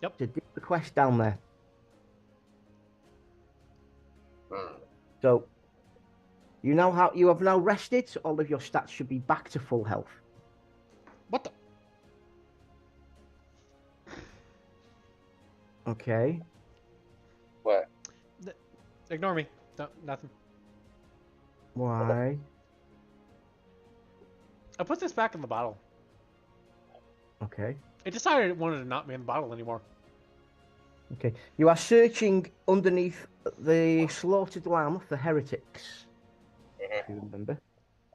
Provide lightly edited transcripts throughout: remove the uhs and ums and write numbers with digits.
Yep. to do the quest down there. Hmm. So you have now rested, so all of your stats should be back to full health. What the? Okay. What? Ignore me. No, nothing. Why? I put this back in the bottle. Okay. It decided it wanted to not be in the bottle anymore. Okay. You are searching underneath the slaughtered lamb for heretics. If you remember.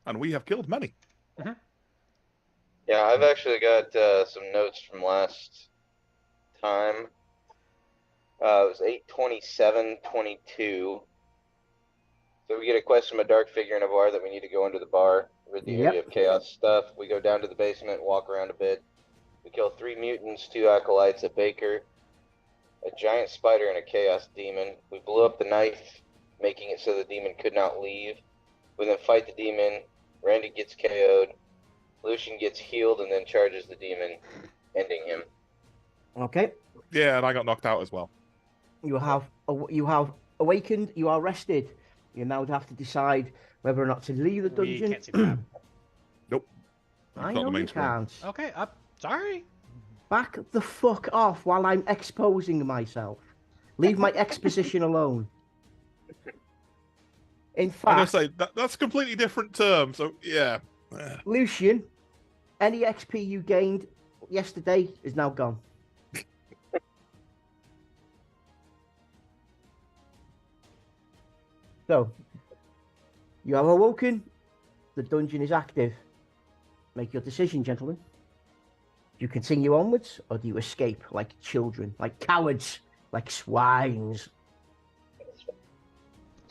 And we have killed many. Yeah, I've actually got some notes from last time. It was 8/27/22. So we get a quest from a dark figure in a bar that we need to go into the bar, rid the area of chaos stuff. We go down to the basement, walk around a bit. We kill 3 mutants, 2 acolytes, a baker, a giant spider, and a chaos demon. We blew up the knife, making it so the demon could not leave. We then fight the demon. Randy gets KO'd. Lucian gets healed and then charges the demon, ending him. Okay. Yeah, and I got knocked out as well. You have awakened. You are rested. You now have to decide whether or not to leave the We dungeon. can't see the map. Nope. I Not know the main you screen. can't. Okay, sorry. Back the fuck off while I'm exposing myself. Leave my exposition alone. In I'm gonna fact, say that's a completely different term. So yeah. Lucian, any XP you gained yesterday is now gone. So, you have awoken. The dungeon is active. Make your decision, gentlemen. Do you continue onwards, or do you escape like children, like cowards, like swines?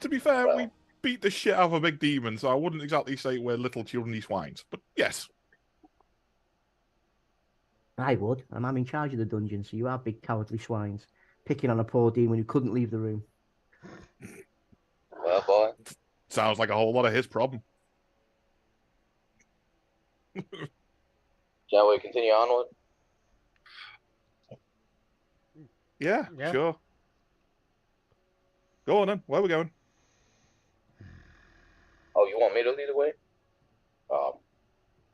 To be fair, we beat the shit out of a big demon, so I wouldn't exactly say we're little children swines. But yes. I would. I'm in charge of the dungeon, so you are big cowardly swines. Picking on a poor demon who couldn't leave the room. Well, boy. Sounds like a whole lot of his problem. Shall we continue onward? Yeah, Yeah. sure. Go on then. Where are we going? Oh, you want me to lead the way?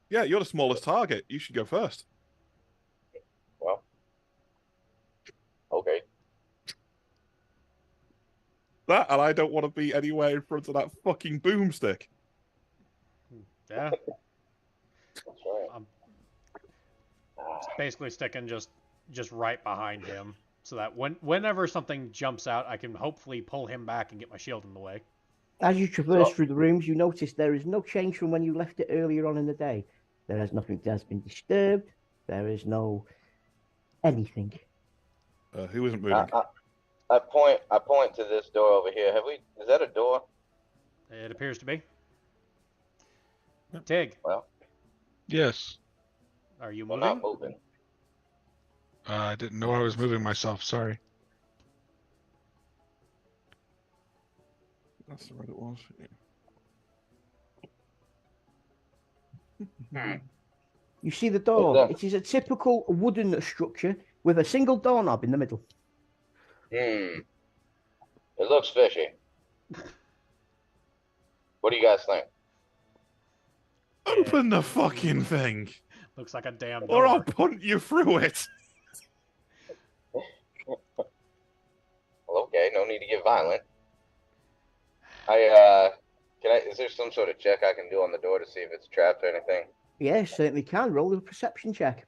Yeah, you're the smallest target. You should go first. Well. Okay. That, and I don't want to be anywhere in front of that fucking boomstick. Yeah. That's right. I'm basically sticking just right behind him, so that whenever something jumps out, I can hopefully pull him back and get my shield in the way. As you traverse through the rooms, you notice there is no change from when you left it earlier on in the day. There is nothing that has been disturbed. There is no anything. Who isn't moving? I point to this door over here. Is that a door? It appears to be. Tig, Well, Yes. are you we're moving? not moving. I didn't know I was moving myself. Sorry. That's the right it was. You see the door. Okay. It is a typical wooden structure with a single doorknob in the middle. It looks fishy. What do you guys think? Open the fucking thing, Looks like a damn or I'll door. punt you through it. Well, okay, no need to get violent. Is there some sort of check I can do on the door to see if it's trapped or anything? Yeah, certainly can. Roll a perception check.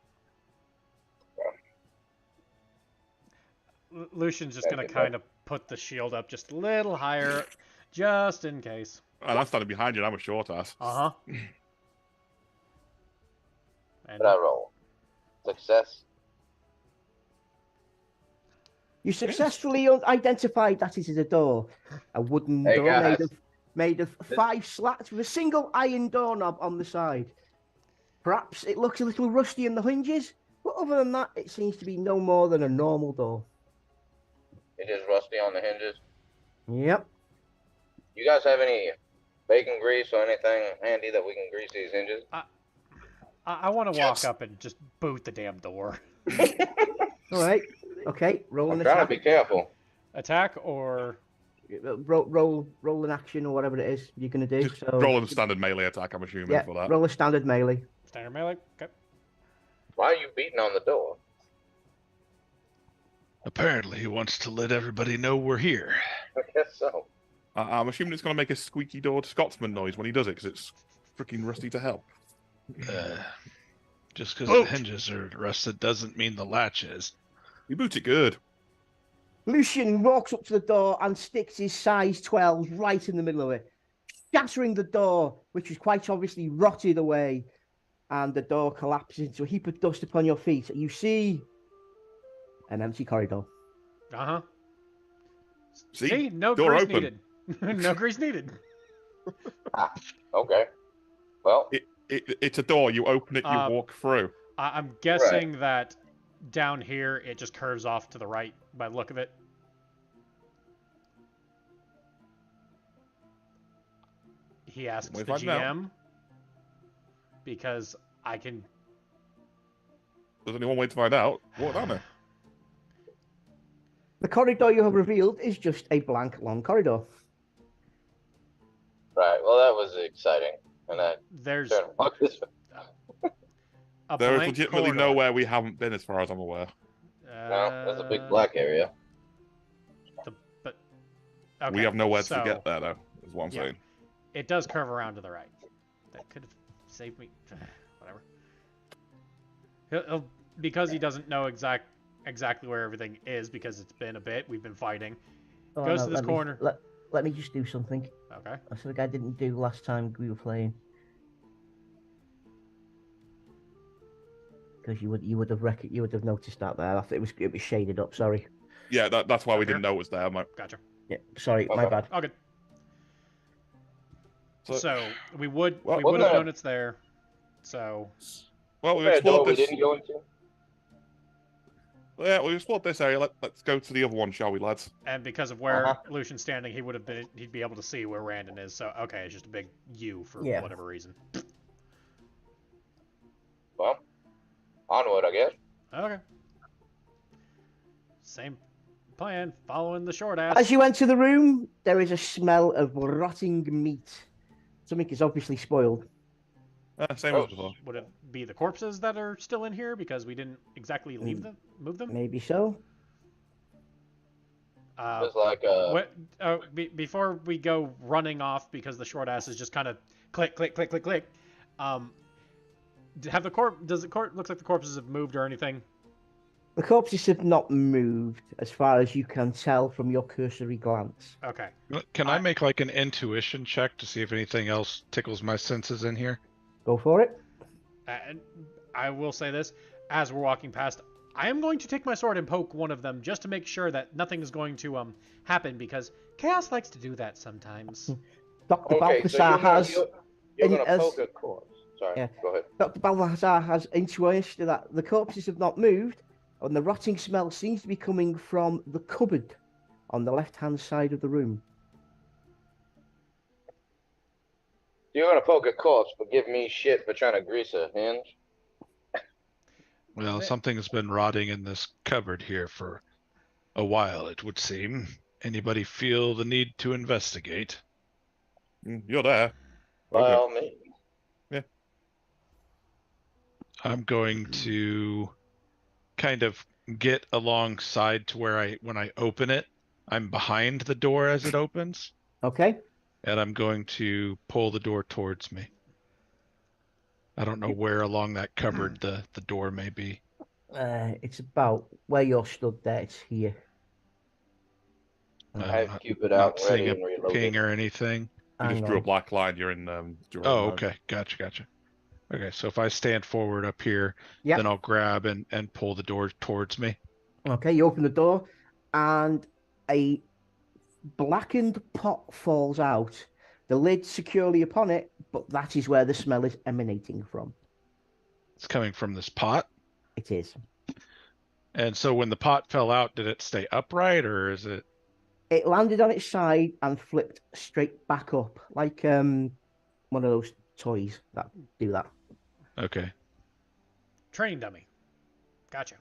Lucian's just gonna kind of put the shield up just a little higher, just in case. And I'm standing behind you, and I'm a short ass. Uh-huh. What did I roll? Success? You successfully identified that it is a door. A wooden Hey, door guys. made of 5 slats with a single iron doorknob on the side. Perhaps it looks a little rusty in the hinges, but other than that, it seems to be no more than a normal door. It is rusty on the hinges. Yep. You guys have any bacon grease or anything handy that we can grease these hinges? I want to walk up and just boot the damn door. All right. Okay, roll I'm an trying to attack. be careful. Attack or Roll an action or whatever it is you're gonna do. Just So rolling standard melee attack, I'm assuming, yeah, for that. roll a standard melee. standard melee? Okay. Why are you beating on the door? Apparently, he wants to let everybody know we're here. I guess so. I'm assuming it's going to make a squeaky door Scotsman noise when he does it, because it's freaking rusty to hell. Just because the hinges are rusted doesn't mean the latch is. You boot it good. Lucian walks up to the door and sticks his size 12 right in the middle of it, shattering the door, which was quite obviously rotted away, and the door collapses into a heap of dust upon your feet. You see an empty corridor. Uh-huh. See? No door grease open. needed. No grease needed. Okay. Well, It's a door. You open it, you walk through. I'm guessing that down here it just curves off to the right by the look of it. He asks the GM because I can. There's only one way to find out. Walk down there. The corridor you have revealed is just a blank long corridor. right. Well, that was exciting. And I There's turned to walk this way. a There is blank legitimately corridor. nowhere we haven't been, as far as I'm aware. No, there's a big black area. Okay, We have nowhere so to get there, though, is what I'm yeah. saying. It does curve around to the right. That could have saved me. Whatever. Because he doesn't know exactly where everything is, because it's been a bit. We've been fighting. Oh, Goes no, to this corner. Let me just do something. Okay. That's something I didn't do last time we were playing. Because you would have noticed that there. I thought it was shaded up. Sorry. Yeah, that's why we Up here? didn't know it was there. Gotcha. Yeah. Sorry. My bad. All good. So, So we would Well, have wasn't known it's there. So well, Was we there a door explored we this. didn't go into? Yeah, we explored this area. Let's go to the other one, shall we, lads? and because of where Lucian's standing, he'd be able to see where Randon is. So okay, it's just a big U for whatever reason. Well, onward, I guess. Okay. Same plan, following the short ass. As you enter the room, there is a smell of rotting meat. Something is obviously spoiled. Same as before. Would it be the corpses that are still in here because we didn't exactly move them? Maybe so. It's like Before we go running off because the short ass is just kind of click, click, click, click, click. Does the corpse looks like the corpses have moved or anything? The corpses have not moved, as far as you can tell from your cursory glance. Okay. Can I make like an intuition check to see if anything else tickles my senses in here? Go for it. And I will say this, as we're walking past, I am going to take my sword and poke one of them just to make sure that nothing is going to happen, because Chaos likes to do that sometimes. Dr. okay, Balthasar so has... you're going to poke a corpse. Sorry, Yeah. go ahead. Dr. Balthasar has intuition that the corpses have not moved, and the rotting smell seems to be coming from the cupboard on the left-hand side of the room. You're going to poke a corpse, but give me shit for trying to grease a hinge? Well, something has been rotting in this cupboard here for a while, it would seem. Anybody feel the need to investigate? You're there. By all means. I'm going to kind of get alongside to where when I open it, I'm behind the door as it opens. Okay. And I'm going to pull the door towards me. I don't know where along that cupboard the door may be. It's about where you're stood there. It's here. I have Cupid Not out ready seeing and a reloaded. ping or anything. You just Hang drew a on. black line. You're in. Oh, okay. Gotcha. Okay, so if I stand forward up here, Yep. then I'll grab and pull the door towards me. Okay, you open the door, and a blackened pot falls out. The lid's securely upon it, but that is where the smell is emanating from. It's coming from this pot. It is. And so when the pot fell out, did it stay upright or is it? It landed on its side and flipped straight back up, like one of those toys that do that. Okay. Training dummy. Gotcha.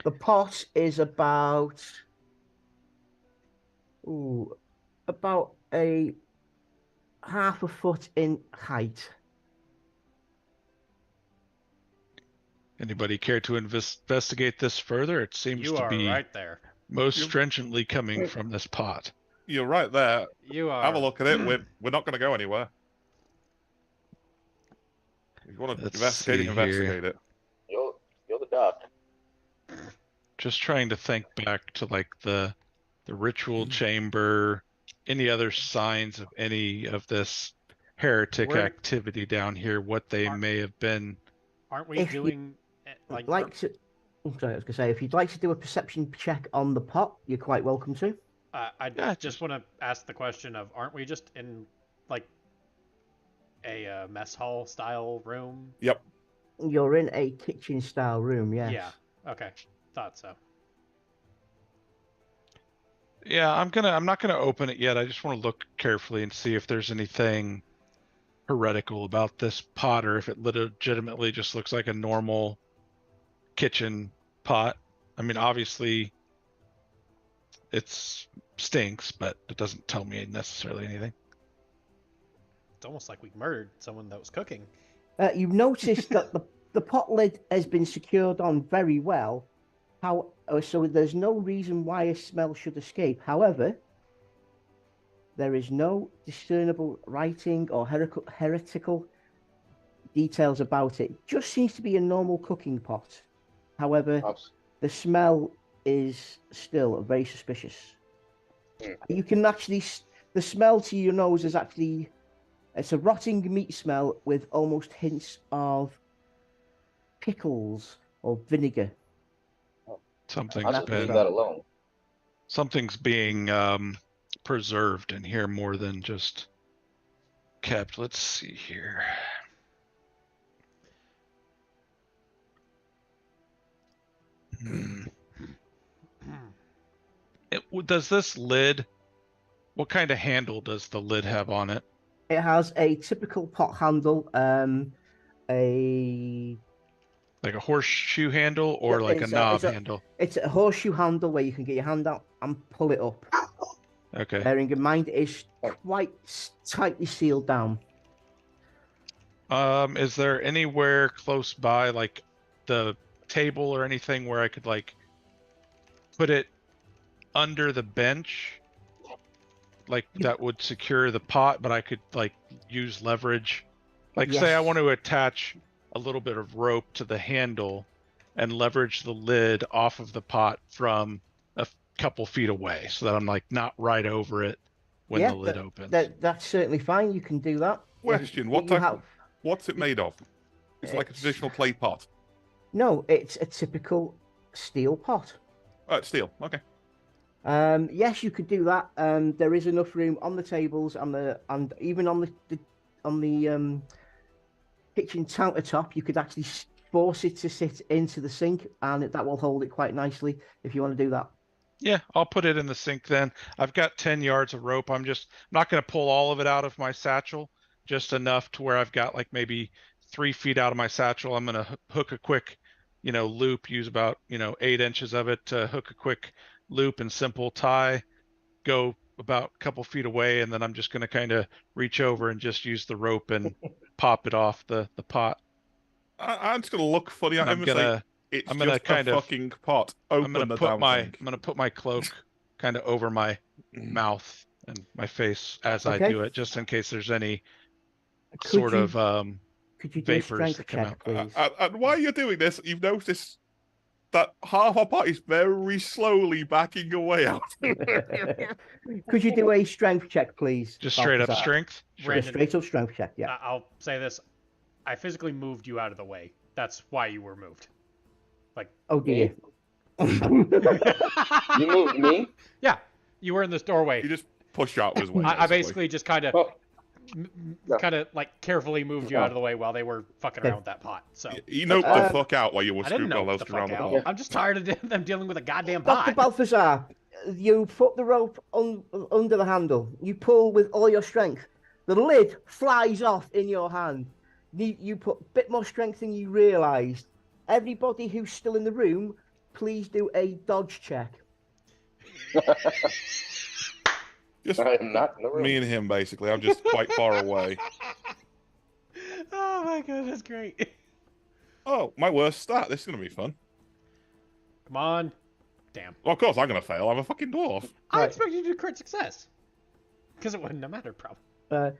The pot is about a half a foot in height. Anybody care to investigate this further? It seems You to are be right there. most stringently coming from this pot. You're right there. You are. Have a look at it. We're not going to go anywhere. If you want to investigate it. You're the doc. Just trying to think back to like the ritual chamber, any other signs of any of this heretic activity down here, what they may have been. Aren't we doing I'm sorry, I was going to say, if you'd like to do a perception check on the pot, you're quite welcome to. I just want to ask the question of, aren't we just in like a mess hall style room? Yep. You're in a kitchen style room, yes. Yeah. Okay. Thought so. Yeah, I'm not gonna open it yet. I just want to look carefully and see if there's anything heretical about this pot, or if it legitimately just looks like a normal kitchen pot. I mean, obviously it stinks, but it doesn't tell me necessarily anything. It's almost like we murdered someone that was cooking. You've noticed that the pot lid has been secured on very well. So there's no reason why a smell should escape. However, there is no discernible writing or heretical details about it. It just seems to be a normal cooking pot. However, the smell is still very suspicious. You can actually, the smell to your nose is actually, it's a rotting meat smell with almost hints of pickles or vinegar. Something's being preserved in here more than just kept. Let's see here. Does this lid, what kind of handle does the lid have on it? It has a typical pot handle, like a horseshoe handle or like a knob handle? It's a horseshoe handle where you can get your hand out and pull it up. Okay. Bearing in mind it is quite tightly sealed down. Is there anywhere close by, like the table or anything, where I could like put it under the bench? Like that would secure the pot, but I could like use leverage. Like say I want to attach a little bit of rope to the handle and leverage the lid off of the pot from a couple feet away so that I'm like not right over it when the lid opens. That's certainly fine. You can do that. Question, what's it made of? It's like a traditional clay pot. No, it's a typical steel pot. Oh, it's steel. Okay. Yes, you could do that. There is enough room on the tables and even on the kitchen countertop. You could actually force it to sit into the sink, and that will hold it quite nicely if you want to do that. Yeah, I'll put it in the sink then. I've got 10 yards of rope. I'm not going to pull all of it out of my satchel, just enough to where I've got like maybe 3 feet out of my satchel. I'm going to hook a quick, loop, use about, 8 inches of it to hook a quick loop and simple tie, go about a couple feet away, and then I'm just going to kind of reach over and just use the rope and pop it off the pot. I'm just going to look funny at him and say, it's I'm gonna just a fucking pot. I'm gonna put my cloak kind of over my mouth and my face as I do it, just in case there's any sort of could you do vapors that come out. Please? And while you're doing this, you've noticed that half our pot is very slowly backing away out. Could you do a strength check, please? Just straight up strength? Brandon, straight up strength check, yeah. I'll say this. I physically moved you out of the way. That's why you were moved. Like, oh, dear. You moved me? Yeah, you were in this doorway. You just pushed out his way. I basically just kind of, like carefully moved you out of the way while they were fucking around with that pot. So you noped the fuck out while you were screwing all those around the pot. I'm just tired of them dealing with a goddamn pot. Dr. Balthazar, you put the rope under the handle. You pull with all your strength. The lid flies off in your hand. You put a bit more strength than you realised. Everybody who's still in the room please do a dodge check. Just I am not in the room. me and him, basically. I'm just quite far away. Oh my god, that's great. Oh, my worst stat. This is going to be fun. Come on. Damn. Well, of course I'm going to fail. I'm a fucking dwarf. I Right. expected you to do crit success. Because it wouldn't have mattered, probably.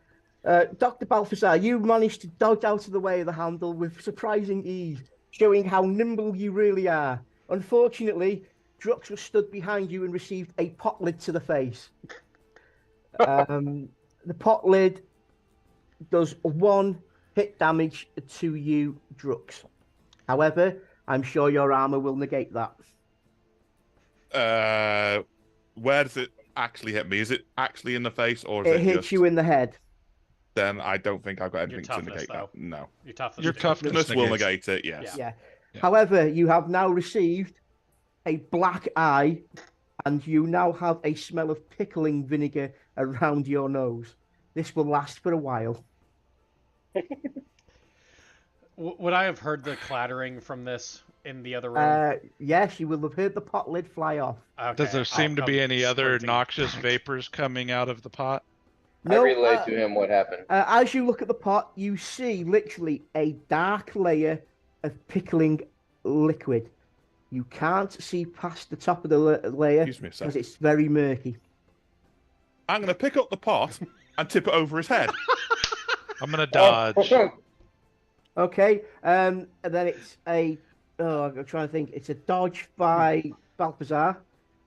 Dr. Balthazar, you managed to dodge out of the way of the handle with surprising ease, showing how nimble you really are. Unfortunately, Drux was stood behind you and received a pot lid to the face. The pot lid does 1 hit damage to you, Drux. However, I'm sure your armor will negate that. Where does it actually hit me? Is it actually in the face, or is It it hits just... you in the head. Then I don't think I've got Your anything to toughness, negate though. that. No. Your toughness. Your do. toughness Toughness will negates. negate it, yes. Yeah. Yeah. However, you have now received a black eye, and you now have a smell of pickling vinegar around your nose. This will last for a while. Would I have heard the clattering from this in the other room? Yes, you will have heard the pot lid fly off. Okay, Does there I'll seem to be come any other sprinting noxious back. vapors coming out of the pot? I relayed to him what happened. As you look at the pot, you see literally a dark layer of pickling liquid. You can't see past the top of the layer Excuse me a because sec. it's very murky. I'm going to pick up the pot and tip it over his head. I'm gonna dodge. Okay, and then it's a. Oh, I'm trying to think. It's a dodge by Balthazar,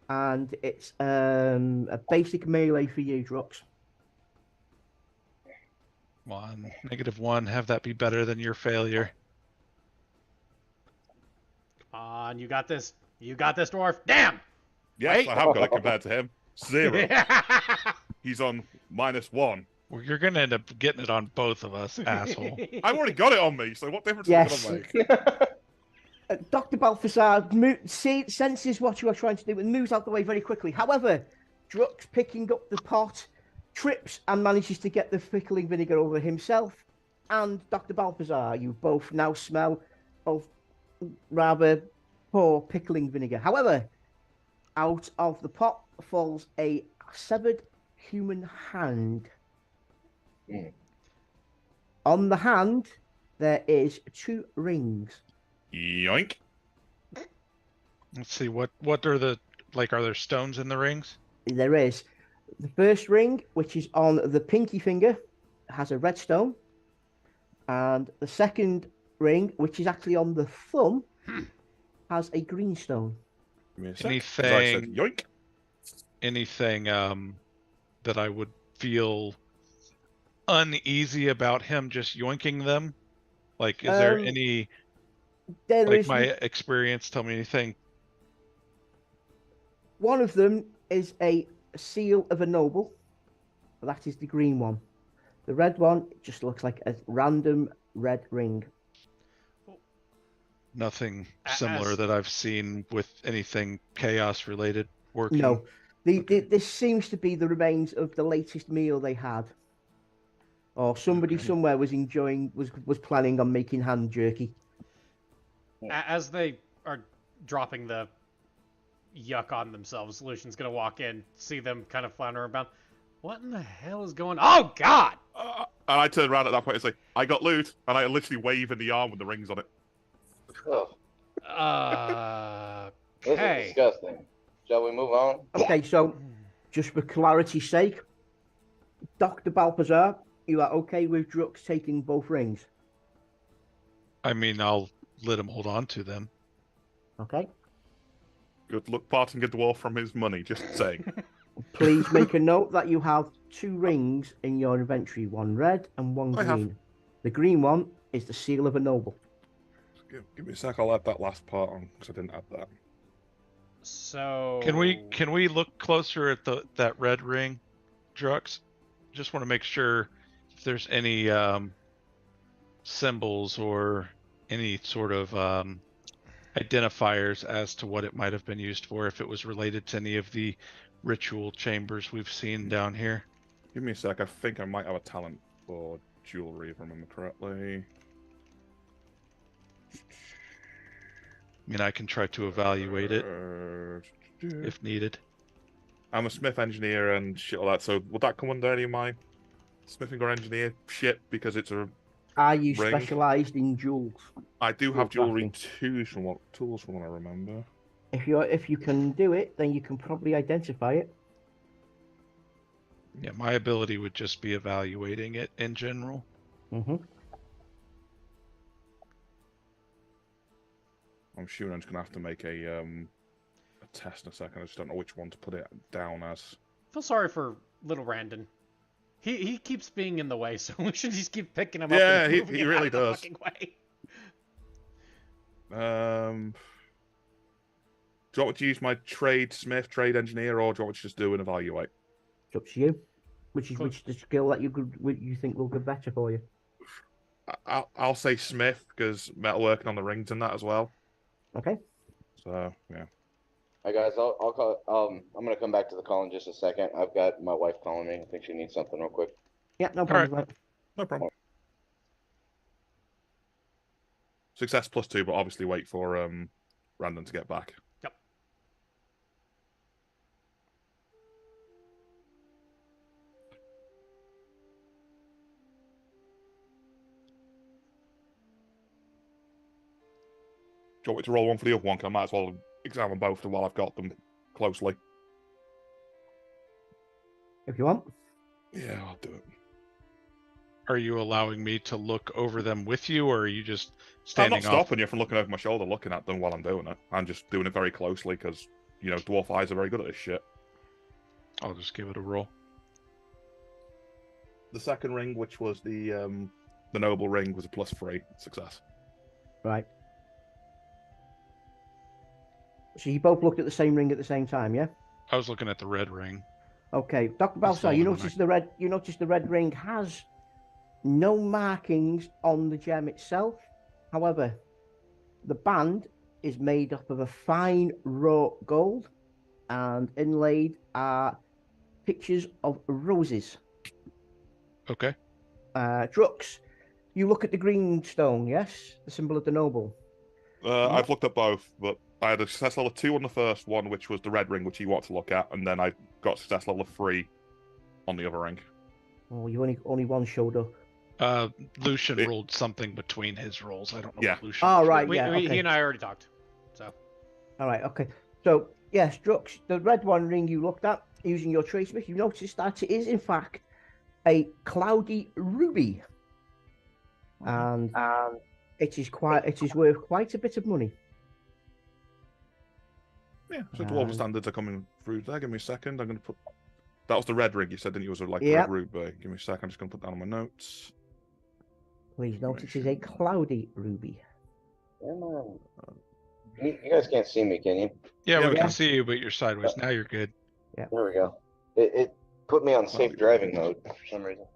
and it's a basic melee for you, Drux. Come on, -1. Have that be better than your failure. Come on, you got this. You got this, dwarf. Damn! Yes, Wait. I have got it compared to him. 0. He's on -1. Well, you're gonna end up getting it on both of us, asshole. I've already got it on me, so what difference Yes. is it going to make? Dr. Balthazar senses what you are trying to do and moves out the way very quickly. However, Drux, picking up the pot, trips and manages to get the pickling vinegar over himself and Dr. Balthazar. You both now smell of rather poor pickling vinegar. However, out of the pot falls a severed human hand. Mm. On the hand, there is 2 rings. Yoink. Let's see, what are the, like, are there stones in the rings? There is. The first ring, which is on the pinky finger, has a red stone. And the second ring, which is actually on the thumb, has a green stone. Give me a sec, 'cause I said Anything, yoink. anything that I would feel uneasy about him just yoinking them? Like, is there any, There like, is my experience tell me anything? one of them is a seal of a noble. That is the green one. The red one just looks like a random red ring. Nothing As- similar that I've seen with anything chaos related working. No, this seems to be the remains of the latest meal they had, or somebody Okay. somewhere was was planning on making hand jerky. As they are dropping the yuck on themselves, Lucian's gonna walk in, see them kind of flounder about. What in the hell is going on? Oh, God! And I turn around at that point and say, I got loot. And I literally wave in the arm with the rings on it. Oh, this is Okay. disgusting. Shall we move on? Okay, so just for clarity's sake, Dr. Balthazar, you are okay with Drux taking both rings? I mean, I'll let him hold on to them. Okay. Good luck parting a dwarf from his money, just saying. Please make a note that you have 2 rings in your inventory, 1 red and 1 I have. green. The green one is the seal of a noble. Give me a sec, I'll add that last part on, because I didn't add that. So Can we look closer at that red ring, Drux? Just want to make sure if there's any symbols or any sort of identifiers as to what it might have been used for, if it was related to any of the ritual chambers we've seen down here. Give me a sec, I think I might have a talent for jewelry, if I remember correctly. I mean, I can try to evaluate it If if needed. I'm a smith engineer and shit like that, so would that come under any of my smithing or engineer shit because it's a Are you ring? specialised in jewels? I do have jewelry crafting. tools from what I remember. If you can do it, then you can probably identify it. Yeah, my ability would just be evaluating it in general. Mm-hmm. I'm sure I'm just gonna have to make a test in a second. I just don't know which one to put it down as. I feel sorry for little Randon. He keeps being in the way, so we should just keep picking him up. Yeah, And he moving him really out of the does. fucking way. Do you want me to use my trade smith, trade engineer, or do you want me to just do and evaluate? It's up to you. Which is the skill that you think will go better for you? I'll say smith because metalworking on the rings and that as well. Okay. So yeah. Hi guys, I'll call. I'm gonna come back to the call in just a second. I've got my wife calling me. I think she needs something real quick. Yeah, no problem. Right. No problem. Success +2, but obviously wait for Random to get back. Yep. Do you want me to roll one for the other one? 'Cause I might as well examine both of them while I've got them closely. If you want. Yeah, I'll do it. Are you allowing me to look over them with you, or are you just I'm standing not off? stopping you from looking over my shoulder, looking at them while I'm doing it. I'm just doing it very closely because, you know, dwarf eyes are very good at this shit. I'll just give it a roll. The second ring, which was the noble ring, was a +3 success. Right. So you both looked at the same ring at the same time, yeah? I was looking at the red ring. Okay, Dr. That's Balsar, the you only one notice the red. You notice the red ring has no markings on the gem itself. However, the band is made up of a fine wrought gold, and inlaid are pictures of roses. Okay. Drux, you look at the green stone, yes, the symbol of the noble. I've looked at both, but I had a success level 2 on the first one, which was the red ring, which you want to look at, and then I got success level 3 on the other ring. Oh, you only one showed up. Lucian rolled something between his rolls. I don't know Yeah. what Lucian. Oh, was right, rolling. yeah. Okay. He and I already talked. So. All right, okay. So, yes, Drux, the red one ring you looked at using your tradesmith, you noticed that it is, in fact, a cloudy ruby. And it is worth quite a bit of money. Yeah, so dwarven standards are coming through there. Give me a second. I'm going to put... That was the red ring you said, didn't you? It was like the red ruby. Give me a second. I'm just going to put that on my notes. Please note it is a cloudy ruby. You guys can't see me, can you? Yeah, we can see you, but you're sideways. Now you're good. Yeah. There we go. It put me on safe driving mode for some reason.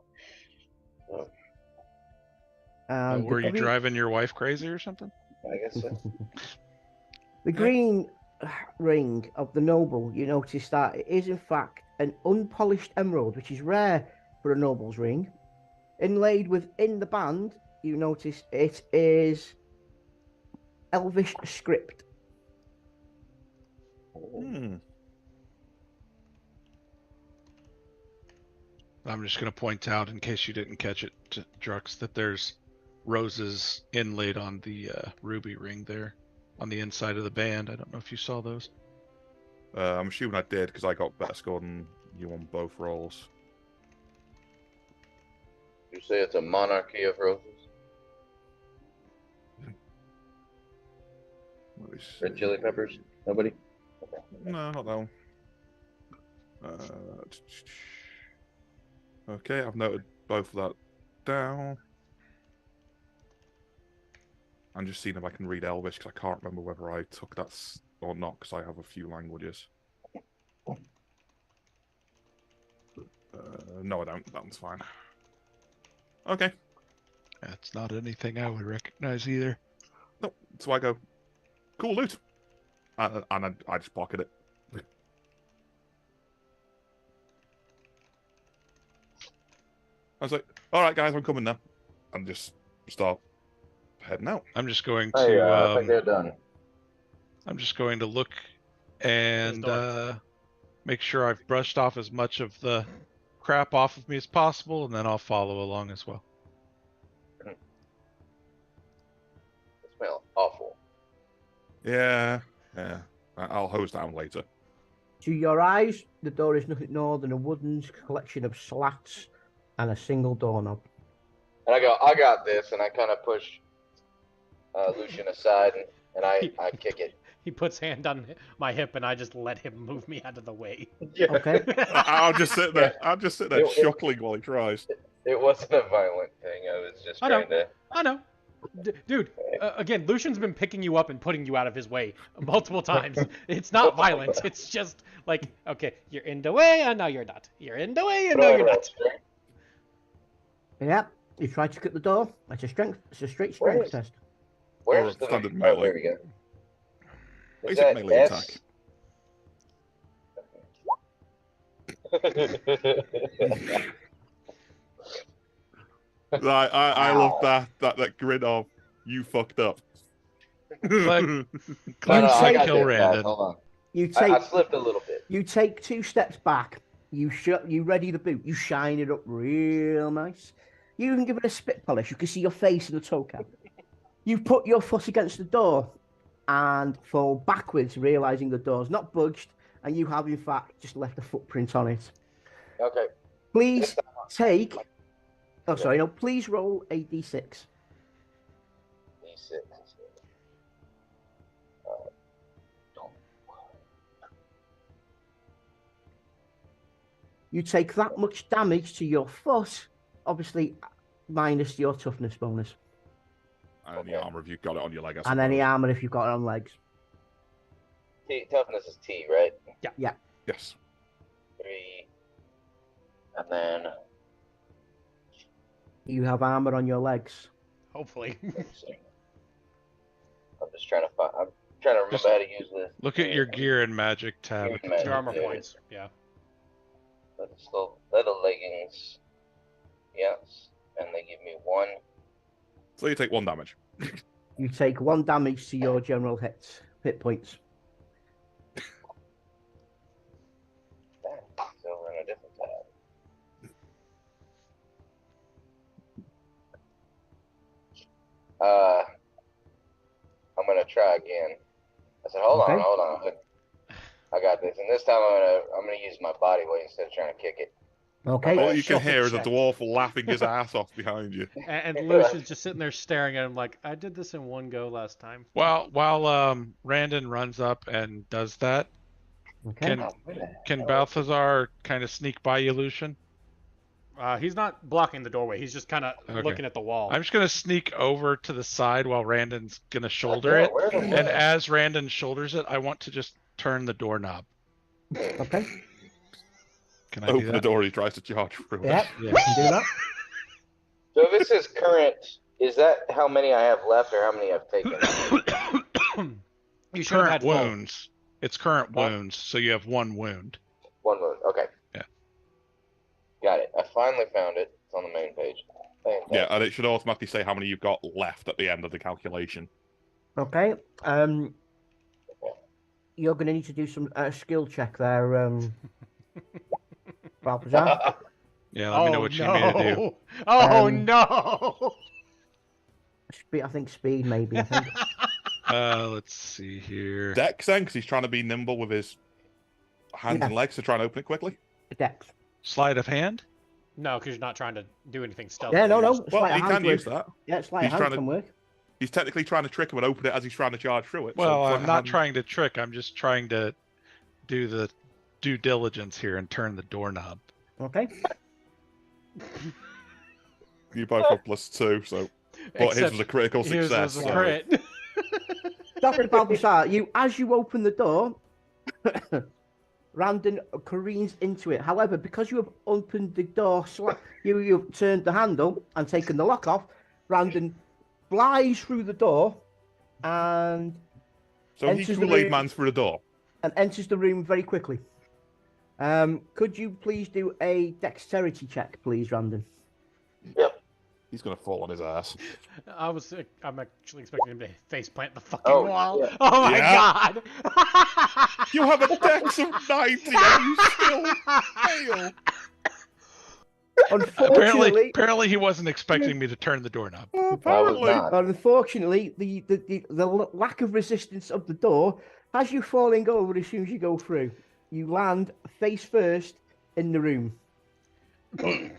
Were you driving your wife crazy or something? I guess so. The green ring of the noble, you notice that it is in fact an unpolished emerald, which is rare for a noble's ring. Inlaid within the band, you notice it is Elvish script. I'm just going to point out, in case you didn't catch it, Drux, that there's roses inlaid on the ruby ring there on the inside of the band. I don't know if you saw those. I'm assuming I did because I got better score than you on both rolls. You say it's a monarchy of roses? Red chili peppers? Nobody? Okay. No, not that one. Okay, I've noted both of that down. I'm just seeing if I can read Elvish because I can't remember whether I took that or not because I have a few languages. No, I don't. That one's fine. Okay. That's not anything I would recognize either. No, so I go, cool loot. And I just pocket it. I was like, all right, guys, I'm coming now. And just start heading out. I'm just going to... I think they're done. I'm just going to look and make sure I've brushed off as much of the crap off of me as possible, and then I'll follow along as well. It smells awful. Yeah. I'll hose down later. To your eyes, the door is nothing more than a wooden collection of slats and a single doorknob. And I go, I got this, and I kind of push Lucian aside, and I kick it. He puts hand on my hip, and I just let him move me out of the way. Yeah. Okay. I'll just sit there. I'll just sit there chuckling while he tries. It wasn't a violent thing. I was just trying to. I know. Dude, again, Lucian's been picking you up and putting you out of his way multiple times. It's not violent. It's just like, okay, you're in the way, and now you're not. You're in the way, and now you're not. Yeah. You try to cut the door. It's a straight strength test. Where's the standard Oh, melee? there we go. Is Basic that melee S? I love that grin of you fucked up. Like, No, clean I sight got kill, this, guys. Randon. Hold on. You take I slipped a little bit. you take 2 steps back. You ready the boot. You shine it up real nice. You even give it a spit polish. You can see your face in the toe cap. You put your foot against the door and fall backwards, realizing the door's not budged, and you have in fact just left a footprint on it. Okay. Please take. Oh, sorry. No, please roll a d6. D6. You take that much damage to your foot, obviously minus your toughness bonus, And the armor if you've got it on your leg. and any armor if you've got it on legs. Toughness is T, right? Yes. 3. And then. You have armor on your legs. Hopefully. I'm just trying to find. I'm trying to remember Just how to use this. Look at your gear and magic tab. Gear at the and magic. Your top. armor points. Yeah. Leather leggings. Yes. And they give me 1. So you take 1 damage. You take 1 damage to your general hit points. It's over in a different tab. I'm gonna try again. I said, hold Okay. on. I got this, and this time I'm gonna use my body weight instead of trying to kick it. Okay. All you can Shuffle hear is a check. dwarf laughing his ass off behind you. And Lucian's just sitting there staring at him like, I did this in one go last time. While Randon runs up and does that, Okay. can Balthazar kind of sneak by you, Lucian? He's not blocking the doorway. He's just kind of Okay. looking at the wall. I'm just gonna sneak over to the side while Randon's gonna shoulder it, Where the and as Randon shoulders it, I want to just turn the doorknob. Okay. Can I do Open the that? door, he tries to charge through it. Yeah. Yeah. You can do that. So this is current. Is that how many I have left, or how many I've taken? You should have Current had full. wounds. It's current wounds, so you have 1 wound. 1 wound. Okay. Yeah. Got it. I finally found it. It's on the main page. Fantastic. Yeah, and it should automatically say how many you've got left at the end of the calculation. Okay. You're going to need to do some skill check there, Balthazar. Yeah, let me know what you need me to do. Oh Um, no! I think speed, maybe. I think. Let's see here. Dex then, because he's trying to be nimble with his hands Yeah. and legs to try and open it quickly. Dex. Sleight of hand? No, because you're not trying to do anything stealthy. Yeah, no. You're It's Well, like a he hand can work. use that. Yeah, it's like He's a trying hand to- can work. He's technically trying to trick him and open it as he's trying to charge through it. so Well, it's I'm like not hand- trying to trick. I'm just trying to do the due diligence here and turn the doorknob. Okay. You both have +2, so. But his Except was a critical his success. was a so- crit. Dr. Balthazar, as you open the door, Randon careens into it. However, because you have opened the door, you've turned the handle and taken the lock off, Randon flies through the door and So he enters the Kool-Aid room. man's through the door. enters the room very quickly. Could you please do a dexterity check, please, Randon? Yep. He's gonna fall on his ass. I'm actually expecting him to face plant the fucking Oh, wall. yeah. Oh my Yeah. god! You have a dex of 90 and you still fail. Unfortunately, Apparently he wasn't expecting me to turn the doorknob. Apparently. not. unfortunately, the lack of resistance of the door has you falling over as soon as you go through. You land face first in the room. You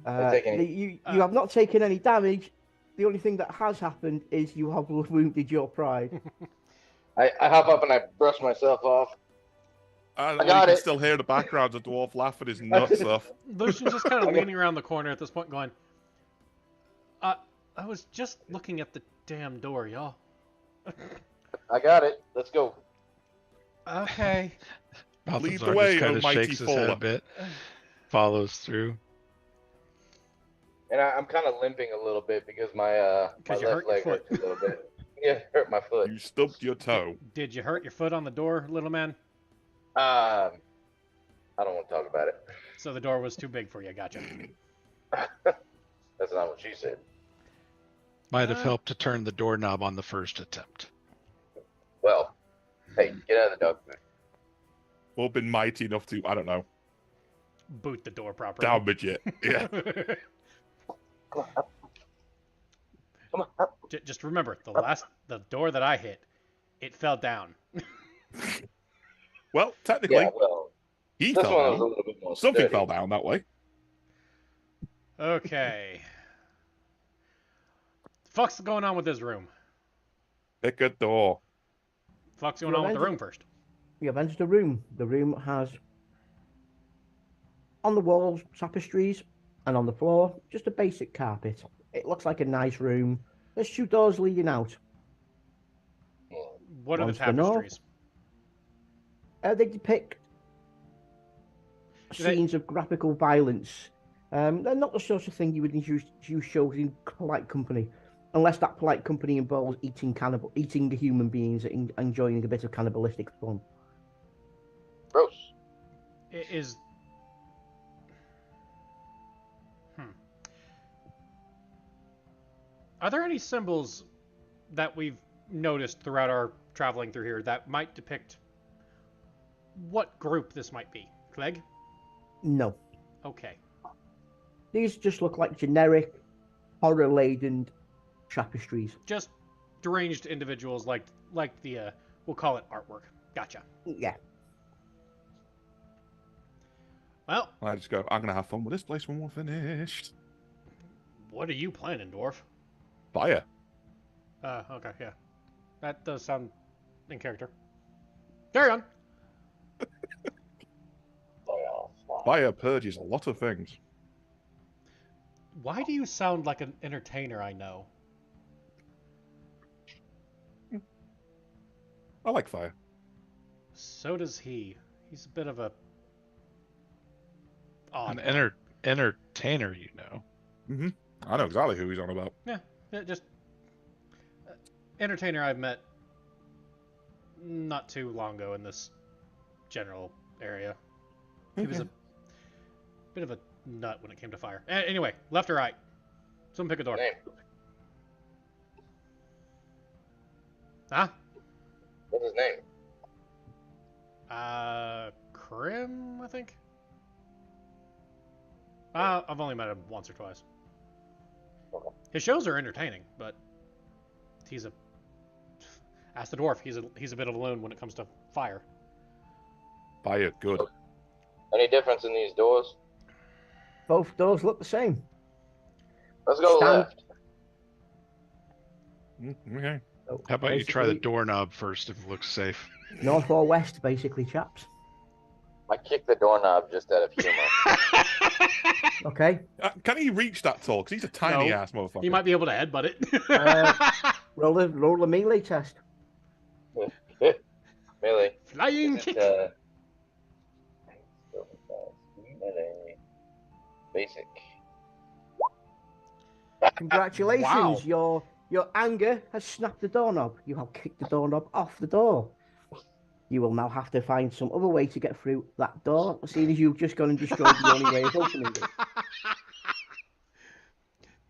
have not taken any damage. The only thing that has happened is you have wounded your pride. I hop up and I brush myself off. And I you got can it. still hear the background of Dwarf laughing his nuts off. Lucian's just kind of leaning around the corner at this point, going, I was just looking at the damn door, y'all. I got it. Let's go. Okay. Lead the Balthazar way, just kind O of mighty shakes his head a faller. bit, follows through. And I'm kind of limping a little bit because my my you left hurt your leg foot. hurts a little bit. Yeah, it hurt my foot. You stubbed your toe. Did you hurt your foot on the door, little man? I don't want to talk about it. So the door was too big for you. Gotcha. That's not what she said. Might have helped to turn the doorknob on the first attempt. Well, hey, get out of the dog food. Or been mighty enough to, I don't know, Boot the door properly. damage it. Yeah. Come on, up. Come on, up. Just remember, the door that I hit, it fell down. Well, technically, Yeah, well, he this fell one was a down. little bit more Something sturdy. fell down that way. Okay. Fuck's going on with this room? Pick a door. Fuck's going on with the room first? You have entered the room. The room has on the walls tapestries and on the floor just a basic carpet. It looks like a nice room. There's 2 doors leading out. What are the One's the north. tapestries? They depict Do they- scenes of graphical violence. They're not the sort of thing you would use shows in polite company, unless that polite company involves eating the human beings and enjoying a bit of cannibalistic fun. Gross. Is Are there any symbols that we've noticed throughout our traveling through here that might depict what group this might be? Clegg? No, Okay. these just look like generic, horror-laden tapestries. Just deranged individuals like the we'll call it artwork. Gotcha. Yeah, Well, I just go, I'm going to have fun with this place when we're finished. what are you planning, dwarf? Fire. Okay, yeah. That does sound in character. Carry on. Fire purges a lot of things. Why do you sound like an entertainer I know? I like fire. So does he. He's a bit of a odd. An entertainer, you know. Mm-hmm. I know exactly who he's on about. Yeah, just entertainer I've met not too long ago in this general area. He was a bit of a nut when it came to fire. Anyway, left or right? Someone pick a door. Name. Huh? What's his name? Krim, I think. I've only met him once or twice. Okay. His shows are entertaining, but ask the dwarf. He's a bit of a loon when it comes to fire. Fire, good. Any difference in these doors? both doors look the same. Let's go Stand- left. Okay. So How about you try the basically, doorknob first if it looks safe? north or west, basically, chaps. I kicked the doorknob just out of humor. Okay. Can he reach that tall? Because he's a tiny No. ass motherfucker. He might be able to headbutt it. Roll a melee test. Melee. Flying Is it, kick. melee. Basic. Congratulations, Wow. your anger has snapped the doorknob. You have kicked the doorknob off the door. You will now have to find some other way to get through that door, seeing as you've just gone and destroyed the only way of opening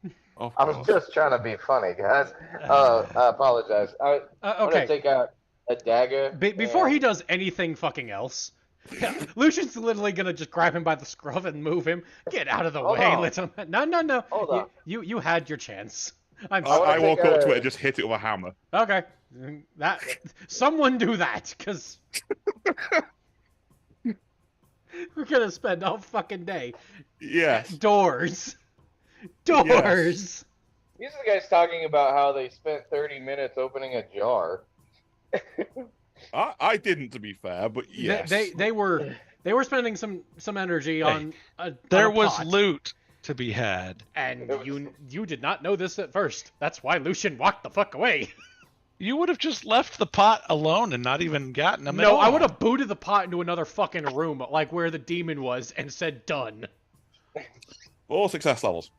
it. Of I was course. just trying to be funny, guys. I apologize. I'm Okay. gonna take out a dagger. Before and- he does anything fucking else, Lucian's literally gonna just grab him by the scruff and move him. Get out of the Hold way. on. Let him. No. Hold on. You had your chance. I'm wanna I sorry. walk take up out to a- it and just hit it with a hammer. Okay. That someone do that, cause we're gonna spend all fucking day Yes. at doors. Doors. These are the guys talking about how they spent 30 minutes opening a jar. I didn't, to be fair, but yes. They were spending some energy on There on a was pot, loot to be had. and you did not know this at first. That's why Lucian walked the fuck away. You would have just left the pot alone and not even gotten them at No, all. I would have booted the pot into another fucking room, like where the demon was, and said done. All success levels.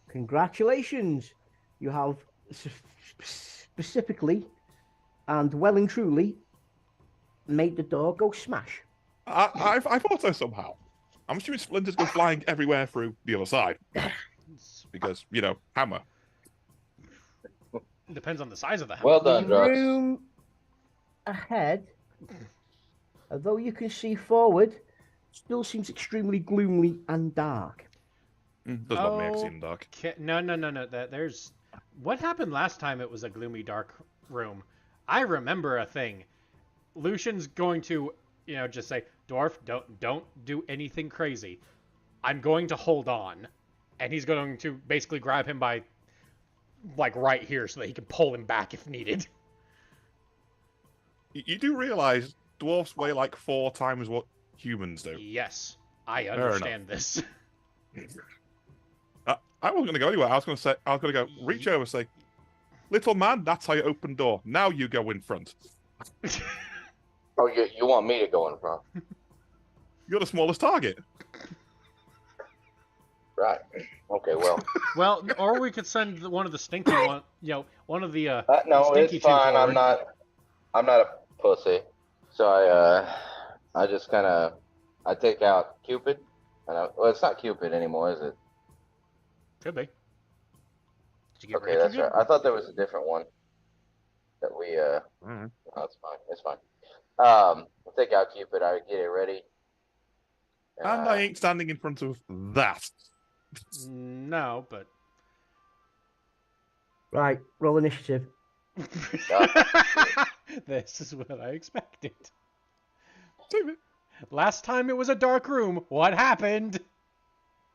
Congratulations. You have specifically and well and truly made the door go smash. I thought so somehow. I'm assuming splinters go flying everywhere through the other side. Because, hammer. Depends on the size of the house. Well done, The Drox. room ahead, although you can see forward, still seems extremely gloomy and dark. Does not make it seem dark. No. There's what happened last time. It was a gloomy, dark room. I remember a thing. Lucian's going to, just say, Dwarf, don't do anything crazy. I'm going to hold on, and he's going to basically grab him by, like, right here, so that he can pull him back if needed. You do realize dwarfs weigh like 4 times what humans do. Yes, I enough. understand this. I wasn't going to go anywhere. I was going to go reach over and say, little man, that's how you open door. Now you go in front. Oh, you want me to go in front? You're the smallest target. Right. Okay, well. Well, or we could send one of the stinky one, one of the No, stinky it's two fine. forward. I'm not a pussy. So I just kind of, I take out Cupid. Well, it's not Cupid anymore, is it? Could be. Did you get Okay, rid of that's Cupid? right. I thought there was a different one that we, Mhm. no, it's fine. It's fine. I'll take out Cupid. I get it ready. And I ain't standing in front of that. No, but Right, roll initiative. this is what I expected. Last time it was a dark room. What happened?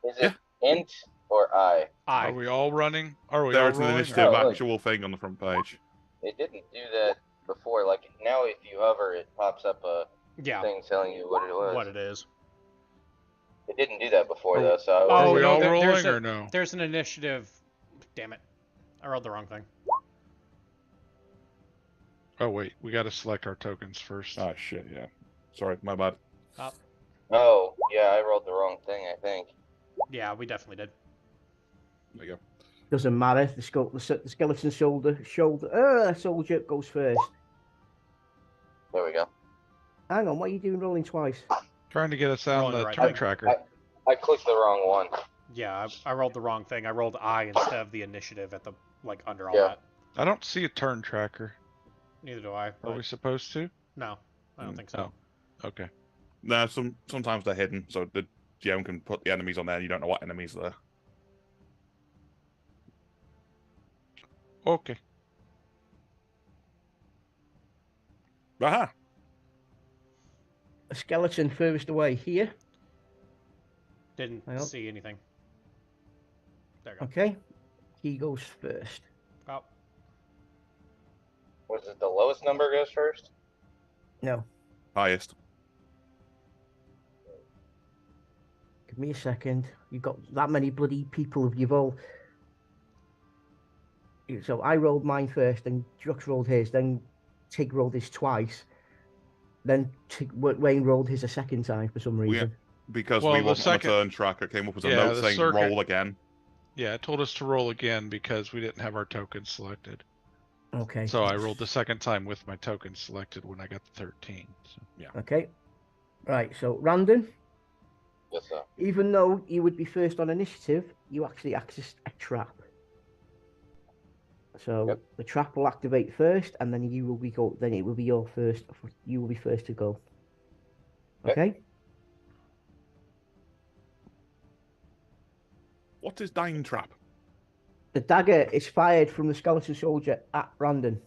Is it int or I? Are we all running? Are we all There's an rolling? initiative Oh, look. actual thing on the front page. It didn't do that before. Like now, if you hover, it pops up a Yeah, thing telling you what it was. what it is. It didn't do that before though. So Are Oh, we no, all there's rolling a- or no? There's an initiative. Damn it. I rolled the wrong thing. Oh wait, we got to select our tokens first. Oh, shit, yeah. Sorry, my bad. Oh, yeah, I rolled the wrong thing, I think. Yeah, we definitely did. There you go. Doesn't matter. The skeleton soldier goes first. There we go. Hang on, what are you doing rolling twice? Trying to get us on Rolling the right. turn tracker. I clicked the wrong one. Yeah, I rolled the wrong thing. I rolled I instead of the initiative at the under all Yeah. that. I don't see a turn tracker. Neither do I. Are But we supposed to? no, I don't think so. Oh. Okay. No, sometimes they're hidden, so the GM can put the enemies on there and you don't know what enemies are there. Okay. Aha! A skeleton furthest away here. Didn't Hang on. see anything. There you go. Okay. He goes first. Oh, Was it the lowest number goes first? No. Highest. Give me a second. You've got that many bloody people. You've all. So I rolled mine first, then Jux rolled his, then Tig rolled his twice, then Wayne rolled his a second time for some reason. Because Well, we the wasn't on second- a turn tracker, it came up as a Yeah, note the saying circuit- roll again. Yeah, it told us to roll again because we didn't have our tokens selected. Okay. So I rolled the second time with my tokens selected when I got the 13. So. Okay. Right. So Randon, Yes, sir. Even though you would be first on initiative, you actually access a trap. So Yep. the trap will activate first, and then you will be then it will be your first. You will be first to go. Okay. What is Dying Trap? The dagger is fired from the skeleton soldier at Brandon.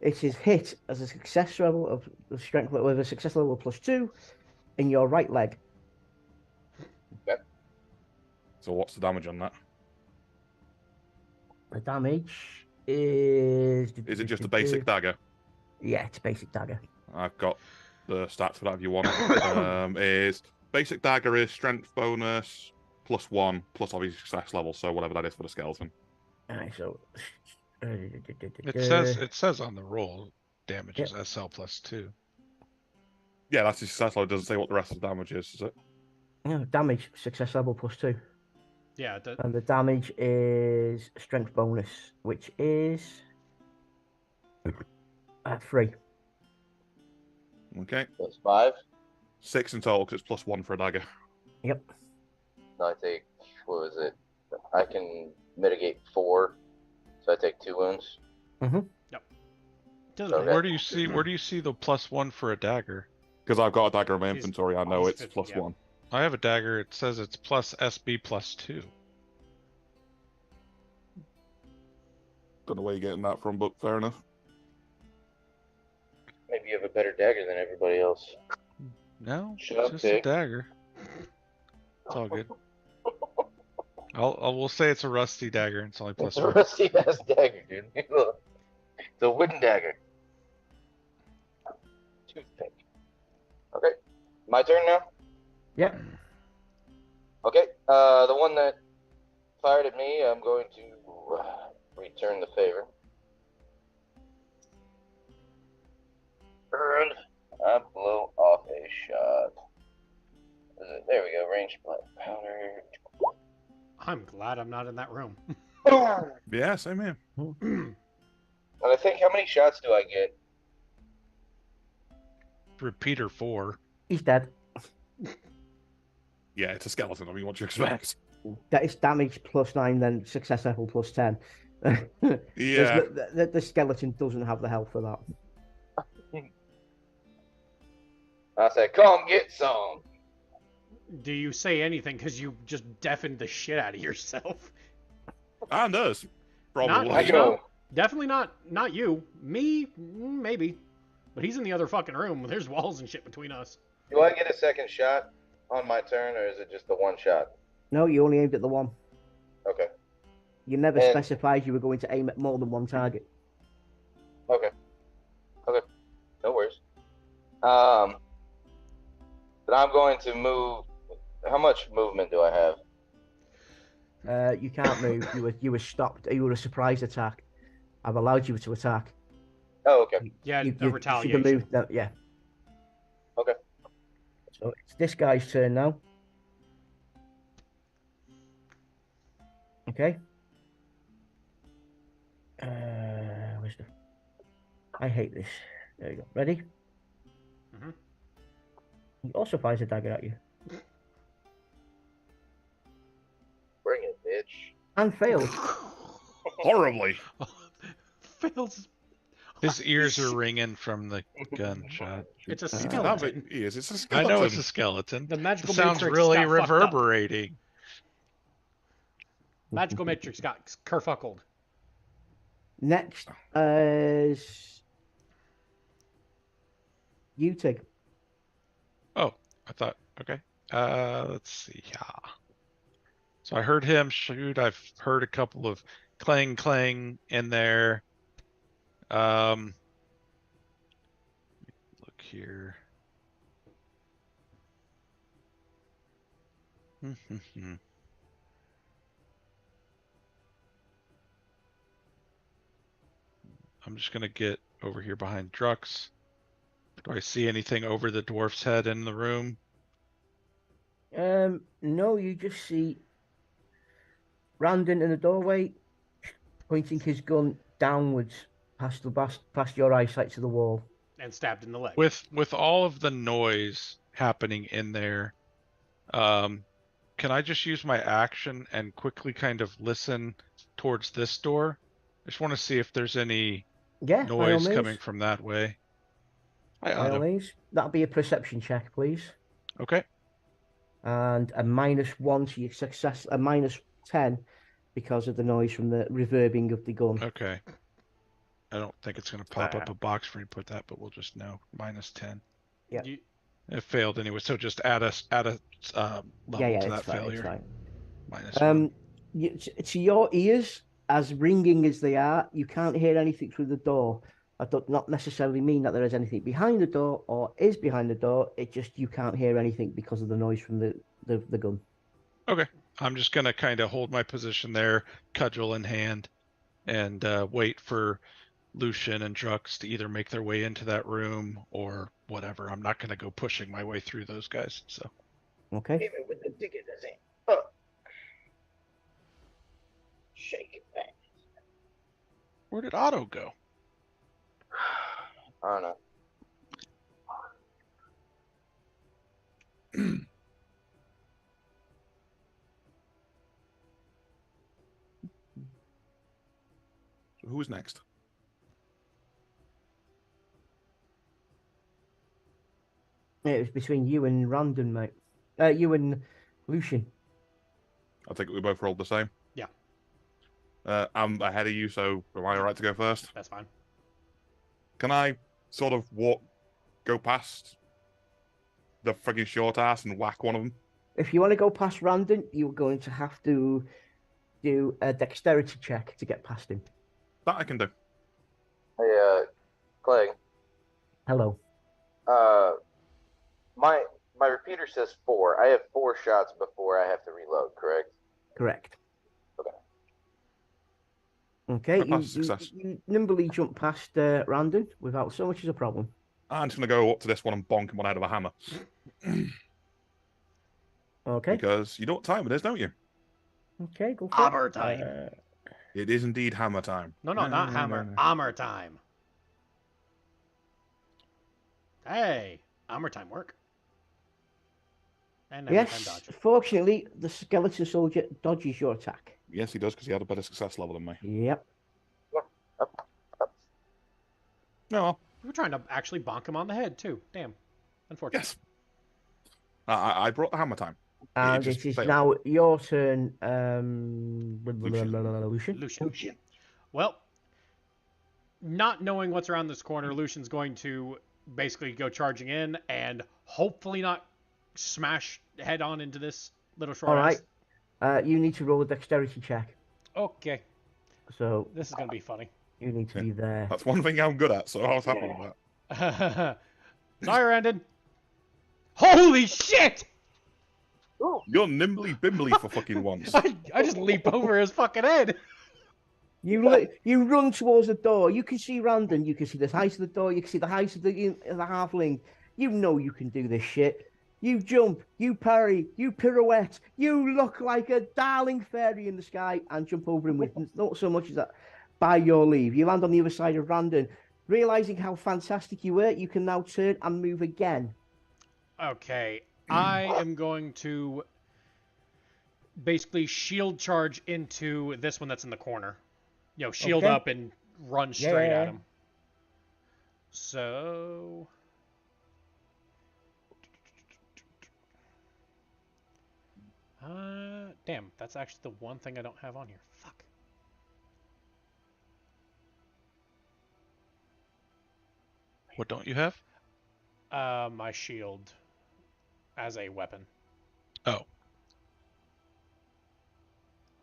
It is hit as a success level of the strength with a success level of +2 in your right leg. So what's the damage on that? The damage is. Is it just a basic dagger? Yeah, it's a basic dagger. I've got the stats for that if you want. Is basic dagger is strength bonus +1 plus obviously success level, so whatever that is for the skeleton. Alright, so It says on the roll damage is SL +2. Yeah, that's his success level. It doesn't say what the rest of the damage is it? damage success level +2. Yeah. And the damage is strength bonus, which is 3. Okay. That's 5. 6 in total because it's +1 for a dagger. Yep. No, I take, what was it? I can mitigate 4, so I take 2 wounds. Doesn't Okay. matter. Where do you see the +1 for a dagger? Because I've got a dagger in my He's- inventory, I know he's it's 50, +1. I have a dagger. It says it's +SB +2. Don't know where you're getting that from, but fair enough. Maybe you have a better dagger than everybody else. No, Shut it's up, just a Dick. dagger. It's all good. We'll say it's a rusty dagger. And it's only It's a +1. rusty ass dagger, dude. It's a wooden dagger. Toothpick. Okay. My turn now? Yep. Okay. The one that fired at me, I'm going to return the favor. And I blow off a shot. There we go. Range powder. I'm glad I'm not in that room. Yeah, same here. And I think, how many shots do I get? Repeater 4. He's dead. Yeah, it's a skeleton. I mean, what do you expect? That is damage +9, then success level +10. Yeah. The skeleton doesn't have the health for that. I said, come get some. Do you say anything because you just deafened the shit out of yourself? And us. Probably. I go. Definitely not you. Me, maybe. But he's in the other fucking room. There's walls and shit between us. Do I get a second shot on my turn, or is it just the one shot? No, you only aimed at the one. Okay. You never And- specified you were going to aim at more than one target. Okay. No worries. But I'm going to move. How much movement do I have? You can't move. You were stopped. You were a surprise attack. I've allowed you to attack. Oh, okay. Yeah, You the should have retaliation. moved. Yeah. Okay. So it's this guy's turn now. Okay. Where's the? I hate this. There you go. Ready? Mhm. He also fires a dagger at you Bring it, bitch. and fails. Horribly. Fails. His ears are ringing from the gunshot. It's a It's skeleton. a I skeleton. know it's a skeleton. The It magical sounds matrix really got fucked up. reverberating. Magical matrix got kerfuckled. Next is you, Tig. Oh, I thought, okay. Let's see. Yeah. So I heard him shoot. I've heard a couple of clang clang in there. Look here. I'm just gonna get over here behind Drux. Do I see anything over the dwarf's head in the room? No, you just see Brandon in the doorway, pointing his gun downwards past your eyesight to the wall. And stabbed in the leg. With all of the noise happening in there, Can I just use my action and quickly kind of listen towards this door? I just want to see if there's any Yeah, by all noise means. coming from that way. Hi, By all Otto. means. That'll be a perception check, please. Okay. And a -1 to your success, a -10 because of the noise from the reverbing of the gun. Okay. I don't think it's going to pop up a box for input that, but we'll just know. -10. Yeah. It failed anyway, so just add a level to that failure. Fine. -1. To your ears, as ringing as they are, you can't hear anything through the door. I do not necessarily mean that there is anything behind the door or is behind the door. It just you can't hear anything because of the noise from the gun. Okay. I'm just going to kind of hold my position there, cudgel in hand, and wait for Lucian and Drux to either make their way into that room or whatever. I'm not going to go pushing my way through those guys. So. Okay. With the digger, does it? Shake it back. Where did Otto go? I don't know. So who's next? It was between you and Randon, mate. You and Lucian. I think we both rolled the same. Yeah. I'm ahead of you, so am I alright to go first? That's fine. Can I sort of go past the friggin' short ass and whack one of them? If you want to go past Randon, you're going to have to do a dexterity check to get past him. That I can do. Hey, Clegg. Hello. My repeater says 4. I have 4 shots before I have to reload, correct? Correct. Okay. Okay, you nimbly jump past Randon without so much as a problem. I'm just going to go up to this one and bonk him one out of a hammer. Okay. Because you know what time it is, don't you? Okay, go for Hammer time. It is indeed hammer time. No, not hammer. Hammer time. Hey, hammer time work. And hammer time Yes, dodge. fortunately, the skeleton soldier dodges your attack. Yes, he does, because he had a better success level than me. Yep. No, well, We were trying to actually bonk him on the head, too. Damn. Unfortunate. yes. I brought the hammer time. And just it is failed. now your turn, Lucian. Lucian. Well, not knowing what's around this corner, Lucian's going to basically go charging in and hopefully not smash head on into this little short All ass. right. You need to roll a dexterity check. Okay. So This is going to be funny. you need to be there. That's one thing I'm good at, so I was happy with that. Sorry, Randon. Holy shit! You're nimbly bimbly for fucking once. I just leap over his fucking head. You run towards the door. You can see Randon. You can see the height of the door. You can see the height of the halfling. You know you can do this shit. You jump, you parry, you pirouette. You look like a darling fairy in the sky and jump over him with not so much as that. By your leave, you land on the other side of Randon. Realizing how fantastic you were, you can now turn and move again. Okay, I am going to basically shield charge into this one that's in the corner. You know, shield Okay. up and run straight Yeah. at him. So... damn, that's actually the one thing I don't have on here. Fuck. What don't you have? My shield as a weapon. Oh.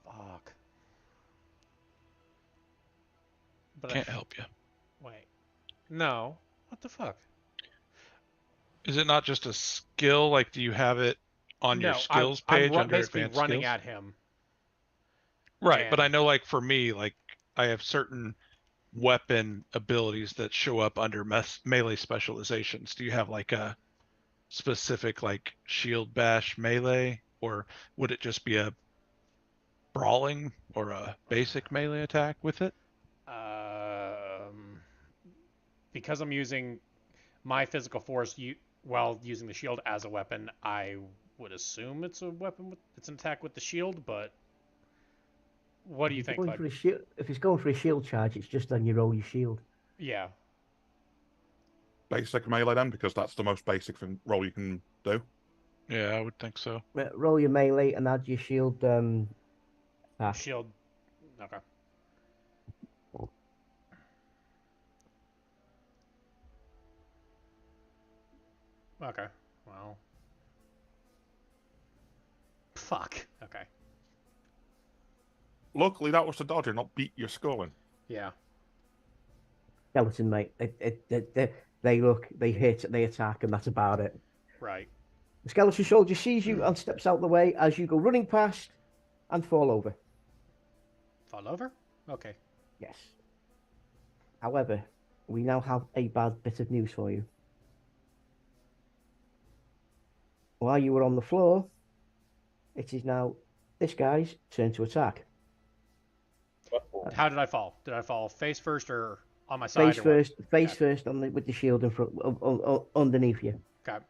Fuck. But Can't help you. Wait. No. What the fuck? Is it not just a skill? Like, do you have it on your skills page I'm under basically advanced running skills? at him. Right, but I and- know, like, for me, like, I have certain weapon abilities that show up under melee specializations. Do you have, like, a specific, like, shield bash melee? Or would it just be a brawling or a basic melee attack with it? Because I'm using my physical force while using the shield as a weapon, I would assume it's a weapon. It's an attack with the shield, but what do you think, Going Clyde? for a shield, if it's going for a shield charge, it's just then you roll your shield. Yeah. Basic melee then, because that's the most basic roll you can do. Yeah, I would think so. Roll your melee and add your shield. Shield. Okay. Okay. Well. Fuck. Okay. Luckily, that was to dodge and not beat your skull in. Yeah. Skeleton, mate. They look, they hit, they attack, and that's about it. Right. The skeleton soldier sees you and steps out the way as you go running past and fall over. Fall over? Okay. Yes. However, we now have a bad bit of news for you. While you were on the floor, it is now this guy's turn to attack. How did I fall? Did I fall face first or on my side? Face first with the shield in front, underneath you. Okay.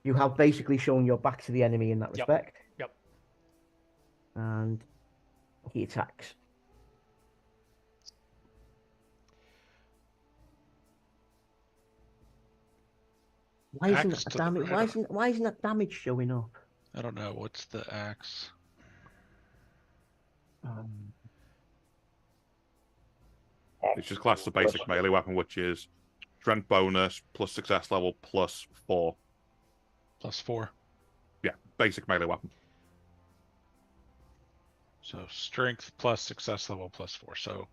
You have basically shown your back to the enemy in that respect. Yep. And he attacks. Why isn't that damage? Why isn't that damage showing up? I don't know. What's the axe? It's just classed the basic melee weapon, which is strength bonus plus success level plus 4. +4. Yeah, basic melee weapon. So strength plus success level +4. So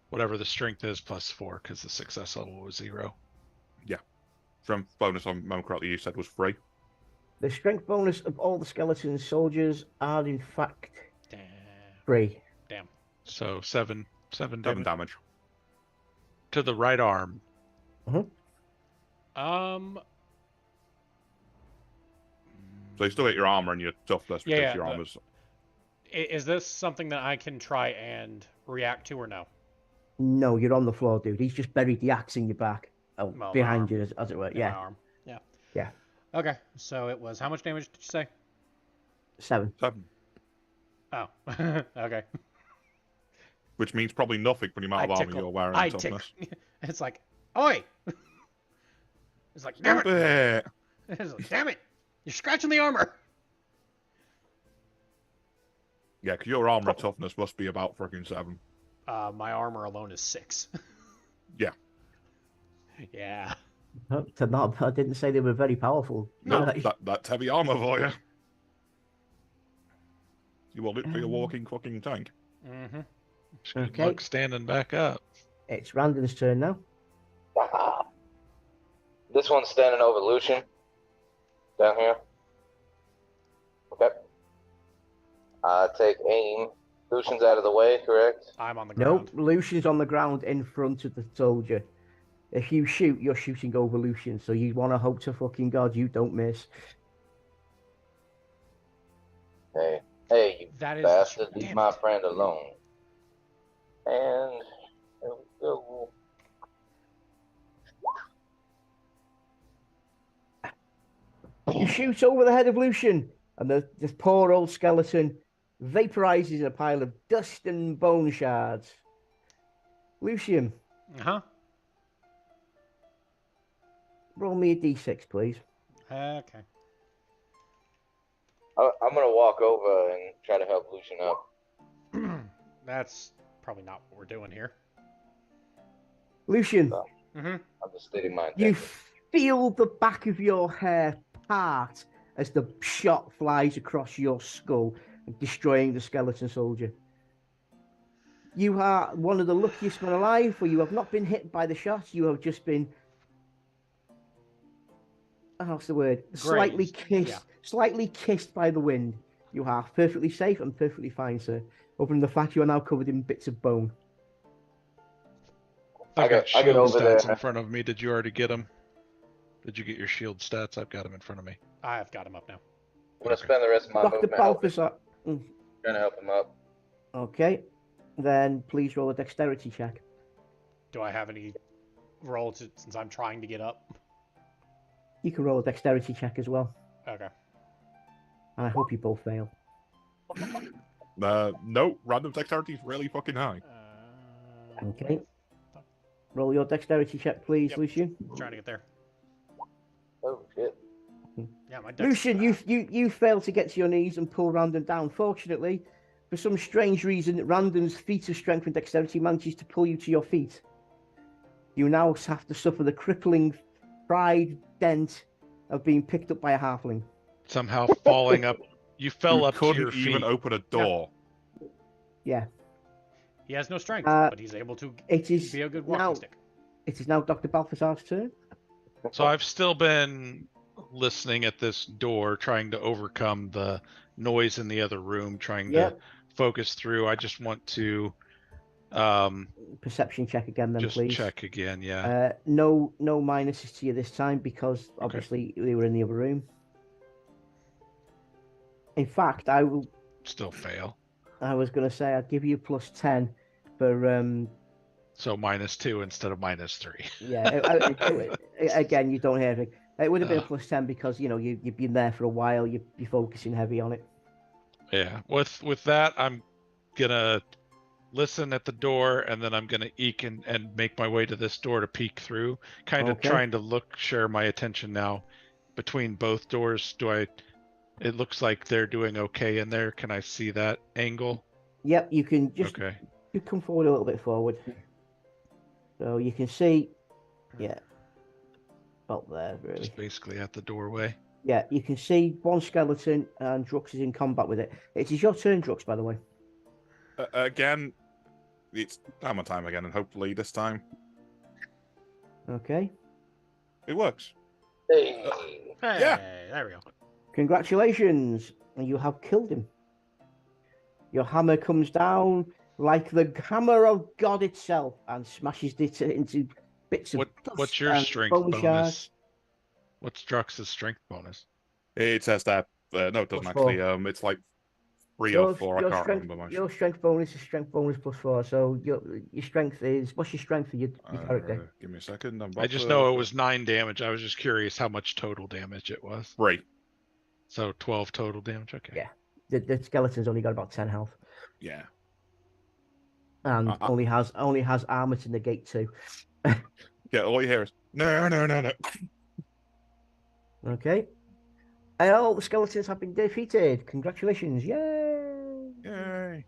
whatever the strength is +4, because the success level was 0. Yeah. Strength bonus, on remember correctly, you said was 3. The strength bonus of all the skeleton soldiers are in fact Damn. 3. Damn. So 7 7 damage damage. to the right arm. So you still get your armor and your toughness because your armor's... Is this something that I can try and react to or no? No, you're on the floor, dude. He's just buried the axe in your back. Well, behind you, as it were. In Yeah. my arm. Yeah. Yeah. Okay, so it was how much damage did you say? 7. 7. Oh, okay. Which means probably nothing for the amount of armor you're wearing and toughness. It's like, oi! It's like, damn Stop it! it! It's like, damn it! You're scratching the armor! Yeah, because your armor and toughness must be about freaking 7. My armor alone is 6. Yeah. Yeah. I didn't say they were very powerful. No. That's heavy armor for you. You will literally a walking fucking tank. Mm-hmm. Good Okay. luck standing back up. It's Randon's turn now. This one's standing over Lucian. Down here. Okay. Take aim. Lucian's out of the way, correct? I'm on the ground. Nope, Lucian's on the ground in front of the soldier. If you shoot, you're shooting over Lucian, so you want to hope to fucking God you don't miss. Hey, you That is bastard, damn leave my it. friend alone. And there we go. You shoot over the head of Lucian, and this poor old skeleton vaporizes in a pile of dust and bone shards. Lucian, Uh-huh. roll me a d6, please. Okay. I'm gonna walk over and try to help Lucian up. That's probably not what we're doing here. Lucian, Mm-hmm. I'm just stating my you intention. feel the back of your hair part as the shot flies across your skull, destroying the skeleton soldier. You are one of the luckiest men alive, for you have not been hit by the shot. You have just been, what's the word? Slightly kissed, slightly kissed by the wind. You are perfectly safe and perfectly fine, sir. Other than the fact you are now covered in bits of bone. I got I get shield over stats there. in front of me. Did you already get them? Did you get your shield stats? I've got them in front of me. I've got him up now. I'm gonna spend the rest of my Dr. movement Balthasar. trying to help him up. Okay, then please roll a dexterity check. Do I have any roll since I'm trying to get up? You can roll a dexterity check as well. Okay. And I hope you both fail. No, random dexterity is really fucking high. Okay. Roll your dexterity check, please, Yep. Lucian. Trying to get there. Oh shit. Yeah, my dex. Lucian, you failed to get to your knees and pull Random down. Fortunately, for some strange reason, Random's feat of strength and dexterity manages to pull you to your feet. You now have to suffer the crippling pride dent of being picked up by a halfling. Somehow falling up. You fell You up to your couldn't even feet. open a door. Yeah. He has no strength, but he's able to It is be a good walking now. stick. It is now Dr. Balthazar's turn. So I've still been listening at this door, trying to overcome the noise in the other room, trying to focus through. I just want to Perception check again, then, just please. check again. Yeah. No minuses to you this time because obviously they were in the other room. In fact, I will Still fail. I was going to say I'd give you plus 10 for So -2 instead of -3. yeah. Again, you don't hear it. It would have been a plus 10 because you've been there for a while. You're focusing heavy on it. Yeah. With that, I'm gonna listen at the door, and then I'm gonna eke and make my way to this door to peek through. Kind of trying to share my attention now between both doors. It looks like they're doing okay in there. Can I see that angle? Yep, you can just you come forward a little bit forward. So you can see, about there, really. Just basically at the doorway. Yeah, you can see one skeleton, and Drux is in combat with it. It is your turn, Drux, by the way. Again, it's time again, and hopefully this time Okay. it works. Hey. Hey, there we go. Congratulations, and you have killed him. Your hammer comes down like the hammer of God itself and smashes it into bits of dust. What's your and strength bone bonus? shards. What's Drux's strength bonus? It says that. No, it doesn't Plus actually. 4. It's like 3 or 4. I can't strength, remember much. Your strength bonus is strength bonus plus 4. So your strength is, what's your strength for your character? Give me a second. I just know it was 9 damage. I was just curious how much total damage it was. 3. So 12 total damage. Okay. Yeah. The skeleton's only got about 10 health. Yeah. And only has armor to negate 2. Yeah, all you hear is no. Okay. All the skeletons have been defeated. Congratulations. Yay! Yay.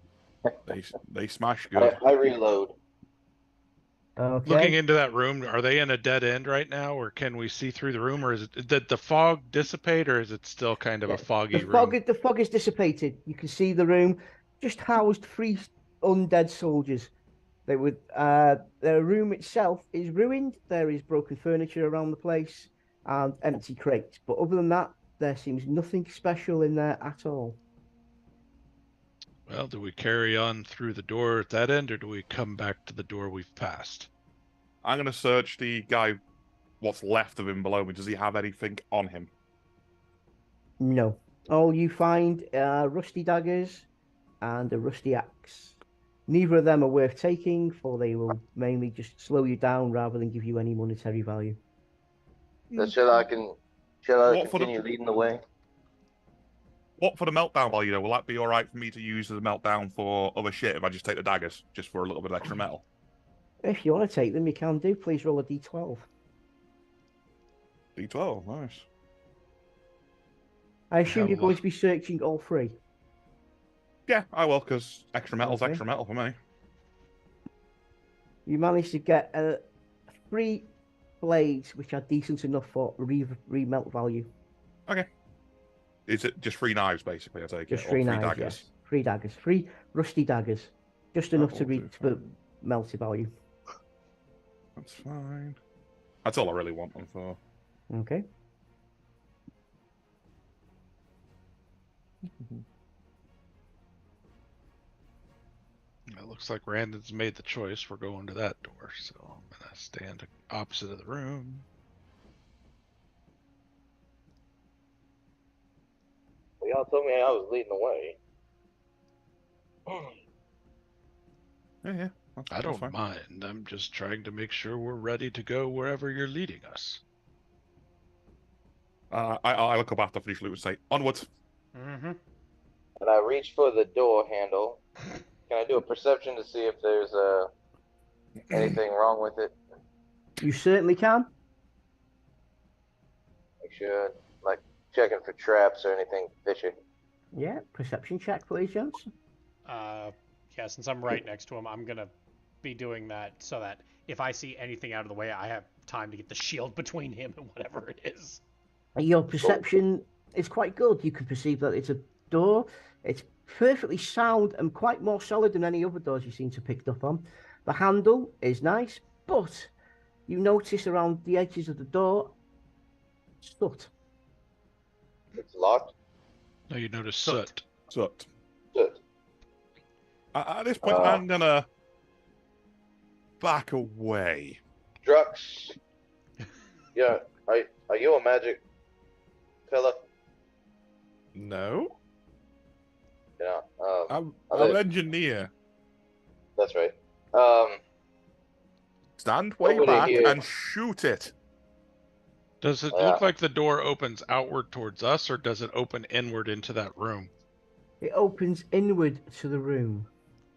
They smash good. I reload. Okay. Looking into that room, are they in a dead end right now, or can we see through the room, or did the fog dissipate, or is it still kind of a foggy room? The fog is dissipated. You can see the room just housed 3 undead soldiers. They would their room itself is ruined. There is broken furniture around the place and empty crates. But other than that, there seems nothing special in there at all. Well, do we carry on through the door at that end, or do we come back to the door we've passed? I'm going to search the guy, what's left of him below me. Does he have anything on him? No. All you find are rusty daggers and a rusty axe. Neither of them are worth taking, for they will mainly just slow you down rather than give you any monetary value. So shall I continue leading the way? What for the meltdown value, though? Will that be all right for me to use as a meltdown for other shit if I just take the daggers, just for a little bit of extra metal? If you want to take them, you can do. Please roll a d12. D12, nice. I assume you're going to be searching all 3. Yeah, I will, because extra metal's extra metal for me. You managed to get 3 blades, which are decent enough for remelt value. Okay. Is it just 3 knives, basically, I take Just it? 3 or 3 knives, daggers? yes. 3 daggers. 3 rusty daggers. Just enough to fine. melty value. That's fine. That's all I really want them for. Okay. It looks like Randon's made the choice. We're going to that door, so I'm gonna stand opposite of the room. Well, y'all told me I was leading the way. Yeah. I don't mind. I'm just trying to make sure we're ready to go wherever you're leading us. I look up after I finish loot and say, onwards. Mm-hmm. And I reach for the door handle. Can I do a perception to see if there's anything wrong with it? You certainly can. I should. Like checking for traps or anything fishy. Yeah, perception check, please, Johnson. Yeah, since I'm right next to him, I'm gonna be doing that so that if I see anything out of the way, I have time to get the shield between him and whatever it is. Your perception is quite good. You can perceive that it's a door. It's perfectly sound and quite more solid than any other doors you seem to have picked up on. The handle is nice, but you notice around the edges of the door, soot. It's locked. No, you notice Soot. soot. Good. At this point, I'm gonna back away. Drux. Yeah. Are you a magic fella? No, Yeah. I'm Okay. an engineer. That's right. Stand way Nobody back here. and shoot it. Does it Yeah. look like the door opens outward towards us, or does it open inward into that room? It opens inward to the room.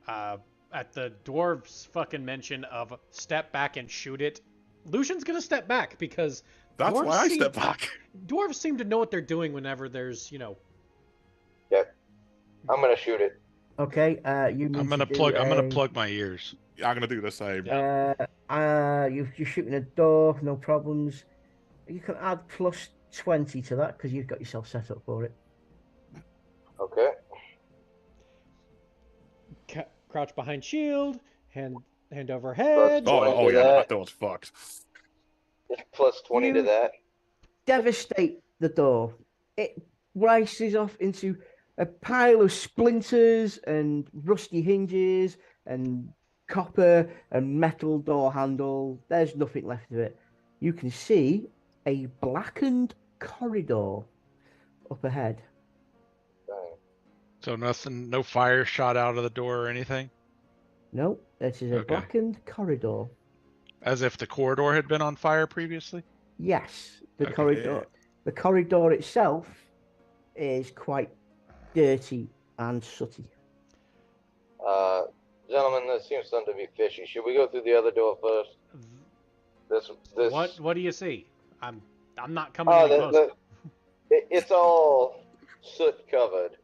At the dwarves' fucking mention of step back and shoot it, Lucian's gonna step back because That's dwarves why I seem, step back. Dwarves seem to know what they're doing whenever there's, you know. Yeah. I'm gonna shoot it. Okay, you need I'm gonna to do plug. I'm gonna a- plug my ears. Yeah, I'm gonna do the same. you're shooting a door, no problems. You can add plus 20 to that because you've got yourself set up for it. Okay. Crouch behind shield, hand over head. Plus Oh, 20 oh to yeah, that. that door's fucked. Plus 20 to You- that. Devastate the door. It rises off into a pile of splinters and rusty hinges and copper and metal door handle. There's nothing left of it. You can see a blackened corridor up ahead. Dang. So nothing, no fire shot out of the door or anything, No, it is a Okay. blackened corridor. as if the corridor had been on fire previously. Yes, the Okay. corridor. The corridor itself is quite dirty and sooty. Gentlemen, this seems something to be fishy. Should we go through the other door first? This. What do you see? I'm not coming any closer. It's all soot covered,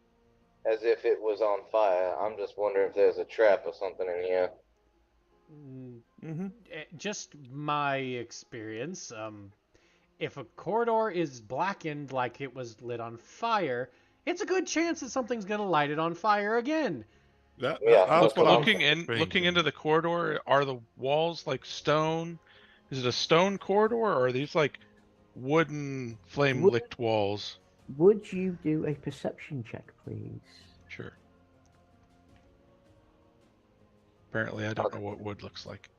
as if it was on fire. I'm just wondering if there's a trap or something in here. Mm-hmm. Just my experience. If a corridor is blackened like it was lit on fire, it's a good chance that something's gonna light it on fire again. That's Yeah, what I'm Looking thinking. into the corridor, are the walls like stone? Is it a stone corridor, or are these like wooden flame licked walls? Would you do a perception check, please? Sure. Apparently, I don't know what wood looks like.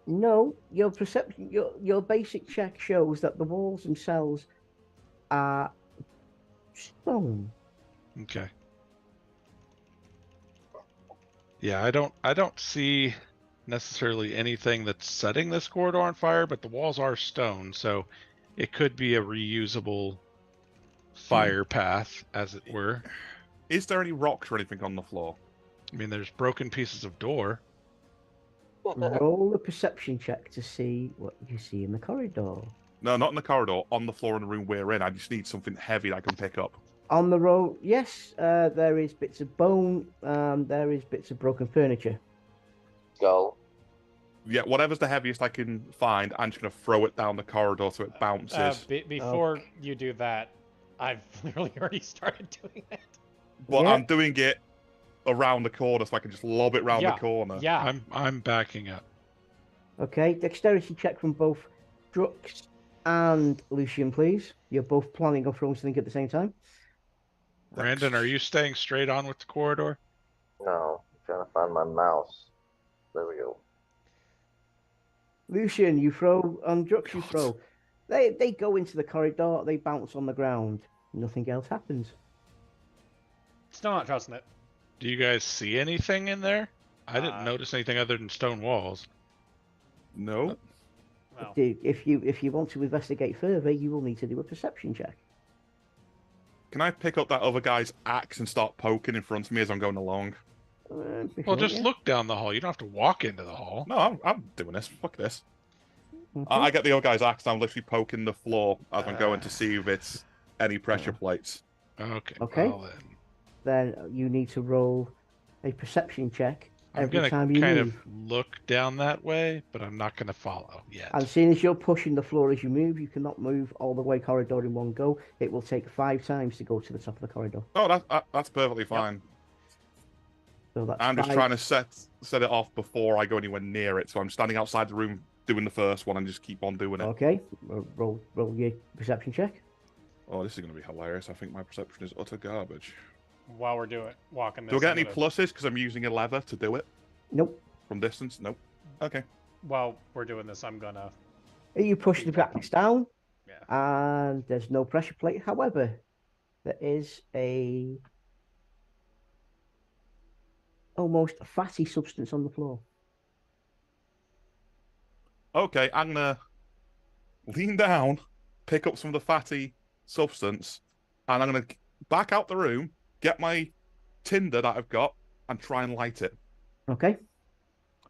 No, your perception, your basic check shows that the walls themselves are stone. Okay. Yeah, I don't see necessarily anything that's setting this corridor on fire, but the walls are stone, so it could be a reusable fire path, as it were. Is there any rocks or anything on the floor? I mean, there's broken pieces of door. Roll a perception check to see what you see in the corridor. No, not in the corridor. On the floor in the room we're in. I just need something heavy that I can pick up. On the road, yes, there is bits of bone. There is bits of broken furniture. Skull. Yeah, whatever's the heaviest I can find, I'm just gonna throw it down the corridor so it bounces. Before you do that, I've literally already started doing that. But Yeah. I'm doing it around the corner so I can just lob it round the corner. Yeah. I'm backing up. Okay, dexterity check from both Drux and Lucian, please. You're both planning on throwing something at the same time. Brandon, are you staying straight on with the corridor? No, I'm trying to find my mouse. There we go. Lucian, you throw, and Drux, you throw. They go into the corridor, they bounce on the ground. Nothing else happens. Still not trusting it. Do you guys see anything in there? I didn't Uh, notice anything other than stone walls. No. Well, If you want to investigate further, you will need to do a perception check. Can I pick up that other guy's axe and start poking in front of me as I'm going along? Well, just look down the hall. You don't have to walk into the hall. No, I'm doing this. Fuck this. Okay. I get the other guy's axe and I'm literally poking the floor as I'm going to see if it's any pressure plates. Okay. Okay. Well, Then you need to roll a perception check I'm every gonna time you kind move. of look down that way, but I'm not gonna follow yet. And seeing as you're pushing the floor as you move, you cannot move all the way corridor in one go. It will take 5 times to go to the top of the corridor. Oh, that's perfectly fine. So that's I'm just 5. trying to set it off before I go anywhere near it. So I'm standing outside the room doing the first one and just keep on doing it. Okay, roll your perception check. Oh, this is going to be hilarious. I think my perception is utter garbage. While we're walking this. Do I get I'm any gonna- pluses because I'm using a lever to do it Nope. from distance? Nope. Okay. While we're doing this, I'm gonna. You push the axe down, Yeah. and there's no pressure plate. However, there is a almost fatty substance on the floor. Okay, I'm going to lean down, pick up some of the fatty substance, and I'm going to back out the room, get my tinder that I've got, and try and light it. Okay.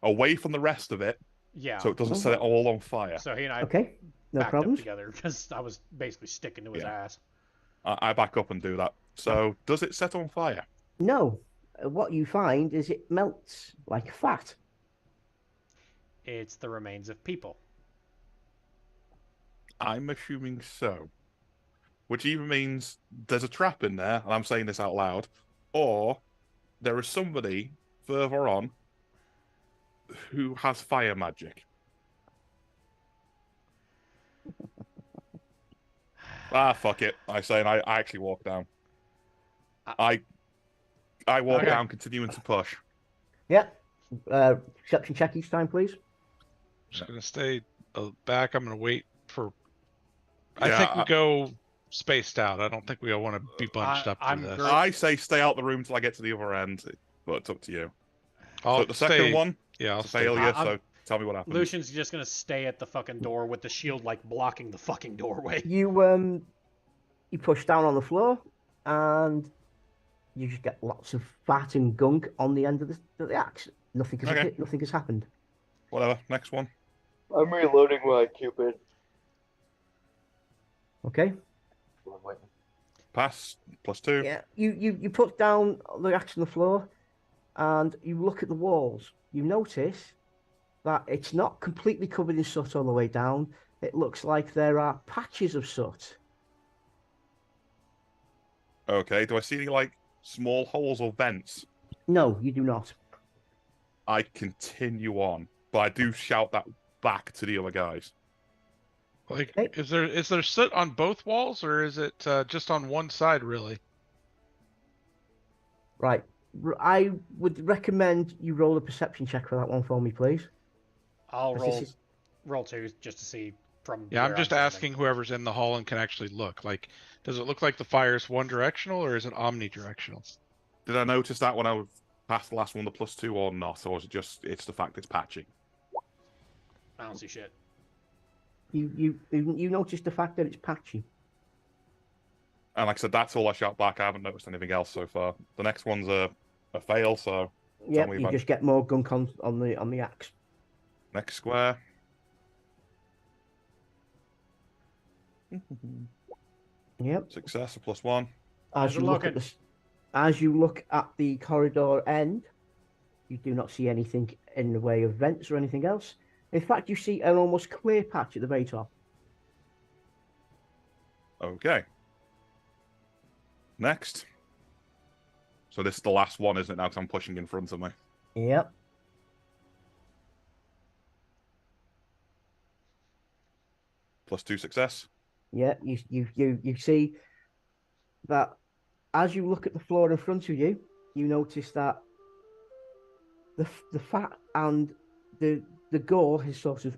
Away from the rest of it, Yeah. so it doesn't set it all on fire. So he and I Okay. No backed problems. up together because I was basically sticking to his Yeah. ass. I back up and do that. So, does it set on fire? No. What you find is it melts like fat. It's the remains of people. I'm assuming so. Which either means there's a trap in there, and I'm saying this out loud, or there is somebody further on who has fire magic. Fuck it. I say, and I actually walk down. I walk Okay. down, continuing to push. Yeah. Perception check each time, please. Just gonna stay back. I'm gonna wait for. I Yeah, think we go spaced out. I don't think we all want to be bunched up I'm for this. gr- I say stay out the room till I get to the other end, but it's up to you. I'll So the second stay- one, Yeah, I'll it's a stay. failure, I'm- so tell me what happens. Lucian's just gonna stay at the fucking door with the shield like blocking the fucking doorway. You push down on the floor, and you just get lots of fat and gunk on the end of the axe. Nothing has happened. Whatever, next one. I'm reloading my Cupid. Okay. Pass, +2. Yeah. You put down the axe on the floor, and you look at the walls. You notice that it's not completely covered in soot all the way down. It looks like there are patches of soot. Okay, do I see any, like, small holes or vents? No, you do not. I continue on, but I do shout that back to the other guys. Like, Okay. is there soot on both walls, or is it just on one side? Really? Right. I would recommend you roll a perception check for that one for me, please. I'll This roll is- roll 2 just to see from. Yeah, I'm where just standing. asking whoever's in the hall and can actually look. Like, does it look like the fire's one directional, or is it omnidirectional? Did I notice that when I was past the last one, the +2 or not? Or is it just, it's the fact it's patchy? I don't see shit. You notice the fact that it's patchy. And like I said, that's all I shout back. I haven't noticed anything else so far. The next one's a fail, so Yeah, me you if I'm- just get more gunk on the axe. next square. Yep. Success, a +1. As you look at as you look at the corridor end, you do not see anything in the way of vents or anything else. In fact, you see an almost clear patch at the very top. Okay. Next. So this is the last one, isn't it, now? Because I'm pushing in front of me. Yep. +2 success. Yeah, you see that as you look at the floor in front of you, you notice that the fat and the gore has sort of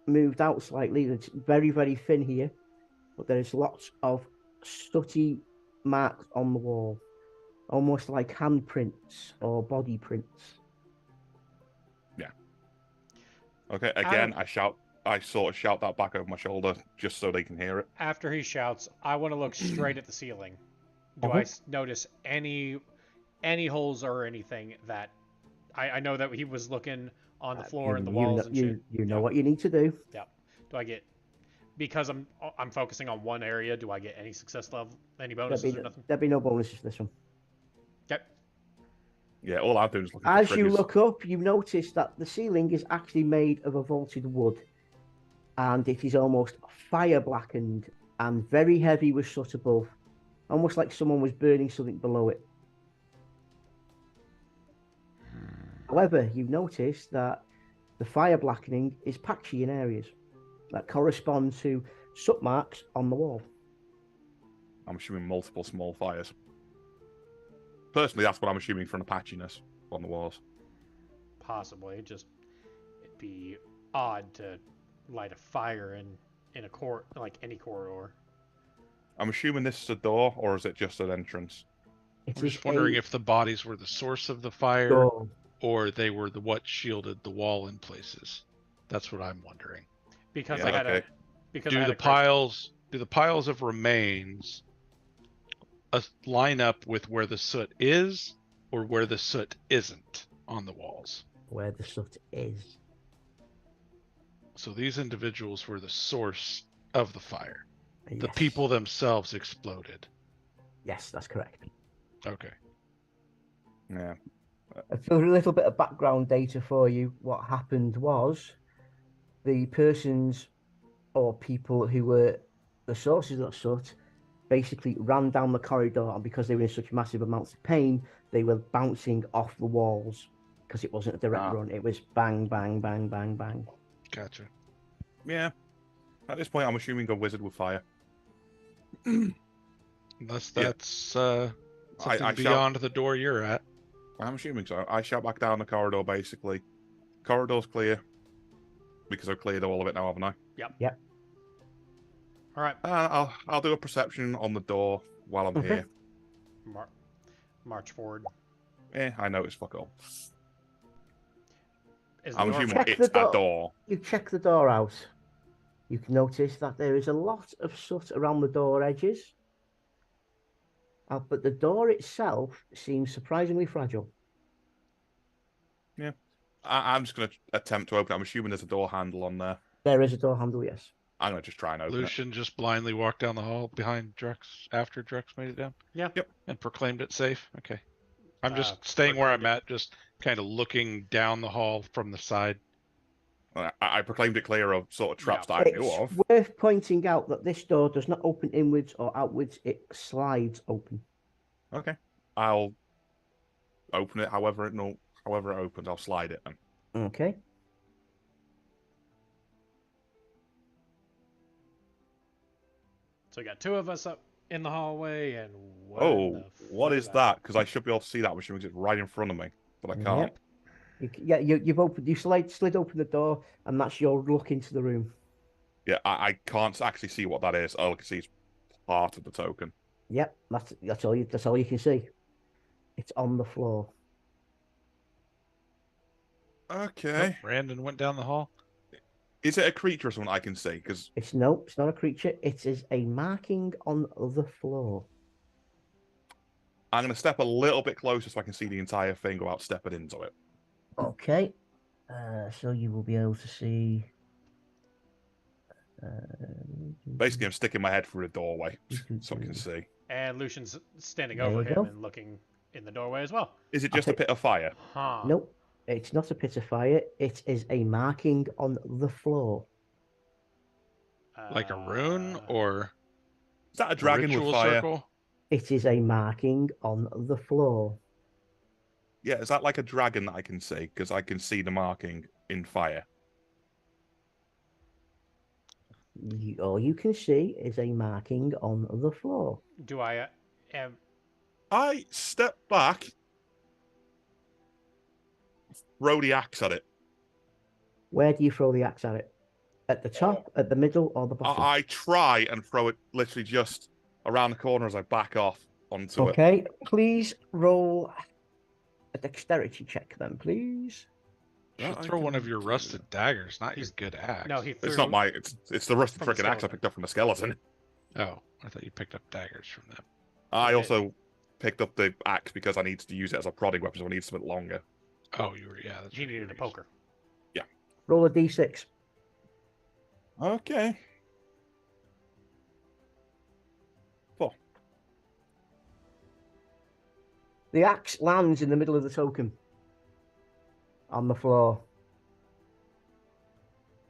moved out slightly. It's very, very thin here, but there is lots of sooty marks on the wall, almost like handprints or body prints. Okay, again, I sort of shout that back over my shoulder just so they can hear it. After he shouts, I want to look straight at the ceiling. do I notice any holes or anything that I know that he was looking on the floor and the walls and shit. You know what you need to do. Yeah. Do I get, because I'm focusing on one area, do I get any success level, any bonuses or nothing? There'll be no bonuses for this one. Okay. Yeah, all I'm doing is looking As for you triggers. look up, you notice that the ceiling is actually made of a vaulted wood, and it is almost fire blackened and very heavy with soot above, almost like someone was burning something below it. However, you notice that the fire blackening is patchy in areas that correspond to soot marks on the wall. I'm assuming multiple small fires. Personally, that's what I'm assuming from the patchiness on the walls. Possibly. It'd be odd to light a fire in a court, like any corridor. I'm assuming this is a door, or is it just an entrance? It I'm is just wondering a if the bodies were the source of the fire, door. or they were what shielded the wall in places. That's what I'm wondering. Because Yeah, I had okay. Do the piles of remains line up with where the soot is, or where the soot isn't on the walls? Where the soot is. So these individuals were the source of the fire. The Yes. people themselves exploded. Yes, that's correct. Okay. Yeah. A little bit of background data for you. What happened was the persons or people who were the sources of that soot basically ran down the corridor, and because they were in such massive amounts of pain, they were bouncing off the walls because it wasn't a direct run. It was bang, bang, bang, bang, bang. Gotcha. Yeah. At this point, I'm assuming a wizard with fire. Unless that's something I beyond the door you're at. I'm assuming so. I shout back down the corridor, basically. Corridor's clear. Because I've cleared all of it now, haven't I? Yep. All right. I'll do a perception on the door while I'm here. March forward. I notice fuck all. Is I'm the door- assuming Check it's the a door. You check the door out. You can notice that there is a lot of soot around the door edges. But the door itself seems surprisingly fragile. Yeah. I'm just going to attempt to open it. I'm assuming there's a door handle on there. There is a door handle, yes. I'm going to just try and open Lucian just blindly walked down the hall behind Drux after Drux made it down? Yeah. Yep. And proclaimed it safe? Okay. I'm just staying where I'm at, just kind of looking down the hall from the side. it. I proclaimed it clear of sort of traps that I knew It's of. worth pointing out that this door does not open inwards or outwards, it slides open. Okay. I'll open it however it opens. I'll slide it then. Okay. So we got two of us up in the hallway, and What is that? Because I should be able to see that, which means it's right in front of me, but I can't. Yep. You slid open the door, and that's your look into the room. Yeah, I can't actually see what that is. All I can see is part of the token. Yep, that's all you can see. It's on the floor. Okay. Brandon went down the hall. Is it a creature or something I can see? Because It's not a creature. It is a marking on the floor. I'm going to step a little bit closer so I can see the entire thing without stepping into it. Okay. So you will be able to see. Basically, I'm sticking my head through the doorway so I can see. And Lucian's standing There over you him go. and looking in the doorway as well. Is it just a pit of fire? Huh. Nope. It's not a pit of fire. It is a marking on the floor. Like a rune or Is that a dragon with ritual fire? circle? It is a marking on the floor. Yeah, is that like a dragon that I can see? Because I can see the marking in fire. All you can see is a marking on the floor. Do I have... I step back, throw the axe at it. Where do you throw the axe at it? At the top, at the middle, or the bottom? I try and throw it literally just around the corner as I back off onto it. Okay, please roll a dexterity check then, please. You should I throw one can of your do rusted that. daggers, not your good axe. No, he threw... It's not my. It's the rusted From the freaking axe I skeleton. picked up from the skeleton. Oh, I thought you picked up daggers from them. I Okay. also picked up the axe because I needed to use it as a prodding weapon, so I need something longer. Oh, you were, yeah. That's He right, you needed were a poker. Roll a d6. Okay. 4. The axe lands in the middle of the token on the floor.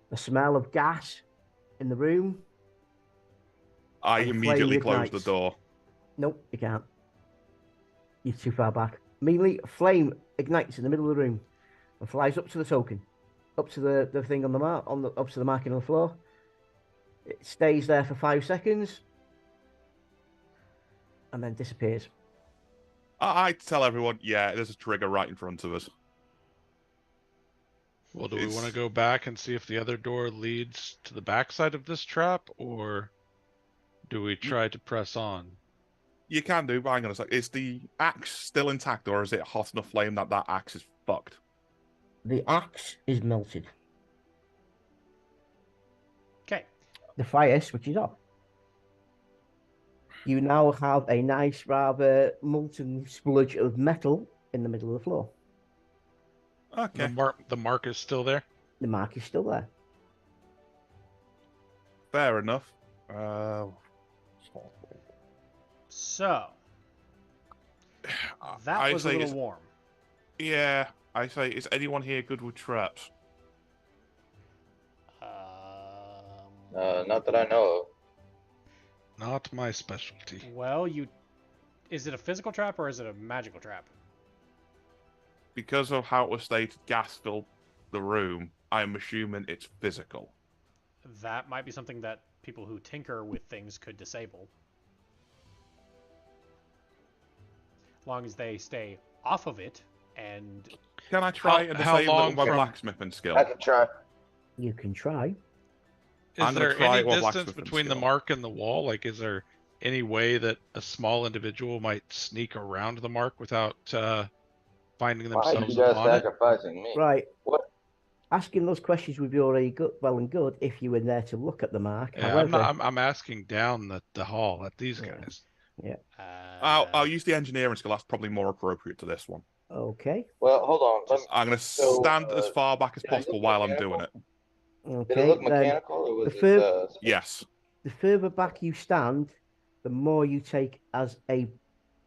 The smell of gas in the room. I And the immediately flame closed the ignites. door. Nope, you can't. You're too far back. Immediately, a flame ignites in the middle of the room and flies up to the token, up to the thing on the mark, up to the marking on the floor. It stays there for 5 seconds and then disappears. I tell everyone, yeah, there's a trigger right in front of us. Well, do we It's- want to go back and see if the other door leads to the backside of this trap, or do we try to press on? You can do, but hang on a sec. Is the axe still intact, or is it hot enough flame that that axe is fucked? The axe is melted. Okay. The fire switches off. You now have a nice, rather molten spludge of metal in the middle of the floor. Okay. The mark is still there. The mark is still there. Fair enough. So that I was a say little is- warm. Yeah, I say, is anyone here good with traps? Not that I know of. Not my specialty. Well, is it a physical trap or is it a magical trap? Because of how it was stated, gas filled the room, I'm assuming it's physical. That might be something that people who tinker with things could disable. As long as they stay off of it and... Can I try and how disable it long with my from- blacksmithing skill? I can try. You can try. Is I'm gonna there try any it while distance blacksmithing between the skill. mark and the wall? Like, is there any way that a small individual might sneak around the mark without finding Why are themselves you guys upon it? sacrificing me? Right. What? Asking those questions would be already good, well and good if you were there to look at the mark. Yeah, However, I'm asking down the hall at these Yeah. guys. I'll use the engineering skill. That's probably more appropriate to this one. okay. Well, hold on. Let me, I'm going to So, stand as far back as did it possible look while I'm mechanical? doing it. Okay. did it look then mechanical or was the it? fir- Yes. the further back you stand, the more you take as a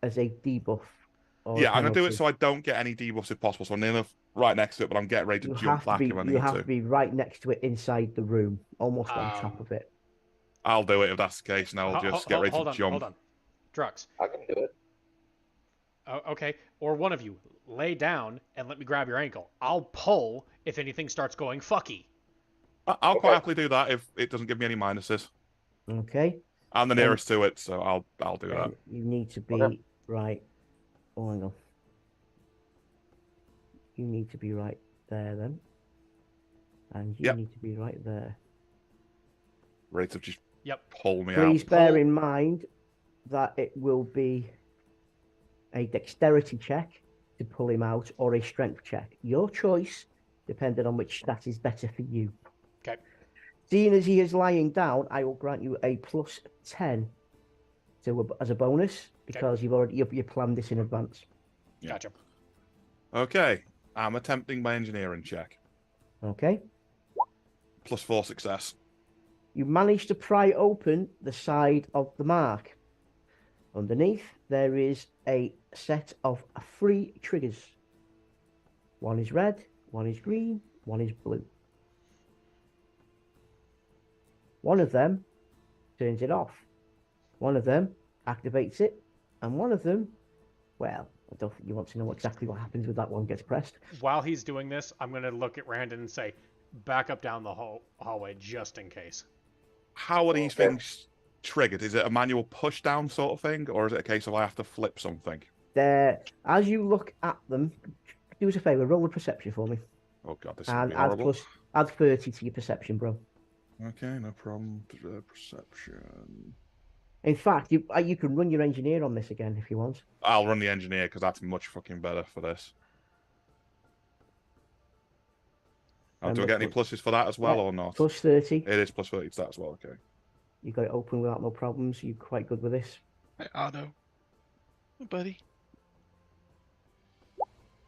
debuff. Or Yeah, I'm going to do it penalty. so I don't get any debuffs if possible. So I'm near enough right next to it, but I'm getting ready to You jump have to back be. if I You need have to. to be right next to it inside the room, almost on top of it. I'll do it if that's the case, and I'll just get ready to jump. Hold on. Drux. I can do it. Oh, okay. Or one of you, lay down and let me grab your ankle. I'll pull if anything starts going fucky. I'll quite Okay. happily do that if it doesn't give me any minuses. Okay. I'm the nearest to it, so I'll do that. Then you need to be Okay. right. Oh, hang on. You need to be right there then, and you Yep. need to be right there. Ready to just Yep. pull me Please out. bear in mind that it will be a dexterity check to pull him out or a strength check. Your choice, depending on which stat is better for you. Okay. Seeing as he is lying down, I will grant you a plus 10 as a bonus because you planned this in advance. Yeah. Gotcha. Okay, I'm attempting my engineering check. Okay. +4 success. You manage to pry open the side of the mark. Underneath, there is a set of 3 triggers. One is red, one is green, one is blue. One of them turns it off. One of them activates it, and one of them, well, I don't think you want to know exactly what happens when that one gets pressed. While he's doing this, I'm going to look at Randon and say, back up down the hallway just in case. How are these Okay. things triggered? Is it a manual push down sort of thing, or is it a case of I have to flip something? There, as you look at them, do us a favour, roll a perception for me, Oh god, this is and horrible. add 30 to your perception, bro. Okay, no problem. Perception. In fact, you can run your engineer on this again if you want. I'll run the engineer because that's much fucking better for this. Oh, do I get any pluses for that as well, Yeah, or not? Plus 30. It is +30 to that as well. Okay. You got it open without no problems. You're quite good with this. Hey, Otto. Hey, buddy.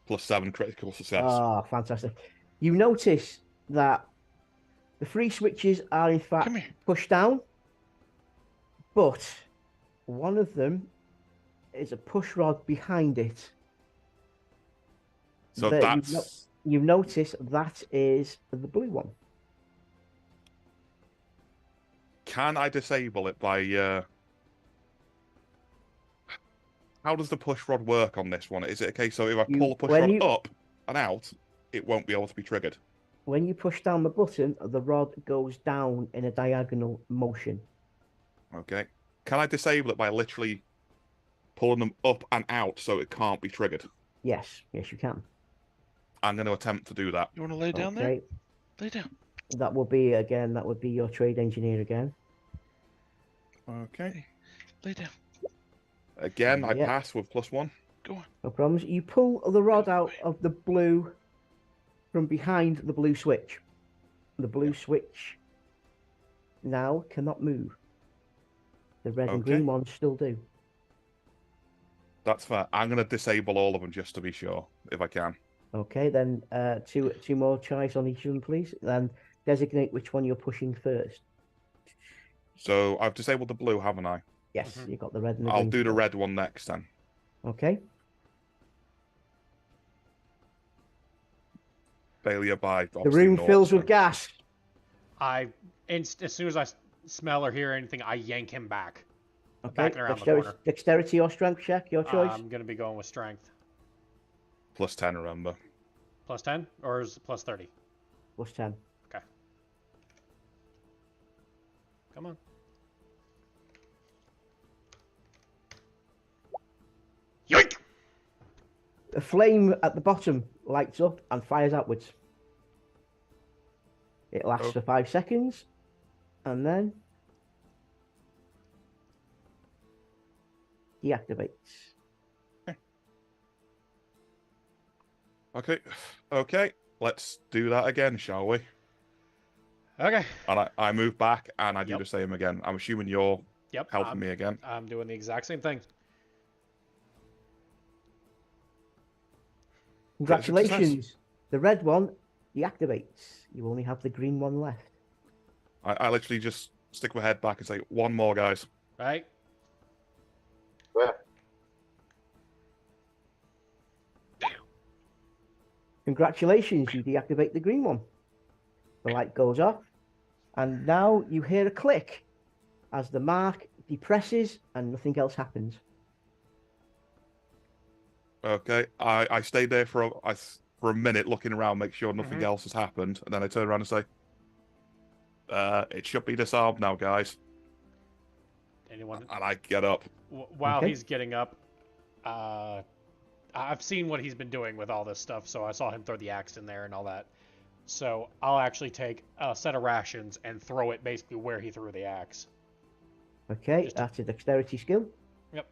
+7 critical success. Ah, fantastic. You notice that the 3 switches are in fact Come here. pushed down, but one of them is a push rod behind it. So That that's you notice that is the blue one. Can I disable it by? How does the push rod work on this one? Is it a case of if I pull the push rod up and out, it won't be able to be triggered? When you push down the button, the rod goes down in a diagonal motion. Okay. Can I disable it by literally pulling them up and out so it can't be triggered? Yes, yes, you can. I'm going to attempt to do that. You want to lay down there? Lay down. That will be your trade engineer again. Okay. Lay down. Again, I pass with +1. Go on. No problems. You pull the rod out of the blue from behind the blue switch. The blue switch now cannot move. The red and green ones still do. That's fair. I'm going to disable all of them just to be sure, if I can. Okay, then two more tries on each of them, please. Then designate which one you're pushing first. So I've disabled the blue, haven't I? Yes, you got the red and the I'll green. do the red one next then. Okay. Failure by. The room fills with gas. As soon as I smell or hear anything, I yank him back. Okay. Back around the corner. Dexterity or strength check, your choice. I'm gonna be going with strength. +10, remember. +10 or is it +30? +10. Okay. Come on. Yoink! A flame at the bottom lights up and fires outwards. It lasts for 5 seconds, and then deactivates. Okay. Let's do that again, shall we? Okay. And I move back and I do the same again. I'm assuming you're helping me again. I'm doing the exact same thing. Congratulations. The red one deactivates. You only have the green one left. I literally just stick my head back and say, one more, guys. Right? Yeah. Congratulations, you deactivate the green one. The light goes off, and now you hear a click as the mark depresses and nothing else happens. Okay, I stayed there for a minute looking around, make sure nothing else has happened, and then I turn around and say, it should be disarmed now, guys. Anyone? And I get up. While he's getting up, I've seen what he's been doing with all this stuff, so I saw him throw the axe in there and all that. So I'll actually take a set of rations and throw it basically where he threw the axe. Okay, that's a dexterity skill. Yep.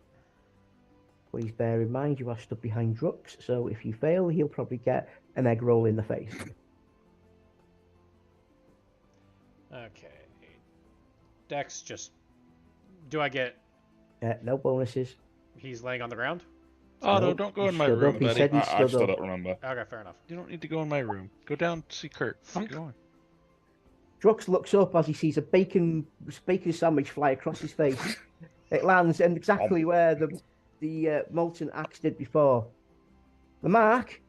Please bear in mind you are stood behind Drux, so if you fail, he'll probably get an egg roll in the face. Okay. Dex, just... Do I get... No bonuses. He's laying on the ground? Oh, no, don't go in my room, buddy. I stood up, remember. Okay, fair enough. You don't need to go in my room. Go down to see Kurt. Go on. Drux looks up as he sees a bacon sandwich fly across his face. It lands in exactly where the molten axe did before. The mark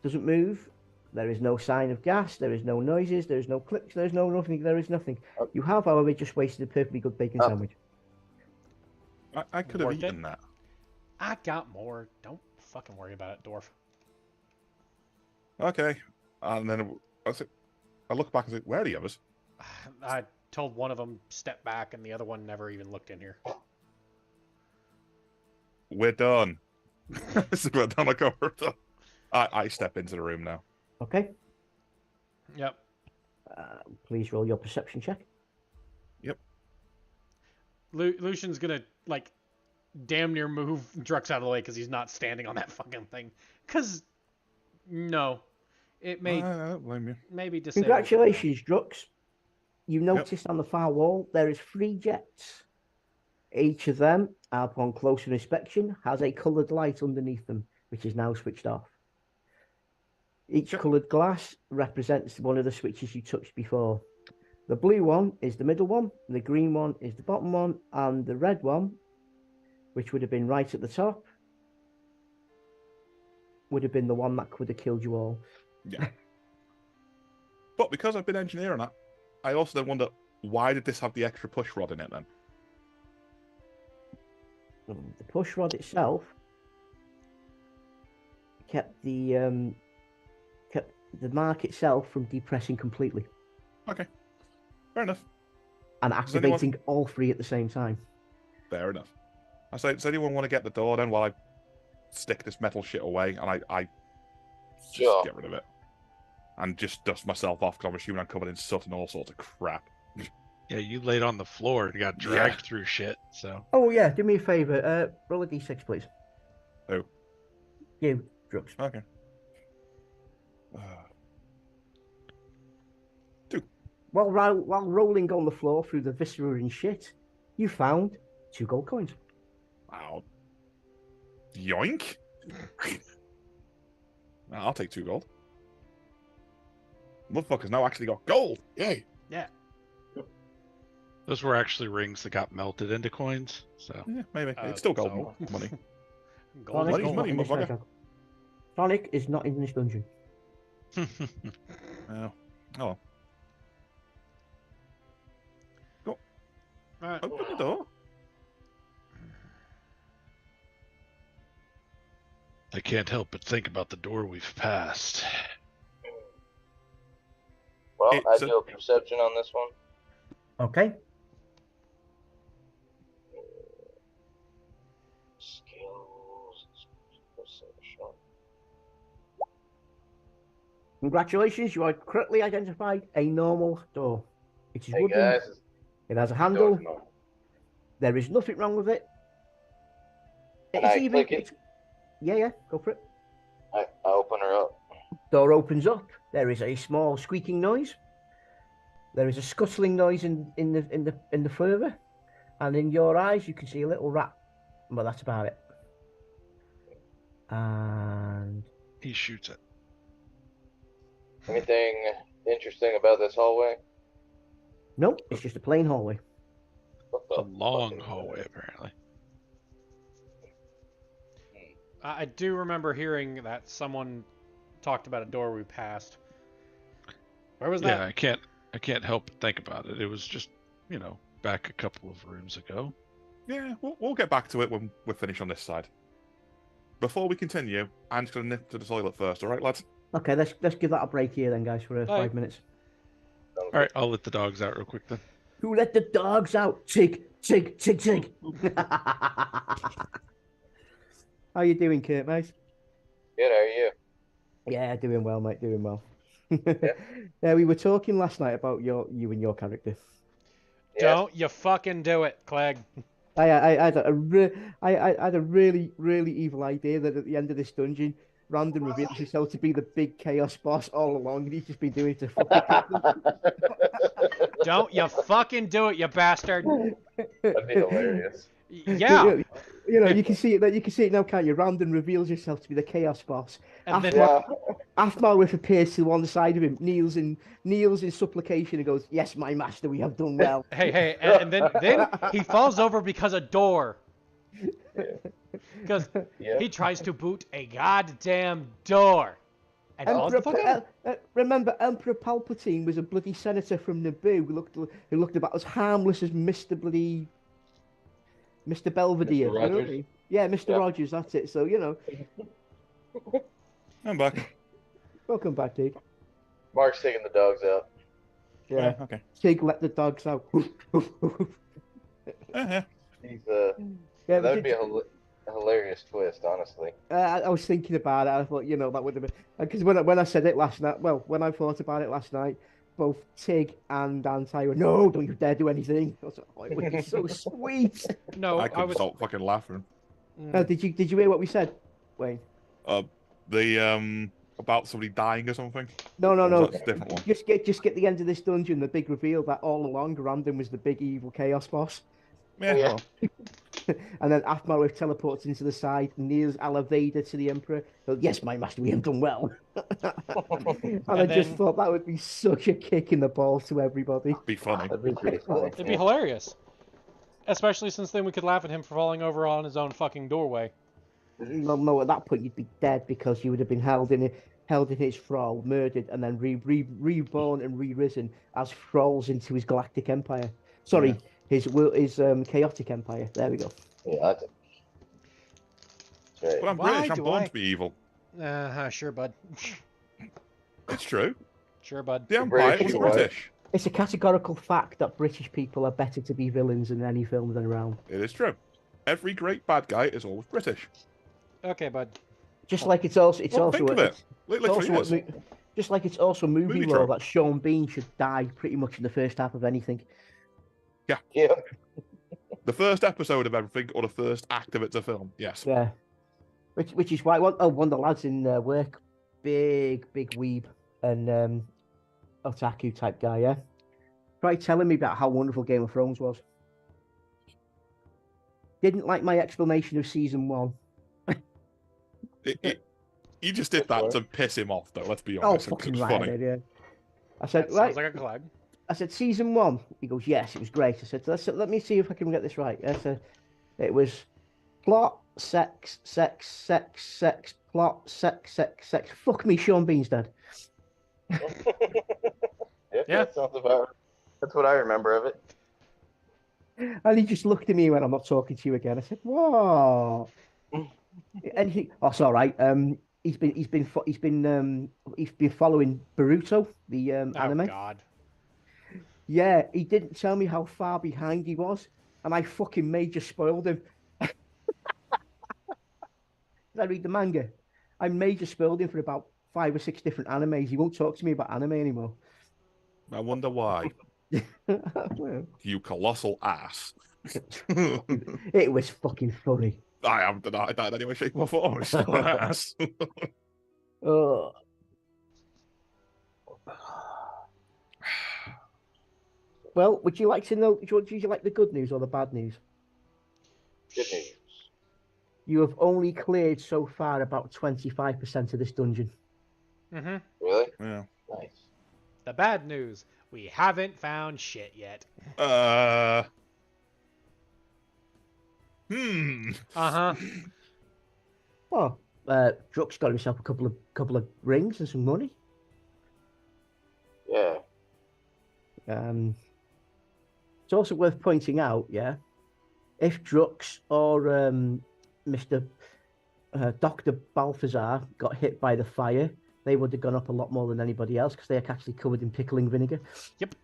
doesn't move. There is no sign of gas. There is no noises. There is no clicks. There is no nothing. There is nothing. You have, however, just wasted a perfectly good bacon sandwich. I could have eaten that. I got more. Don't fucking worry about it, dwarf. Okay. And then I look back and say, where are the others? I told one of them step back, and the other one never even looked in here. We're done. This is we're done. I step into the room now. Okay. Yep. Please roll your perception check. Yep. Lucian's gonna, like, damn near move Drux out of the way because he's not standing on that fucking thing. Because, no. It may... I don't blame you. Maybe disable. Congratulations, Drux. You noticed on the far wall there is 3 jets Each of them, upon closer inspection, has a coloured light underneath them, which is now switched off. Each coloured glass represents one of the switches you touched before. The blue one is the middle one, the green one is the bottom one, and the red one, which would have been right at the top, would have been the one that could have killed you all. Yeah. But because I've been engineering that, I also then wonder, why did this have the extra push rod in it then? The push rod itself kept the mark itself from depressing completely. Okay. Fair enough. And activating all three at the same time. Fair enough. I say, does anyone want to get the door then while I stick this metal shit away and I just get rid of it? And just dust myself off because I'm assuming I'm covered in soot and all sorts of crap. Yeah, you laid on the floor and got dragged through shit, so. Oh, yeah, do me a favour. Roll a d6, please. Who? You, Drugs. Okay. 2. While rolling on the floor through the viscera and shit, you found 2 gold coins. Wow. Yoink. I'll take 2 gold. Motherfuckers now actually got gold. Yay. Yeah. Those were actually rings that got melted into coins, so. Yeah, maybe. It's still gold money. Gold Sonic is is money, not in this motherfucker. dungeon. Sonic is not in this dungeon. Oh. Oh. Go. Alright. Open the door. I can't help but think about the door we've passed. Well, It's I do a perception on this one. Okay. Skills, perception. Congratulations, you are correctly identified a normal door. It is Hey wooden. guys, It has a handle. door's normal. There is nothing wrong with it. Can I click it? Yeah, go for it. I open her up. Door opens up. There is a small squeaking noise. There is a scuttling noise in the further, and in your eyes you can see a little rat. But that's about it. And He shoots it. Anything interesting about this hallway? nope, it's just a plain hallway. What A the long fuck is hallway, that? apparently. I do remember hearing that someone talked about a door we passed. Where was Yeah, that? I can't help but think about it. It was just, back a couple of rooms ago. Yeah, we'll get back to it when we're finished on this side. Before we continue, I'm just going to nip to the toilet first, all right, lads? Okay, let's give that a break here then, guys, for 5 minutes. All right, I'll let the dogs out real quick then. Who let the dogs out? Tig, Tig, Tig, Tig. How you doing, Kurt, mate? Good, how are you? Yeah, doing well, mate. Doing well. Yeah, we were talking last night about you and your character. Yeah. Don't you fucking do it, Clegg. I had a really evil idea that at the end of this dungeon, Random reveals himself to be the big chaos boss all along, and he's just been doing it to fucking people. Don't you fucking do it, you bastard. That'd be hilarious. Yeah. You can see it now, can't you? Random reveals himself to be the chaos boss. And then Athmarwith appears to one side of him, kneels in supplication and goes, "Yes, my master, we have done well." hey, and then he falls over because a door. Because he tries to boot a goddamn door. And falls the fuck out. Remember, Emperor Palpatine was a bloody senator from Naboo who looked about as harmless as Mr. Belvedere. Mr. Rogers? Yeah, Mr. Rogers, that's it. So, I'm back. welcome back, dude. Mark's taking the dogs out. Yeah. Okay. Tig, let the dogs out. He's Yeah, that would be a hilarious twist, honestly. I was thinking about it. I thought, that would have been because when I said it last night. Well, when I thought about it last night, both Tig and Anti were, "No, don't you dare do anything." I was like, "Oh, it would be so sweet." No, I couldn't stop fucking laughing. Did you hear what we said, Wayne? The about somebody dying or something. No. Or was that a different one? Just get the end of this dungeon. The big reveal that all along Random was the big evil chaos boss. Yeah. And then Athmarith teleports into the side, kneels Vader to the Emperor. Goes, yes, my master, we have done well. And I just then- thought that would be such a kick in the balls to everybody. Be funny. That'd be pretty funny. It'd be hilarious. Especially since then we could laugh at him for falling over on his own fucking doorway. No, at that point you'd be dead because you would have been held in his thrall, murdered, and then reborn and re-risen as thralls into his galactic empire. Sorry, his chaotic empire. There we go. Yeah, that's it. That's But right. I'm Why British. I'm do born I- to be evil. Sure, bud. It's true. Sure, bud. The Empire British was what? British. It's a categorical fact that British people are better to be villains in any film than around. It is true. Every great bad guy is always British. Okay, bud. Just like it's also Well, think of it. it's Literally also is. just like it's also movie Movie law trope. that Sean Bean should die pretty much in the first half of anything. Yeah. The first episode of everything or the first act of it's a film. Yes. Yeah, which is why one of the lads in work, big weeb and otaku type guy. Yeah, tried telling me about how wonderful Game of Thrones was. Didn't like my explanation of season 1. You just did that to piss him off, though. Let's be Oh, honest. fucking It's right, I funny. did, yeah. I said, That right. sounds like a collab. I said, season 1. He goes, yes, it was great. I said, let me see if I can get this right. I said, it was plot, sex, plot, sex. Fuck me, Sean Bean's dead. Yeah. That sounds about right. That's what I remember of it. And he just looked at me and went, I'm not talking to you again. I said, what? And he, oh, it's all right. He's been following Boruto, the anime. Oh, God. Yeah, he didn't tell me how far behind he was, and I fucking major spoiled him. Did I read the manga? I major spoiled him for about 5 or 6 different animes. He won't talk to me about anime anymore. I wonder why. You colossal ass. It was fucking funny. I haven't denied that in any way, shape, or form. It's still an ass. Oh. Well, would you like to know? Would you like the good news or the bad news? Good news. You have only cleared so far about 25% of this dungeon. Mm-hmm. Really? Yeah. Nice. The bad news. We haven't found shit yet. Uh-huh. Oh, Druck's got himself a couple of rings and some money. Yeah. It's also worth pointing out, yeah, if Drux or Mr. Dr. Balthazar got hit by the fire, they would have gone up a lot more than anybody else because they're actually covered in pickling vinegar. Yep.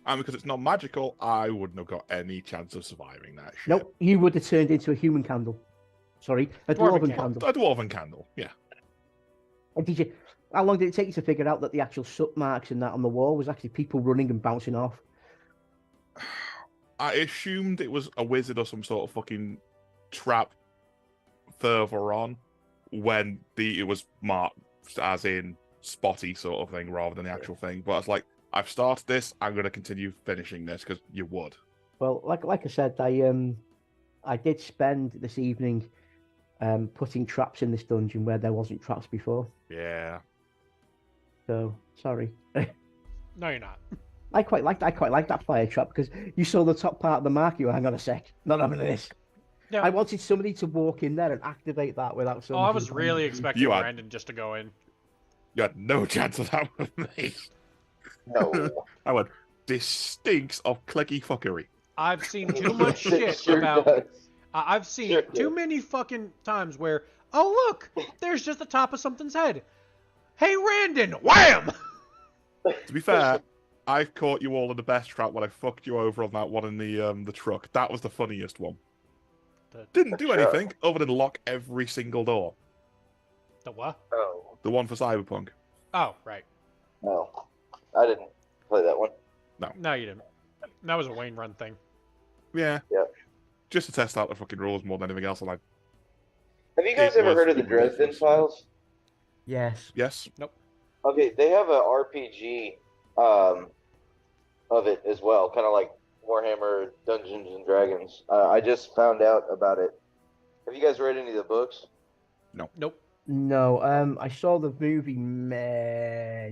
And because it's not magical, I wouldn't have got any chance of surviving that shit. Nope, you would have turned into a human candle. Sorry, a Dwarven dwarven candle. candle. A dwarven candle, yeah. And did you? How long did it take you to figure out that the actual soot marks and that on the wall was actually people running and bouncing off? I assumed it was a wizard or some sort of fucking trap further on when it was marked as in spotty sort of thing rather than the actual thing. But I was like, I've started this, I'm going to continue finishing this because you would. Well, like I said, I did spend this evening putting traps in this dungeon where there wasn't traps before. Yeah. So sorry. No, you're not. I quite like that fire trap because you saw the top part of the mark. You were, hang on a sec, not having this. Yeah. I wanted somebody to walk in there and activate that without. Oh, I was really expecting You are- Brandon just to go in. You had no chance of that with me. No. I went, this stinks of clicky fuckery. I've seen too much It shit sure about. does. I've seen Sure too does. many fucking times where, oh look, there's just the top of something's head. Hey, Randon, wham! To be fair, I caught you all in the best trap when I fucked you over on that one in the truck. That was the funniest one. Didn't do Sure. anything other than lock every single door. The what? Oh. The one for Cyberpunk. Oh, right. No. I didn't play that one. No, you didn't. That was a Wayne Run thing. Yeah. Yeah. Just to test out the fucking rules more than anything else. And Have you guys It ever was heard of the Dresden ridiculous. Files? Yes. yes. Okay, they have a RPG of it as well, kind of like Warhammer Dungeons and Dragons. I just found out about it. Have you guys read any of the books? Nope. No, I saw the movie many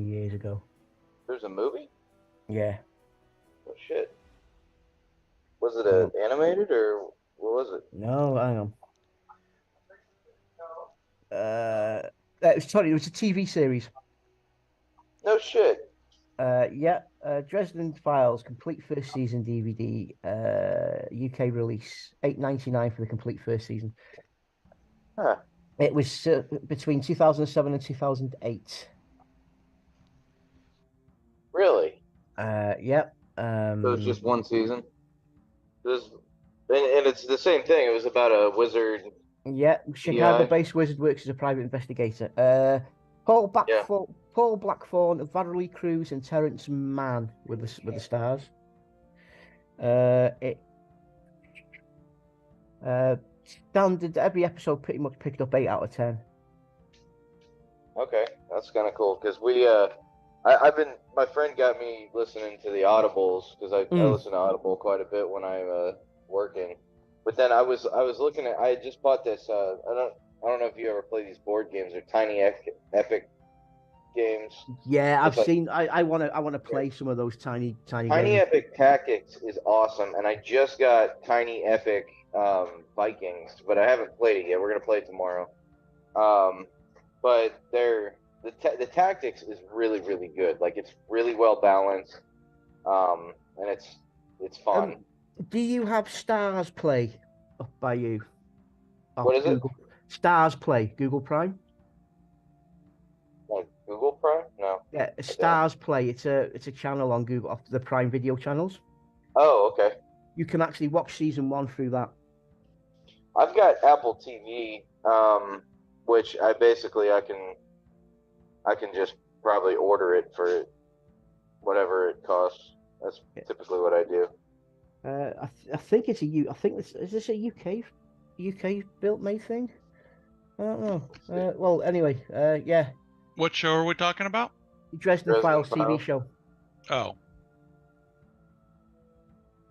years ago. There's a movie? Yeah. Oh shit. Was it animated or what was it? No, hang on. It was a TV series. No shit. Dresden Files complete first season DVD. UK release $8.99 for the complete first season. Huh. It was between 2007 and 2008. Really? Yeah. So it was just one season? And it's the same thing. It was about a wizard. Yeah, Chicago-based wizard works as a private investigator. Paul Blackthorne, Valerie Cruz, and Terrence Mann with the stars. Standard. Every episode pretty much picked up 8 out of 10. Okay, that's kind of cool because my friend got me listening to the Audibles because I listen to Audible quite a bit when I'm working. But then I was looking at, I just bought this. I don't know if you ever play these board games or Tiny Epic games. Yeah, I've seen. I want to play some of those tiny games. Epic Tactics is awesome, and I just got Tiny Epic Vikings, but I haven't played it yet. We're gonna play it tomorrow. But the tactics is really, really good. Like, it's really well balanced, and it's fun. Do you have Stars Play up by you? What is it? Stars Play, Google Prime. Like Google Prime? No. Yeah, Stars Play. It's a channel on Google, off the Prime Video channels. Oh, okay. You can actually watch season 1 through that. I've got Apple TV, which I can just probably order it for whatever it costs. That's typically what I do. I think it's is this a UK built made thing? I don't know. Well, anyway, yeah. What show are we talking about? Dresden Files TV show. Oh.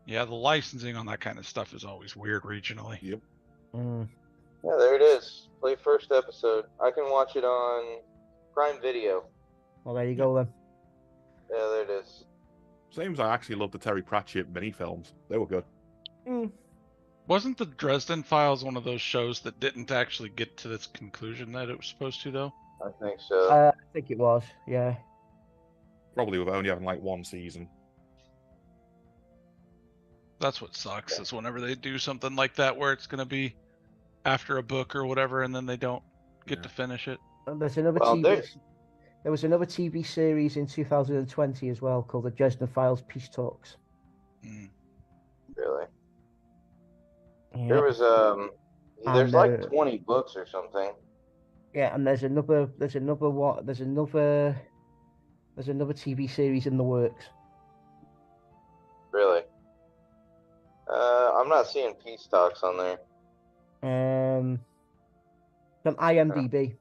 Yeah, the licensing on that kind of stuff is always weird regionally. Yep. Yeah, there it is. Play first episode. I can watch it on Prime Video. Well, there you go then. Yeah, there it is. Seems I actually love the Terry Pratchett mini films. They were good. Wasn't the Dresden Files one of those shows that didn't actually get to this conclusion that it was supposed to, though? I think so. I think it was, yeah. Probably with only having like one season. That's what sucks, is whenever they do something like that where it's going to be after a book or whatever, and then they don't get to finish it. And there's another There was another TV series in 2020 as well called the Dresden Files Peace Talks. Really? Yeah. There was there's like 20 books or something. Yeah, and there's another TV series in the works. Really? I'm not seeing Peace Talks on there. From IMDb.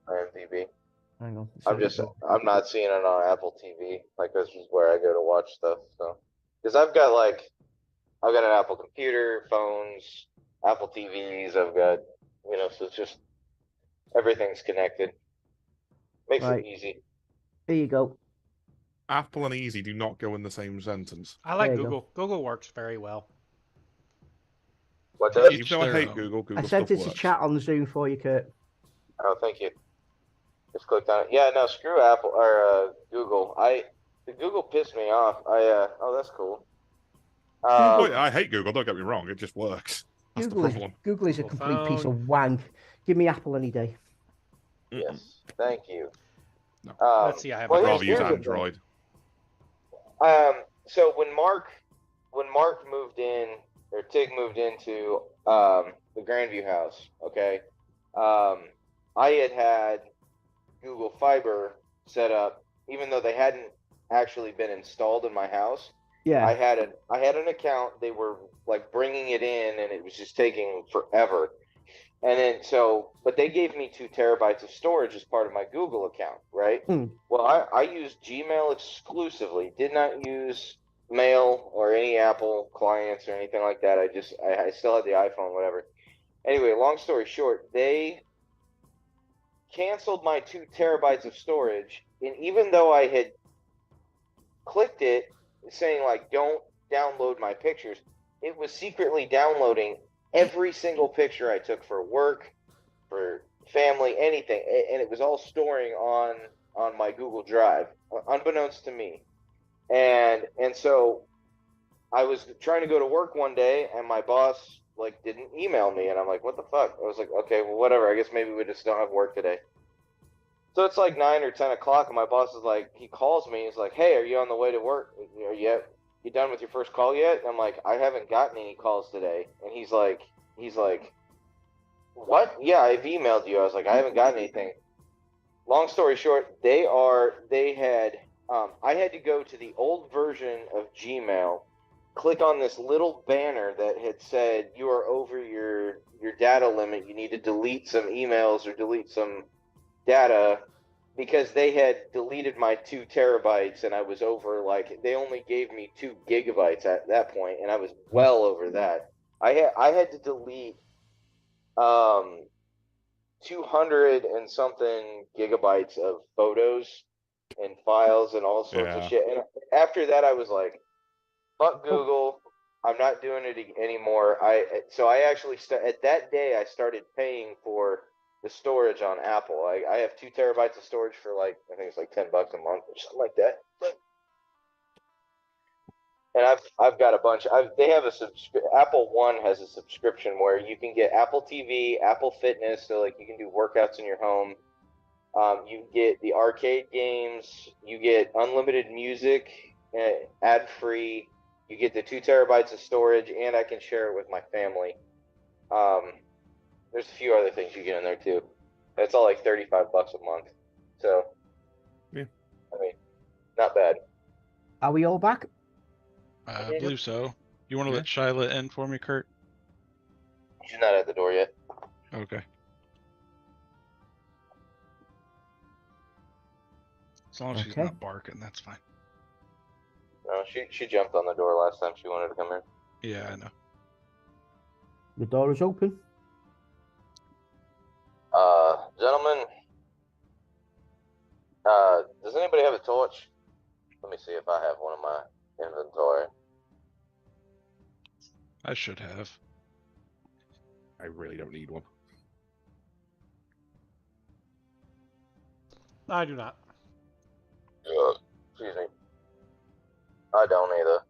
IMDb. Hang on. I'm not seeing it on Apple TV. Like, this is where I go to watch stuff. So, because I've got an Apple computer, phones, Apple TVs. I've got, so it's just everything's connected. Makes it easy. There you go. Apple and easy do not go in the same sentence. I like Google. Google works very well. What does? Even though I hate Google, I sent it to works. chat on Zoom for you, Kurt. Oh, thank you. Just clicked on it. Yeah, no, screw Apple or Google. The Google pissed me off. Oh, that's cool. I hate Google. Don't get me wrong. It just works. That's the problem. Google is a complete piece of wank. Give me Apple any day. Yes, thank you. No. Let's see. I have. I'd rather use Android. So when Mark moved in, or Tig moved into the Grandview house, okay, I had Google Fiber set up, even though they hadn't actually been installed in my house. Yeah. I had an account. They were like bringing it in, and it was just taking forever. And then but they gave me 2 terabytes of storage as part of my Google account, right? Well, I used Gmail exclusively, did not use Mail or any Apple clients or anything like that. I still had the iPhone, whatever. Anyway, long story short, they canceled my 2 terabytes of storage, and even though I had clicked it saying like don't download my pictures, it was secretly downloading every single picture I took for work, for family, anything, and it was all storing on my Google Drive, unbeknownst to me. And so I was trying to go to work one day, and my boss like didn't email me, and I'm like, what the fuck? I was like, okay, well, whatever. I guess maybe we just don't have work today. So it's like 9 or 10 o'clock, and my boss is like, he calls me. He's like, hey, are you on the way to work? Are you done with your first call yet? And I'm like, I haven't gotten any calls today. And he's like, what? Yeah, I've emailed you. I was like, I haven't gotten anything. Long story short, I had to go to the old version of Gmail, click on this little banner that had said, you are over your data limit. You need to delete some emails or delete some data, because they had deleted my 2 terabytes and I was over, like, they only gave me 2 gigabytes at that point, and I was well over that. I had to delete 200 and something gigabytes of photos and files and all sorts of shit. And after that, I was like, fuck Google. I'm not doing it anymore. So I actually at that day I started paying for the storage on Apple. I have 2 terabytes of storage for like, I think it's like $10 a month or something like that. And I've got a bunch. They have Apple One has a subscription where you can get Apple TV, Apple Fitness, so like you can do workouts in your home. You get the arcade games. You get unlimited music, ad free. You get the 2 terabytes of storage, and I can share it with my family. There's a few other things you get in there too. It's all like $35 a month. So, yeah. I mean, not bad. Are we all back? I believe so. You want to let Shyla in for me, Kurt? She's not at the door yet. Okay. As long as she's not barking, that's fine. No, she jumped on the door last time she wanted to come in. Yeah, I know. The door is open. Gentlemen, does anybody have a torch? Let me see if I have one in my inventory. I should have. I really don't need one. I do not. Excuse me. I don't either.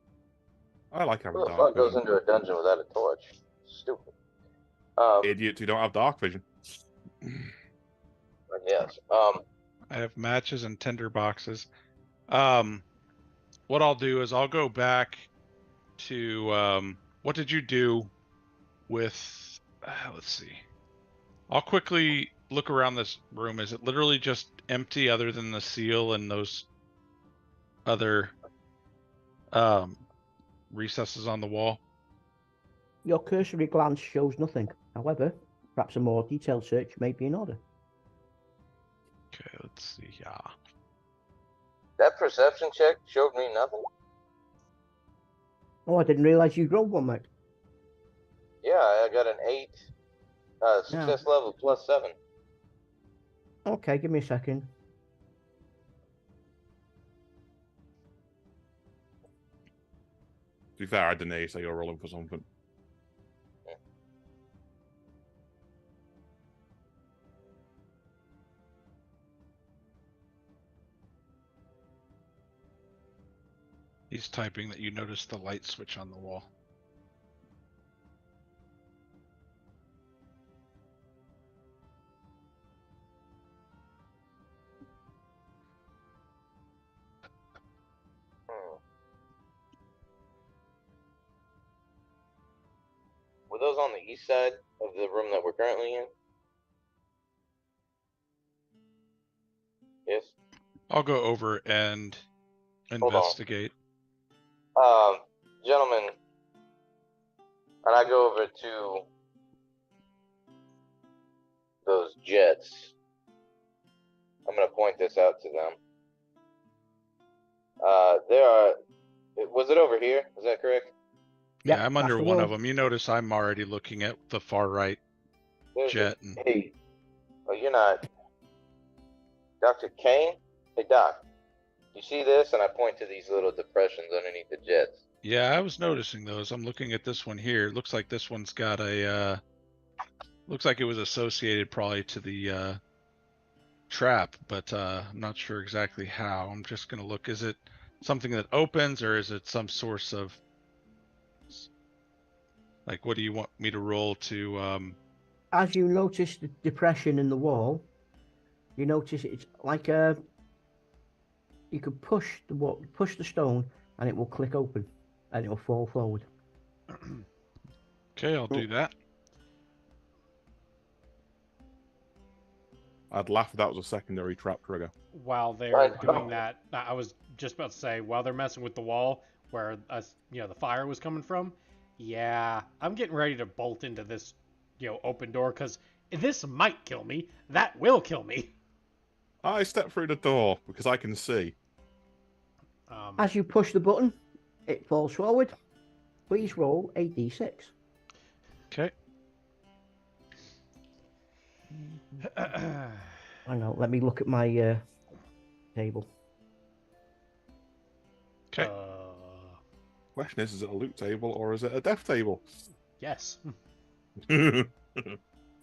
I like having Who the dark fuck goes vision. into a dungeon without a torch? Stupid. Idiots who don't have dark vision. Yes. I have matches and tinder boxes. What I'll do is I'll go back to what did you do with? Let's see. I'll quickly look around this room. Is it literally just empty, other than the seal and those other recesses on the wall? Your cursory glance shows nothing. However, perhaps a more detailed search may be in order. Okay, let's see. Yeah. That perception check showed me nothing. Oh, I didn't realize you rolled one, mate. Yeah, I got an 8 success level +7. Okay, give me a second. To be fair, I didn't hear you say you're rolling for something. He's typing that you noticed the light switch on the wall. Were those on the east side of the room that we're currently in? Yes. I'll go over and investigate. Gentlemen, and I go over to those jets. I'm going to point this out to them. There are. Was it over here? Is that correct? Yep, Yeah, I'm that's under the one wall. of them. You notice I'm already looking at the far right There's jet. Hey. Oh, you're not. Dr. Kane? Hey, Doc. You see this? And I point to these little depressions underneath the jets. Yeah, I was noticing those. I'm looking at this one here. It looks like this one's got a. Looks like it was associated probably to the trap, but I'm not sure exactly how. I'm just gonna look. Is it something that opens, or is it some source of? Like, what do you want me to roll to? As you notice the depression in the wall, you notice it's like a. You could push the stone, and it will click open, and it will fall forward. Okay, I'll do that. I'd laugh if that was a secondary trap trigger. While they're doing that, I was just about to say, while they're messing with the wall where the fire was coming from, yeah, I'm getting ready to bolt into this, open door, because this might kill me. That will kill me. I step through the door because I can see. As you push the button, it falls forward. Please roll a d6. Okay. Hang on, let me look at my table. Okay. Question is it a loot table or is it a death table? Yes.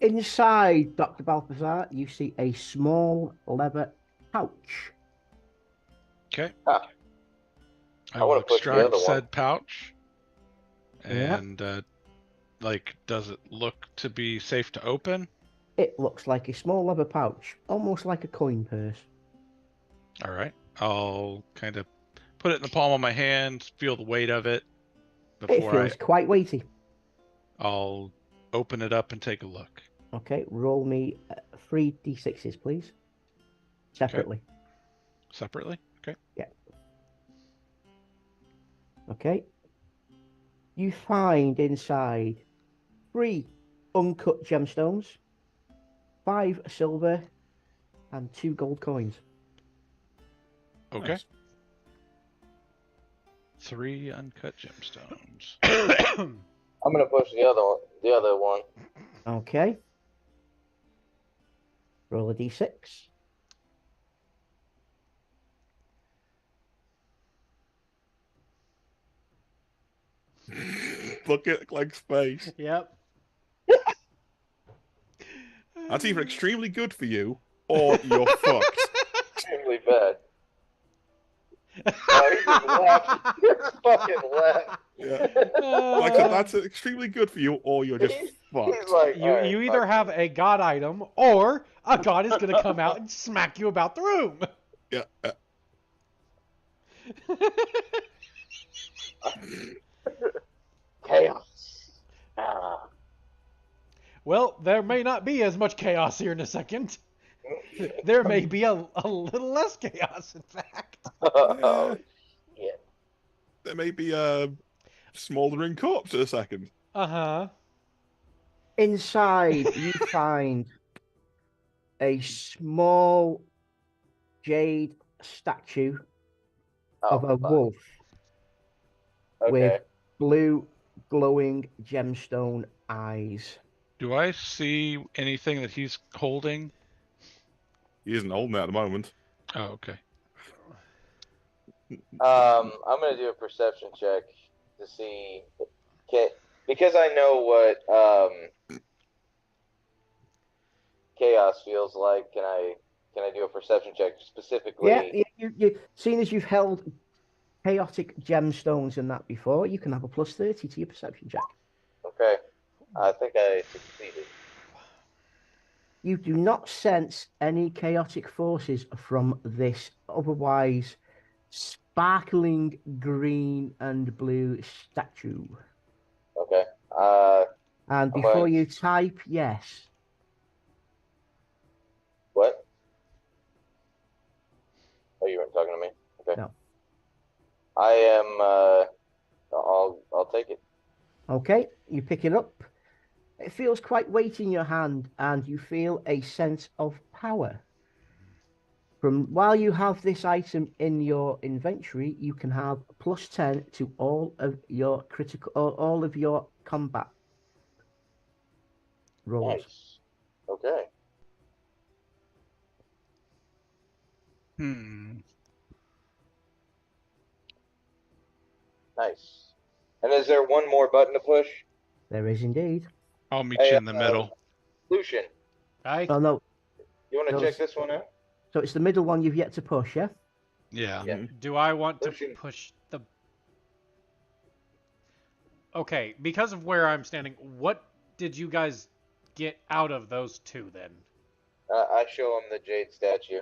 Inside Dr. Balthazar, you see a small leather pouch. Okay. Ah. I I will wanna push the extract other one. said pouch. Yeah. And does it look to be safe to open? It looks like a small leather pouch, almost like a coin purse. All right. I'll kind of put it in the palm of my hand, feel the weight of it It before feels quite weighty. I'll open it up and take a look. Okay, roll me 3 d6s, please. Separately. Separately? Okay. Yeah. Okay. You find inside 3 uncut gemstones, 5 silver, and 2 gold coins. Okay. Nice. 3 uncut gemstones. I'm going to push the other one. Okay. Roll a d6. Look at Clegg's face. Yep. That's either extremely good for you or you're fucked. Extremely bad. Oh, he just laughed. He just fucking laughed. Yeah. Like I said, that's extremely good for you or you're just fucked. He's like, You "Alright, you either fuck have a god item or a god is gonna come out and smack you about the room. Yeah. chaos." Ah. Well, there may not be as much chaos here in a second. There may be a little less chaos, in fact. Oh, yeah. There may be a smoldering corpse in a second. Uh-huh. Inside, you find a small jade statue Oh, of a fuck. wolf Okay. with blue glowing gemstone eyes. Do I see anything that he's holding? He isn't holding it at the moment. Oh, okay. I'm gonna do a perception check to see, because I know what chaos feels like. Can I do a perception check specifically? Yeah, you seeing as you've held chaotic gemstones and that before, you can have a plus 30 to your perception check. Okay, I think I succeeded. You do not sense any chaotic forces from this otherwise sparkling green and blue statue. Okay. And I'm before going- you type yes, What? Oh, you weren't talking to me. Okay. No. I am. I'll take it. okay, you pick it up. It feels quite weighty in your hand, and you feel a sense of power. From while you have this item in your inventory, you can have +10 to all of your all of your combat rolls. Nice. Okay. Nice. And is there one more button to push? There is indeed. I'll meet you in the middle. Lucian, I Oh no, you want to No, check it's- this one out? so it's the middle one you've yet to push, yeah? Yeah. Yeah. do I want to Lucian. push the? Okay, because of where I'm standing, what did you guys get out of those two then? I show him the jade statue.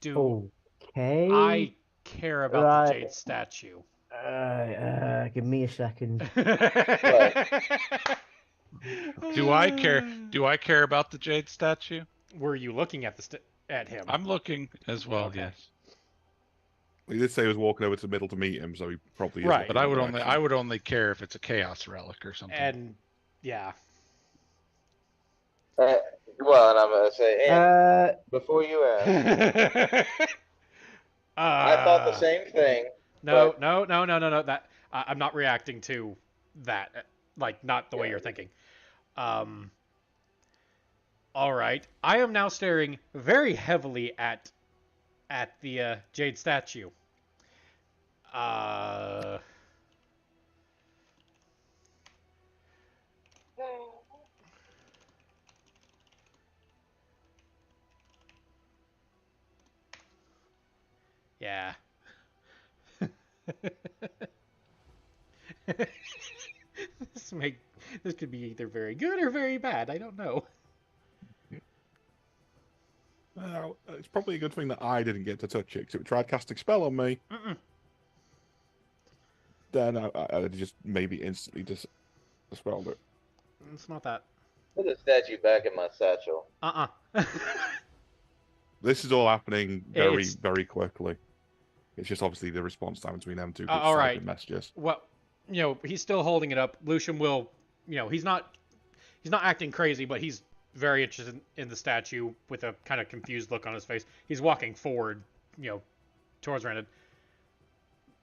Do Okay. I care about the Right. jade statue? Give me a second. Do I care? Do I care about the jade statue? Were you looking at at him? I'm looking as well. Okay. Yes. He did say he was walking over to the middle to meet him, so he probably is. Right. But I would only care if it's a chaos relic or something. And yeah. Well, and I'm gonna say, and before you ask, I thought the same thing. No, but- no. That I'm not reacting to that. Like, not the way you're thinking. All right. I am now staring very heavily at the jade statue. Yeah. This could be either very good or very bad. I don't know. Well, it's probably a good thing that I didn't get to touch it, because if it tried casting spell on me, then I just maybe instantly just dispelled it. It's not that. Put the statue back in my satchel. This is all happening very, It's- very quickly. It's just obviously the response time between them two. All right. Messages. Well, he's still holding it up. Lucian will, he's not acting crazy, but he's very interested in the statue with a kind of confused look on his face. He's walking forward, towards Randon.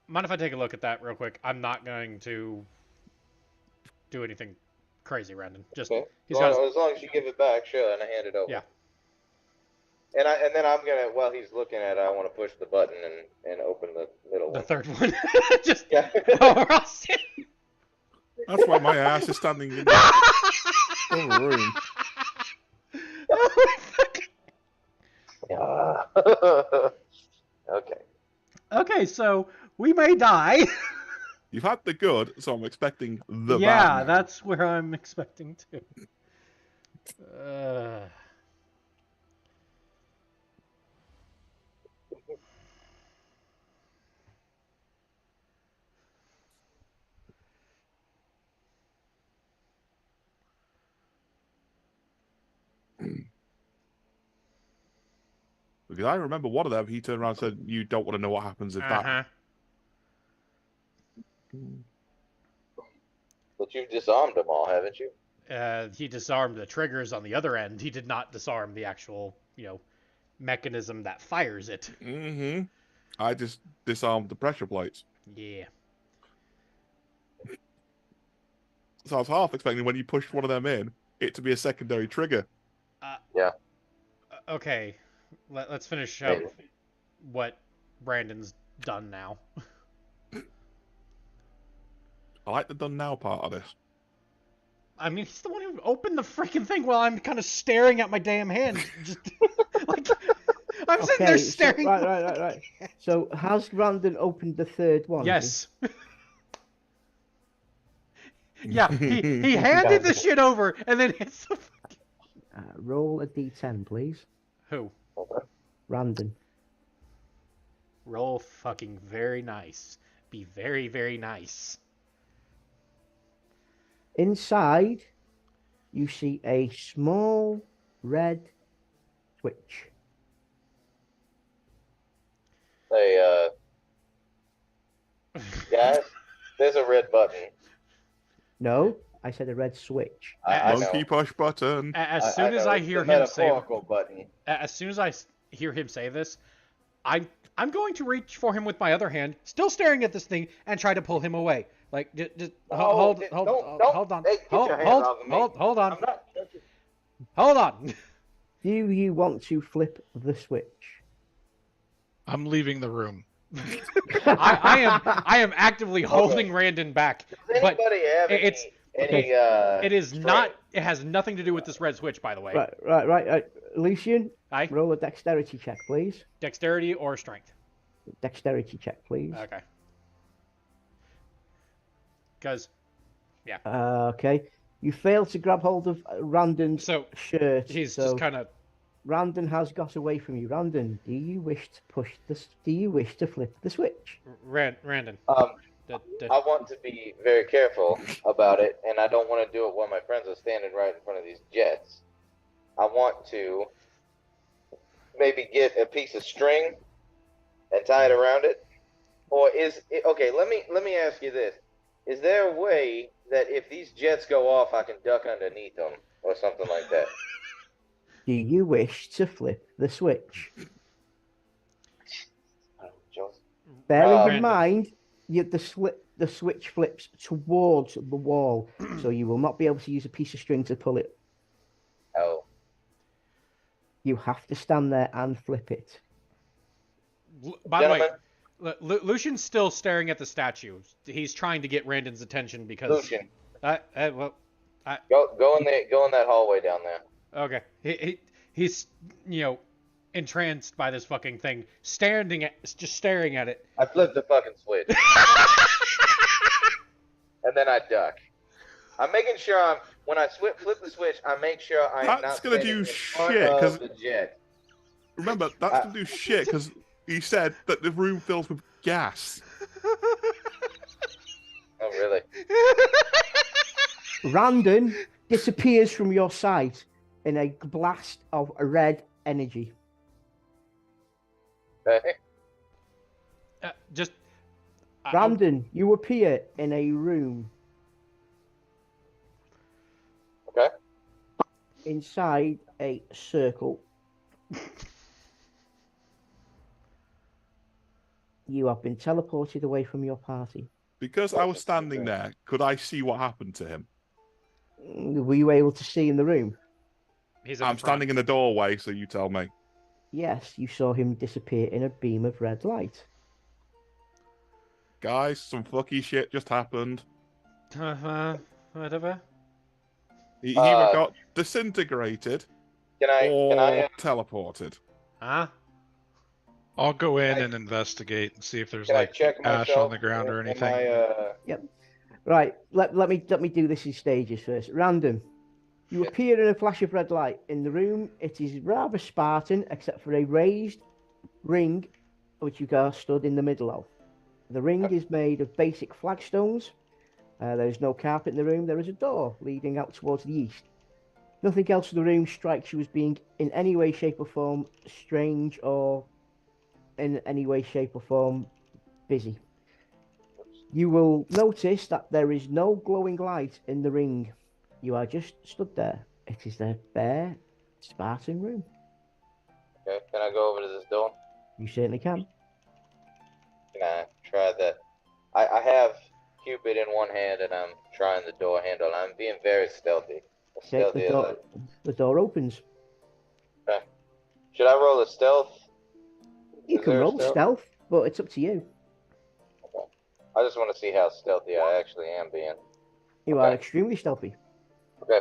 Mind if I take a look at that real quick? I'm not going to do anything crazy, Randon. Just Okay. he's got. As long as you give it back, sure, and I hand it over. Yeah. And then I'm gonna, while he's looking at it, I want to push the button and open the middle The one. third one. Just. Yeah. Oh, Ross. That's why my ass is standing in the other room. Oh my fucking. Okay. Okay, so we may die. You've had the good, so I'm expecting the bad. Yeah, now. that's where I'm expecting to. Because I remember one of them, he turned around and said, "You don't want to know what happens if that." But you've disarmed them all, haven't you? He disarmed the triggers on the other end. He did not disarm the actual, mechanism that fires it. Mm-hmm. I just disarmed the pressure plates. Yeah. So I was half expecting when you pushed one of them in, it to be a secondary trigger. Okay. Let's finish up what Brandon's done now. I like the done now part of this. I mean, he's the one who opened the freaking thing while I'm kind of staring at my damn hand. Just like I'm sitting there staring. So, right. So has Brandon opened the third one? Yes. Yeah, he handed the shit over and then hits the fucking... Roll a d10, please. Who? Brandon. Roll fucking very nice. Be very, very nice. Inside, you see a small red switch. Hey, guys, there's a red button. No, I said a red switch. I Monkey know. push button. As soon as know, I it's hear the him say, metaphorical button. as soon as I hear him say this, I'm going to reach for him with my other hand, still staring at this thing, and try to pull him away. Like, just hold on, Don't, hold on, hey, get your hands off of me. hold on, I'm not touching. hold on. Do you want to flip the switch? I'm leaving the room. I am actively holding Randon back, Does but anybody have it's any it is strength? not. It has nothing to do with this red switch, by the way. Right. Lucian, Aye. roll a dexterity check, please. Dexterity or strength. Dexterity check, please. Okay. Because, yeah. Okay. You failed to grab hold of Randon's So shirt. he's so just kind of. Randon has got away from you. Randon, do you wish to push this? Do you wish to flip the switch? Randon. I want to be very careful about it, and I don't want to do it while my friends are standing right in front of these jets. I want to maybe get a piece of string and tie it around it, or is it, okay? Let me ask you this: is there a way that if these jets go off, I can duck underneath them or something like that? Do you wish to flip the switch? Bearing in Randon. mind, the switch flips towards the wall, so you will not be able to use a piece of string to pull it. Oh, You have to stand there and flip it. By the way, gentlemen, Lucian's still staring at the statue. He's trying to get Randon's attention because. Lucian, Well, go in that hallway down there. okay. He's entranced by this fucking thing, just staring at it. I flipped the fucking switch, and then I duck. I'm making sure when I flip the switch, I make sure I am That's not gonna standing do in front shit, of 'cause- the jet. Remember, that's gonna do shit because he said that the room fills with gas. Oh, really? Randon disappears from your sight in a blast of red energy. Okay. Just. Randon, you appear in a room. Okay. Inside a circle. You have been teleported away from your party. Because I was standing there, could I see what happened to him? Were you able to see in the room? He's in I'm the front. standing in the doorway, so you tell me. Yes, you saw him disappear in a beam of red light. Guys, some fucky shit just happened. Whatever. He either got disintegrated Can or I teleported. Huh? I'll go in and investigate and see if there's can I like check ash myself on the ground or in anything. my, Right, let me do this in stages first. Random. You appear in a flash of red light. In the room, it is rather Spartan, except for a raised ring, which you are stood in the middle of. The ring is made of basic flagstones. There is no carpet in the room. There is a door leading out towards the east. Nothing else in the room strikes you as being in any way, shape, or form strange or in any way, shape, or form busy. You will notice that there is no glowing light in the ring. You are just stood there. It is a bare Spartan room. Okay, can I go over to this door? You certainly can. Can I try that? I have Cupid in one hand and I'm trying the door handle. I'm being very stealthy. As Okay, stealthy as the door opens. Should I roll a stealth? You Is can there a roll stealth, but it's up to you. I just want to see how stealthy I actually am being. You are extremely stealthy. Okay,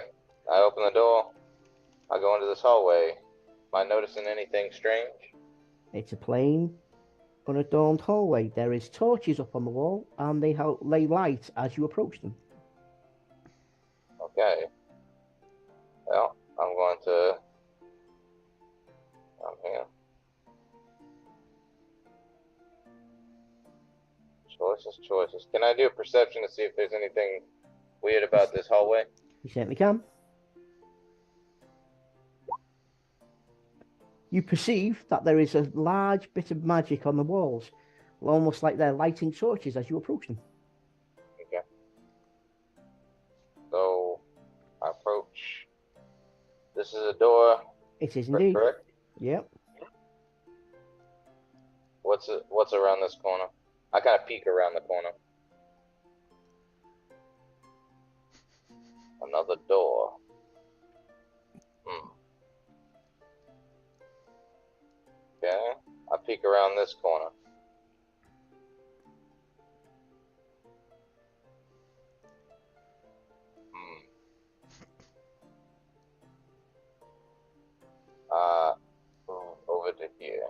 I open the door. I go into this hallway. Am I noticing anything strange? It's a plain, unadorned hallway. There is torches up on the wall, and they lay light as you approach them. Okay. Well, I'm going to. Hang on. Choices. Can I do a perception to see if there's anything weird about this hallway? You certainly can. You perceive that there is a large bit of magic on the walls, almost like they're lighting torches as you approach them. Okay. So the door. It is indeed. Correct? Yep. What's around this corner? I kind of peek around the corner. Another door. Okay. I peek around this corner. Over to here.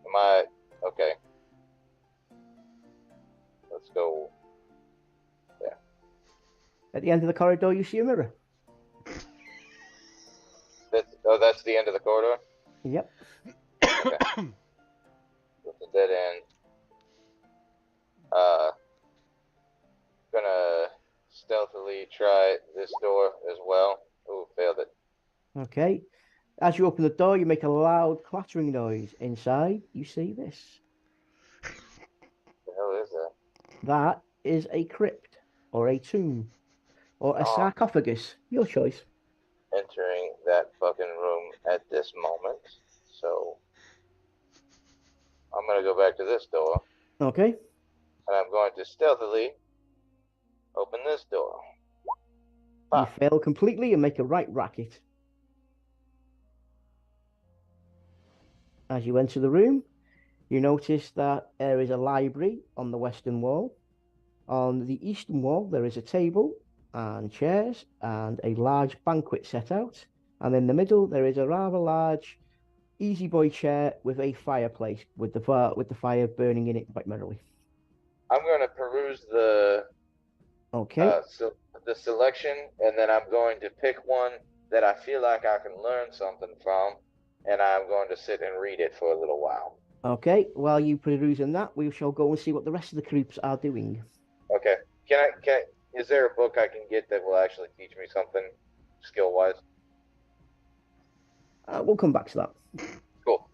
Am I okay? Let's go. Yeah. At the end of the corridor, you see a mirror. That's the end of the corridor? Yep. Okay. It's a dead end. Gonna stealthily try this door as well. Ooh, failed it. Okay. As you open the door, you make a loud clattering noise. Inside, you see this. What the hell is that? That is a crypt, or a tomb, or a sarcophagus. Your choice. Entering that fucking room at this moment. So I'm gonna go back to this door. Okay. And I'm going to stealthily open this door. You fail completely and make a right racket. As you enter the room, you notice that there is a library on the western wall. On the eastern wall, there is a table and chairs and a large banquet set out. And in the middle, there is a rather large easy boy chair with a fireplace with the fire burning in it quite merrily. I'm going to peruse the the selection, and then I'm going to pick one that I feel like I can learn something from, and I'm going to sit and read it for a little while. Okay, while you perusing that, we shall go and see what the rest of the creeps are doing. Okay. Is there a book I can get that will actually teach me something skill-wise? We'll come back to that. Cool.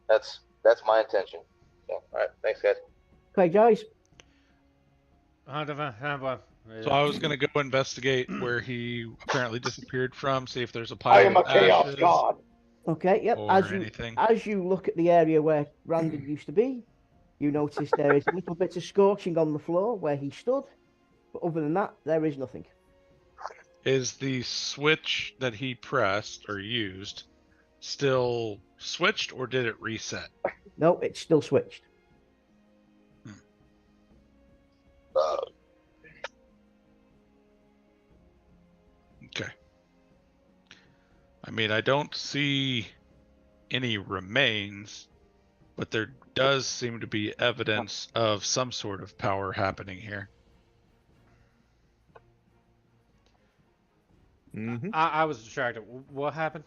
That's my intention. So, all right. Thanks, guys. Okay, guys. So I was going to go investigate where he apparently disappeared from, see if there's a I pile am a of chaos ashes god. Okay, yep. or anything. As you look at the area where Brandon used to be, you notice there is a little bit of scorching on the floor where he stood. But other than that, there is nothing. Is the switch that he pressed or used still switched, or did it reset? No, it's still switched. Okay. I mean, I don't see any remains, but there does seem to be evidence of some sort of power happening here. Mm-hmm. I was distracted. What happened?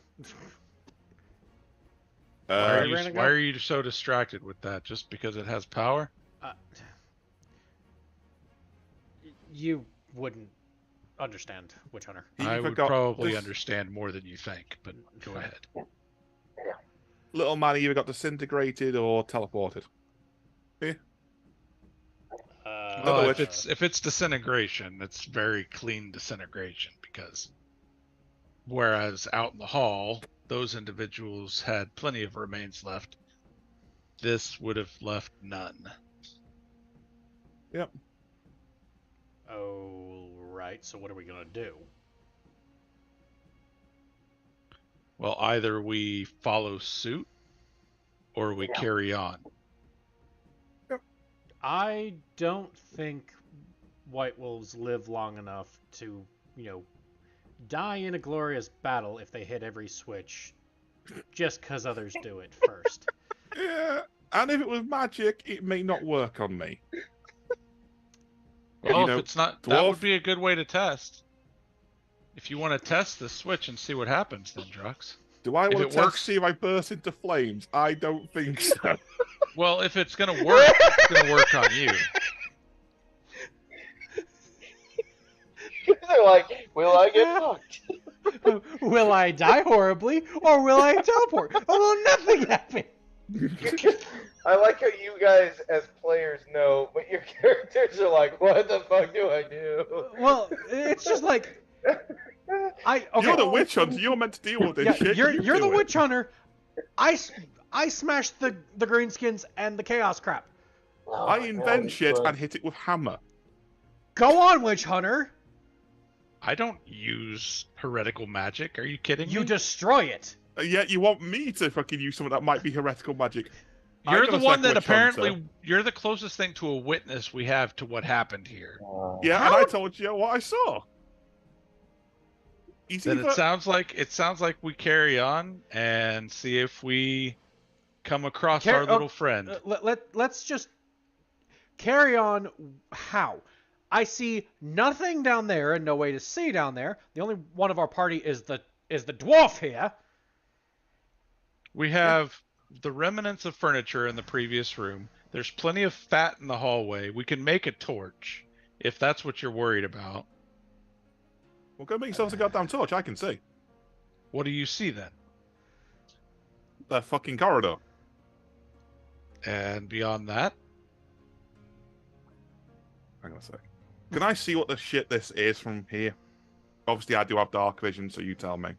Why Brandon, are you so distracted with that? Just because it has power? You wouldn't understand, Witch Hunter. I would probably understand more than you think, but go ahead. Little man either got disintegrated or teleported. Yeah. Well, if it's disintegration, it's very clean disintegration, because whereas out in the hall, those individuals had plenty of remains left. This would have left none. Yep. Oh, right. So what are we gonna do? Well, either we follow suit or we carry on. I don't think White Wolves live long enough to, die in a glorious battle if they hit every switch just because others do it first. Yeah, and if it was magic, it may not work on me. Well, if it's not, that would be a good way to test. If you want to test the switch and see what happens, then Drux. Do I want to see if I burst into flames? I don't think so. Well, if it's going to work, it's going to work on you. They're like, will I get fucked? Will I die horribly, or will I teleport? Oh, will nothing happen? I like how you guys, as players, know, but your characters are like, "What the fuck do I do?" Well, it's just like okay. You're the witch hunter. You're meant to deal with this Yeah, shit. you're You the do it. witch hunter. I smashed the greenskins and the chaos crap. Oh, I no, invent he's shit good. and hit it with hammer. Go on, witch hunter. I don't use heretical magic. Are you kidding You me? destroy it. Yet you want me to fucking use something that might be heretical magic. You're I'm the gonna one sack that Witch apparently Hunter. you're the closest thing to a witness we have to what happened here. Yeah, How- and I told you what I saw. He's Then either... it sounds like we carry on and see if we come across our little friend. Let's just carry on. How? I see nothing down there and no way to see down there. The only one of our party is the dwarf here. We have the remnants of furniture in the previous room. There's plenty of fat in the hallway. We can make a torch if that's what you're worried about. Well, go make yourselves a goddamn torch. I can see. What do you see then? The fucking corridor. And beyond that, Hang on a sec. Can I see what the shit this is from here? Obviously, I do have dark vision, so you tell me.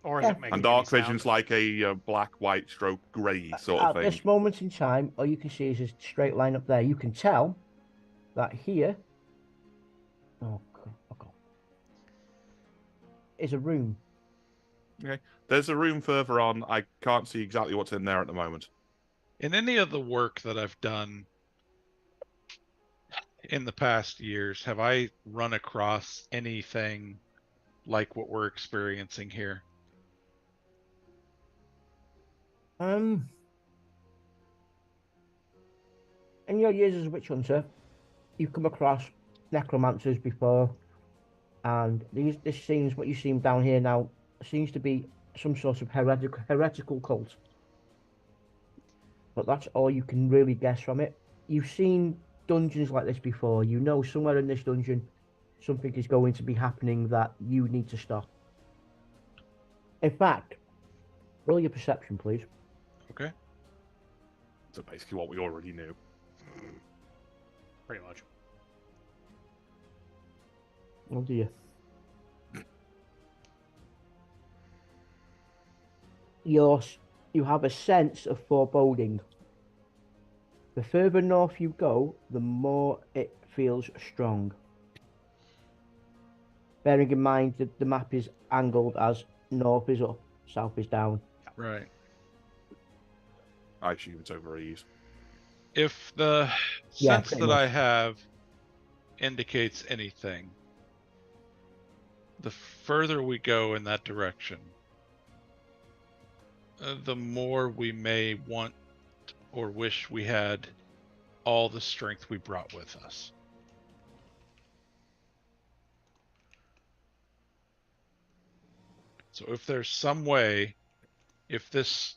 Or is it making And dark any vision's sound? like a black, white, stroke, grey sort of At thing. this moment in time, all you can see is a straight line up there. You can tell that here, is a room. There's a room further on. I can't see exactly what's in there at the moment. in any of the work that I've done in the past years, have I run across anything like what we're experiencing here? In your years as a witch hunter, you've come across necromancers before, and this seems, what you seem down here now seems to be some sort of heretical cult. But that's all you can really guess from it. You've seen dungeons like this before. You know somewhere in this dungeon something is going to be happening that you need to stop. In fact, roll your perception, please. Okay. So basically what we already knew. Pretty much. Oh dear. You have a sense of foreboding. The further north you go, the more it feels strong. Bearing in mind that the map is angled as north is up, south is down. Right. I assume it's over ease. If the Yeah, sense pretty that I much. have indicates anything, the further we go in that direction, the more we may want or wish we had all the strength we brought with us. So if there's some way, if this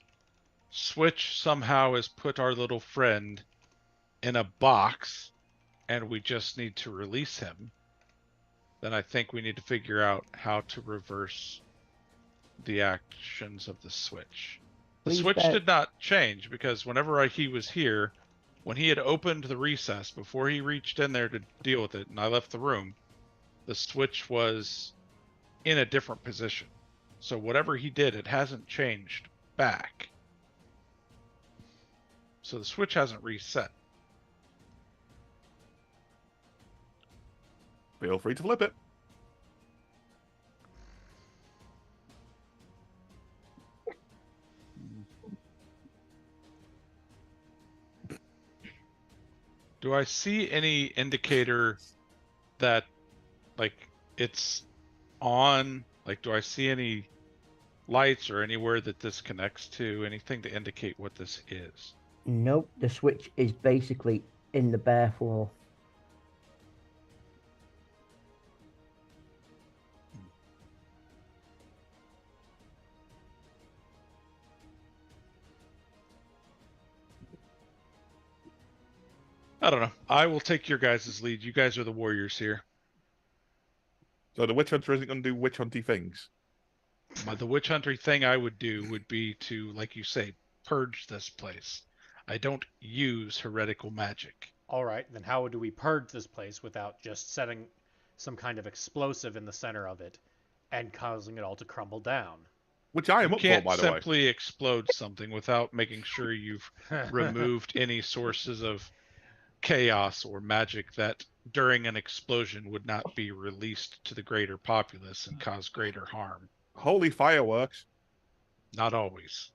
switch somehow has put our little friend in a box and we just need to release him, then I think we need to figure out how to reverse the actions of the switch. The Please switch bet. did not change because whenever he was here, when he had opened the recess, before he reached in there to deal with it and I left the room, the switch was in a different position. So whatever he did, it hasn't changed back. So the switch hasn't reset. Feel free to flip it. Do I see any indicator that, like, it's on? Like, do I see any lights or anywhere that this connects to? Anything to indicate what this is? Nope, the switch is basically in the bare floor. I don't know. I will take your guys' lead. You guys are the warriors here. So the witch hunter isn't going to do witch hunty things. The witch hunter thing I would do would be to, like you say, purge this place. I don't use heretical magic. All right, then how do we purge this place without just setting some kind of explosive in the center of it and causing it all to crumble down? Which I am You up for, can't by the way. simply explode something without making sure you've removed any sources of chaos or magic that during an explosion would not be released to the greater populace and cause greater harm. Holy fireworks. Not always.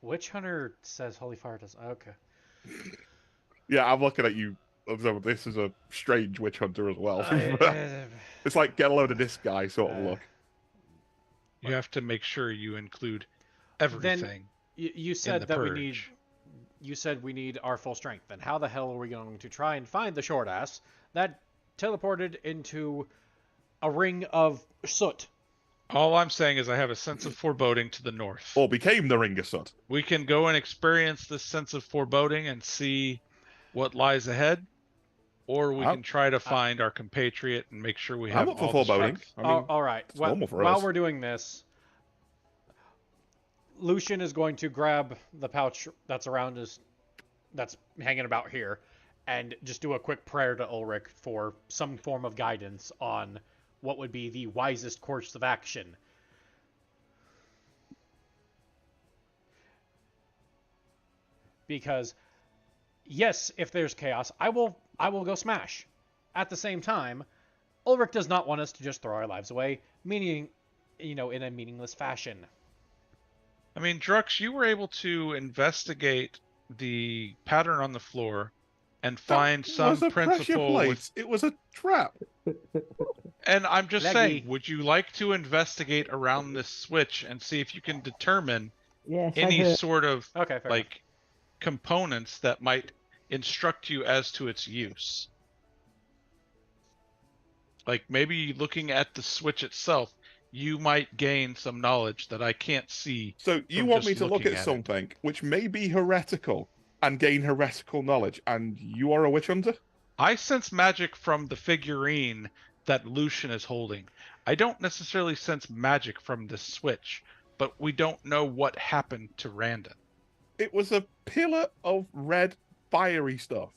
Witch Hunter says holy fire does. Okay. Yeah, I'm looking at you. This is a strange witch hunter as well. It's like get a load of this guy sort of look. You have to make sure you include everything. You said that we need. You said we need our full strength. Then how the hell are we going to try and find the short ass that teleported into a ring of soot? All I'm saying is I have a sense of foreboding to the north. Or became the ring of soot. We can go and experience this sense of foreboding and see what lies ahead, or we can try to find our compatriot and make sure we have I'm up for all the foreboding. strength. I mean, all right. it's normal for while us. we're doing this, Lucian is going to grab the pouch that's around us, that's hanging about here, and just do a quick prayer to Ulrich for some form of guidance on what would be the wisest course of action. Because, yes, if there's chaos, I will go smash. At the same time, Ulrich does not want us to just throw our lives away, meaning, in a meaningless fashion. I mean, Drux, you were able to investigate the pattern on the floor and find some principle. It was a trap. And I'm just Leggy. saying, would you like to investigate around this switch and see if you can determine any sort of components that might instruct you as to its use? Like maybe looking at the switch itself, you might gain some knowledge that I can't see. So you want me to look at something which may be heretical and gain heretical knowledge, and you are a witch hunter? I sense magic from the figurine that Lucian is holding. I don't necessarily sense magic from the switch, but we don't know what happened to Randon. It was a pillar of red, fiery stuff.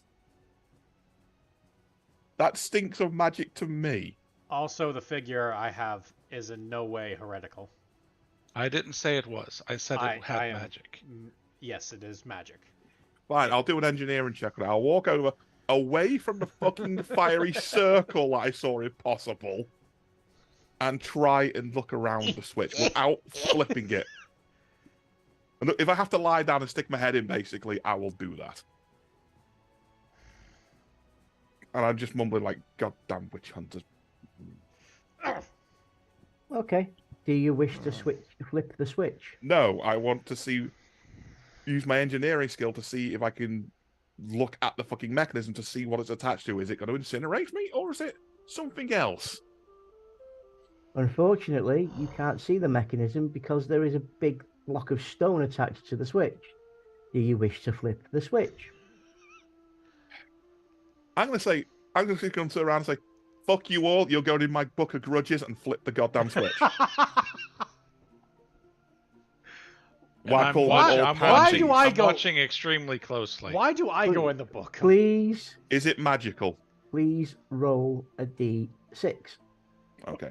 That stinks of magic to me. Also, the figure I have is in no way heretical. I didn't say it was. I said it had magic. Yes, it is magic. Fine, I'll do an engineering check on it. I'll walk over away from the fucking fiery circle that I saw if possible and try and look around the switch without flipping it. And if I have to lie down and stick my head in, basically, I will do that. And I'm just mumbling like, goddamn witch hunters. Okay. Do you wish to flip the switch? No, I want to use my engineering skill to see if I can look at the fucking mechanism to see what it's attached to. Is it going to incinerate me, or is it something else? Unfortunately, you can't see the mechanism because there is a big block of stone attached to the switch. Do you wish to flip the switch? I'm going to come to around and say, fuck you all, you're going in my book of grudges, and flip the goddamn switch. I'm watching extremely closely. Why do I go in the book? Please. Is it magical? Please roll a d6. Okay.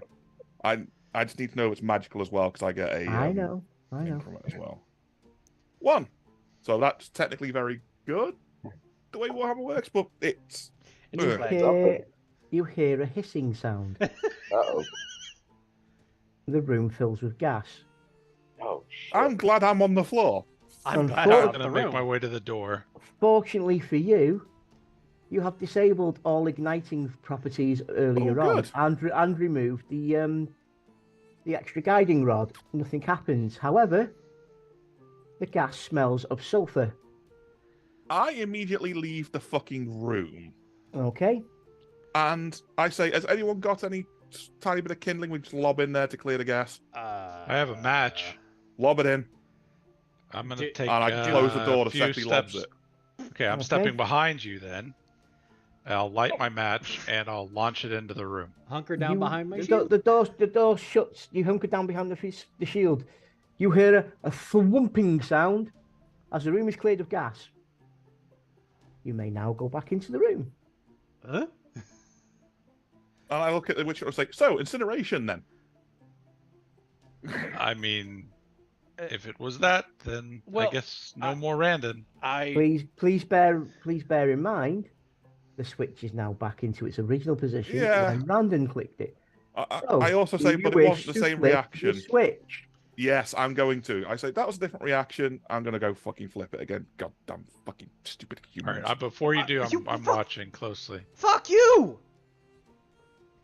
I just need to know if it's magical as well, because I get a... I know. From it as well. 1. So that's technically very good, the way Warhammer works, but it's... You hear a hissing sound. Uh-oh. The room fills with gas. Oh, shit. I'm glad I'm on the floor. I'm glad I'm going to make my way to the door. Fortunately for you, you have disabled all igniting properties earlier on and removed the extra guiding rod. Nothing happens. However, the gas smells of sulfur. I immediately leave the fucking room. Okay. And I say, has anyone got any tiny bit of kindling we just lob in there to clear the gas? I have a match. Lob it in. I'm going to take and I close the door to set he lobs it. Okay, I'm stepping behind you then. I'll light my match and I'll launch it into the room. Hunker down behind my the, shield. the door shuts. You hunker down behind the shield. You hear a thwumping sound as the room is cleared of gas. You may now go back into the room. Huh? And I look at the witch and I was like, so, incineration then. I mean, if it was that, then Well, I guess no more Randon. Please bear in mind, the switch is now back into its original position when Randon clicked it. I also say, but it wasn't the same reaction. Switch. Yes, I'm going to. I say, that was a different reaction. I'm going to go fucking flip it again. Goddamn fucking stupid All humans. right, before you do, I'm watching closely. Fuck you!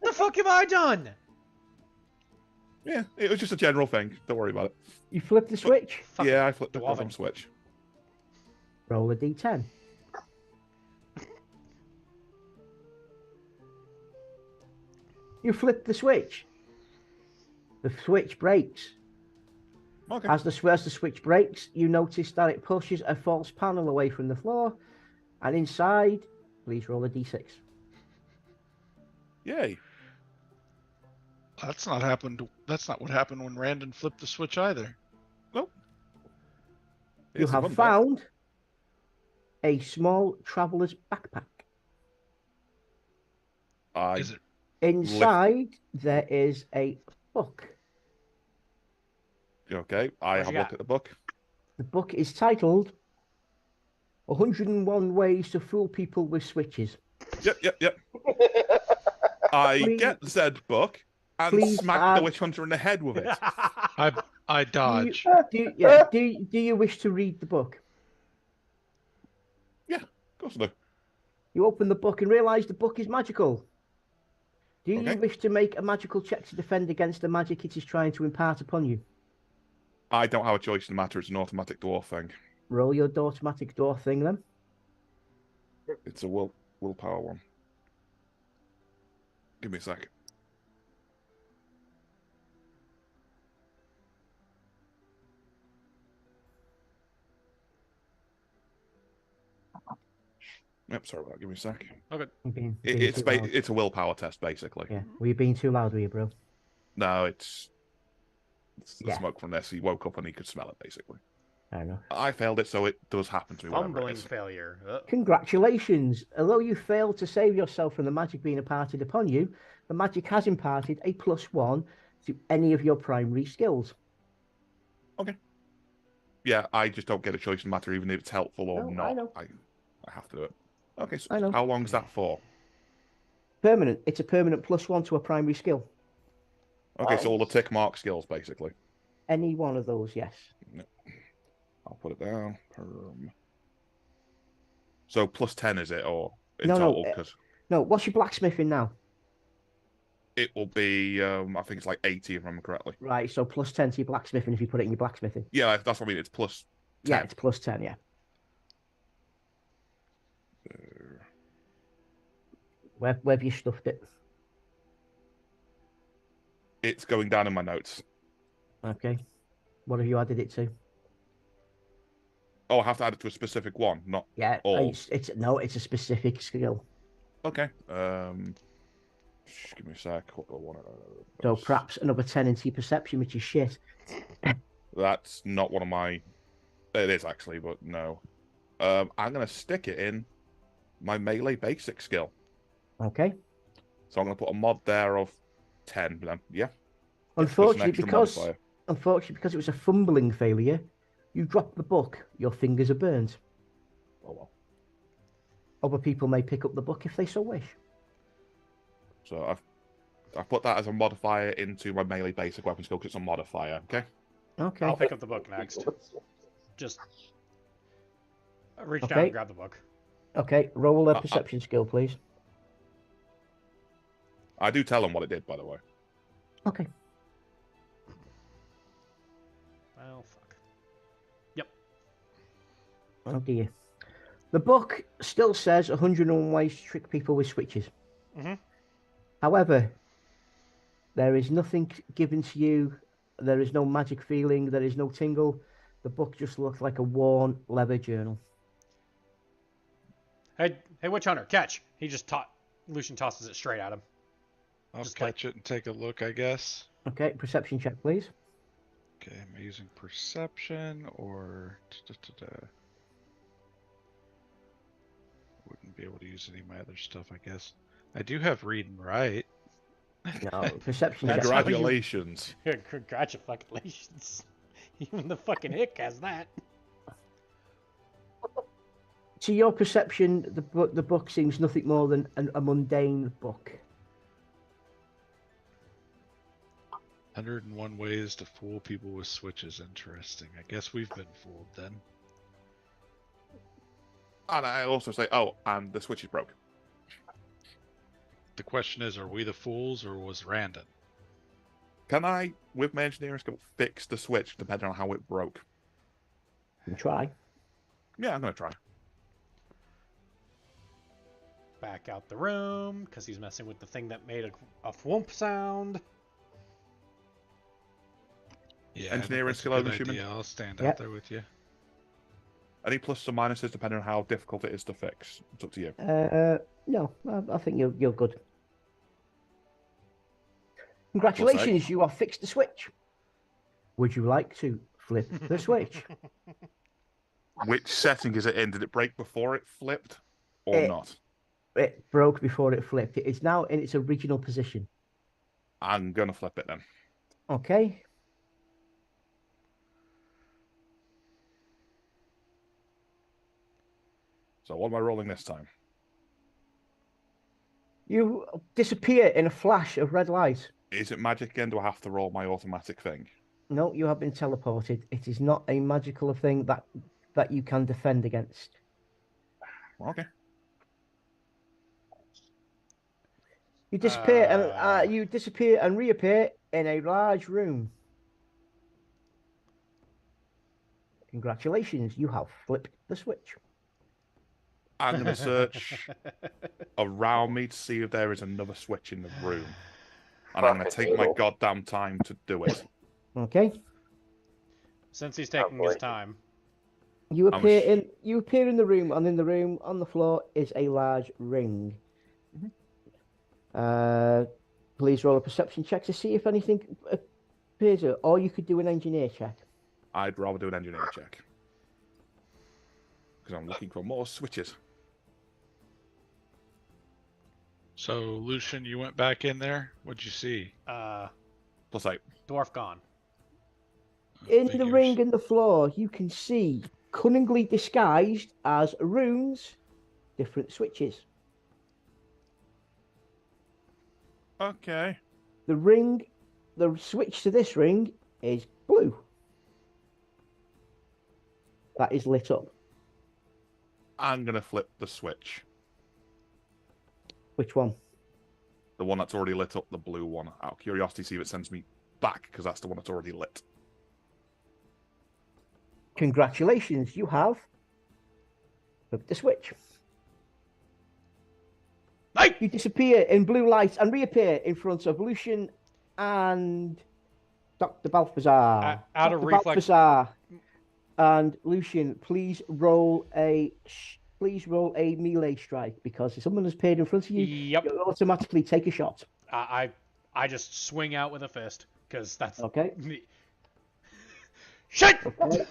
The fuck have I done? Yeah, it was just a general thing. Don't worry about it. You flipped the switch? Yeah, I flipped the Dwarven. bottom switch. Roll a d10. You flip the switch. The switch breaks. Okay. As the switch breaks, you notice that it pushes a false panel away from the floor, and inside, please roll a d6. Yay. That's not what happened when Randon flipped the switch either. Nope. You It's a have fun fact. found a small traveler's backpack. Is it? Inside, there is a book. Okay, I What have you a look got? at the book. The book is titled 101 Ways to Fool People with Switches. Yep. I Please- get said book and please smack add- the witch hunter in the head with it. I dodge. Do you wish to read the book? Of course I do. You open the book and realize the book is magical. Do you Okay. wish to make a magical check to defend against the magic it is trying to impart upon you? I don't have a choice in the matter. It's an automatic dwarf thing. Roll your automatic door thing then. It's a willpower one. Give me a sec. Yep, sorry about that. Give me a sec. Being It's too loud. it's a willpower test, basically. Yeah. Were you being too loud, were you, bro? No, it's the Yeah. smoke from this. He woke up and he could smell it, basically. I know. I failed it, so it does happen to me. Whatever it Fumbling is. failure. Congratulations! Although you failed to save yourself from the magic being imparted upon you, the magic has imparted a +1 to any of your primary skills. Yeah, I just don't get a choice in the matter, even if it's helpful or No, not. I know. I have to do it. Okay, so I know. how long is that for? Permanent. It's a permanent +1 to a primary skill. Okay, so all the tick mark skills, basically. Any one of those, yes. I'll put it down. So +10 is it, or in No, total? Because No, what's your blacksmithing now? it will be, I think it's like 80 if I remember correctly. Right, so +10 to your blacksmithing if you put it in your blacksmithing. Yeah, that's what I mean. It's +10. Yeah, it's +10, yeah. Where have you stuffed it? It's going down in my notes. Okay. What have you added it to? Oh, I have to add it to a specific one, not Yeah, all. it's a specific skill. Okay. Give me a sec. What do I want? So perhaps another 10 into your perception, which is shit. That's not one of my. It is actually, but no. I'm gonna stick it in my melee basic skill. Okay. So I'm gonna put a mod there of 10. Then yeah. Unfortunately, extra because modifier. it was a fumbling failure, you dropped the book. Your fingers are burned. Oh well. Other people may pick up the book if they so wish. So I've put that as a modifier into my melee basic weapon skill because it's a modifier. Okay. Okay. I'll pick up the book next. Just reach down Okay. and grab the book. Okay. Roll a perception skill, please. I do tell them what it did, by the way. Okay. Well, fuck. Yep. Oh dear. The book still says 101 ways to trick people with switches. Mhm. However, there is nothing given to you. There is no magic feeling. There is no tingle. The book just looks like a worn leather journal. Hey, Hey, Witch Hunter, catch! He just Lucian tosses it straight at him. I'll Just catch it and take a look, I guess. Okay, perception check, please. Okay, am I using perception or... Wouldn't be able to use any of my other stuff, I guess. I do have read and write. No, perception check. That's how you- Congratulations. Congratulations. Even the fucking hick has that. To your perception, the book seems nothing more than a mundane book. 101 ways to fool people with switches. Interesting. I guess we've been fooled then. And I also say, oh, and the switch is broke. The question is, are we the fools or was Randon? Can I, with my engineering skill, fix the switch depending on how it broke? You can try. Yeah, I'm going to try. Back out the room, because he's messing with the thing that made a thwomp sound. Yeah, Engineering that's a skill, good I'm assuming? idea. I'll stand Yep. out there with you. Any pluses or minuses depending on how difficult it is to fix? It's up to you. No, I think you're good. Congratulations, you have fixed the switch. Would you like to flip the switch? Which setting is it in? Did it break before it flipped or not? It broke before it flipped. It is now in its original position. I'm going to flip it then. Okay. So what am I rolling this time? You disappear in a flash of red light. Is it magic again? Do I have to roll my automatic thing? No, you have been teleported. It is not a magical thing that you can defend against. Okay. You disappear and reappear in a large room. Congratulations, you have flipped the switch. I'm going to search around me to see if there is another switch in the room. And I'm going to take my goddamn time to do it. Okay. Since he's taking his time. You appear in the room, and in the room on the floor is a large ring. Please roll a perception check to see if anything appears, or you could do an engineer check. I'd rather do an engineering check. Because I'm looking for more switches. So, Lucian, you went back in there? What'd you see? +8. Dwarf gone. In the Figures. ring and the floor, you can see, cunningly disguised as runes, different switches. Okay. The switch to this ring is blue. That is lit up. I'm going to flip the switch. Which one? The one that's already lit up, the blue one. Out of curiosity, see if it sends me back, because that's the one that's already lit. Congratulations, you have flipped the switch. Hey! You disappear in blue light and reappear in front of Lucian and Dr. Balthazar. Out of Dr. reflex. Balthazar and Lucian, please roll a melee strike, because if someone has appeared in front of you, Yep. you'll automatically take a shot. I just swing out with a fist, because that's Okay. me. Shit! Okay.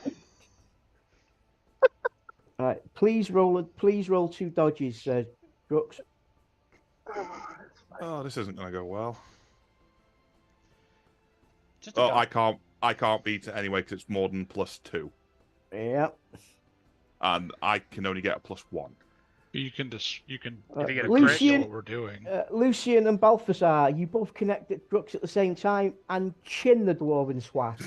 All right. Please roll 2 dodges, Brooks. Oh, this isn't going to go well. Just a Oh, go. I can't beat it anyway, because it's more than +2. Yeah. And I can only get a +1. You can if you get a Lucian- crit, what we're doing. Lucian and Balthazar, you both connect at Brooks at the same time and chin the dwarven swat.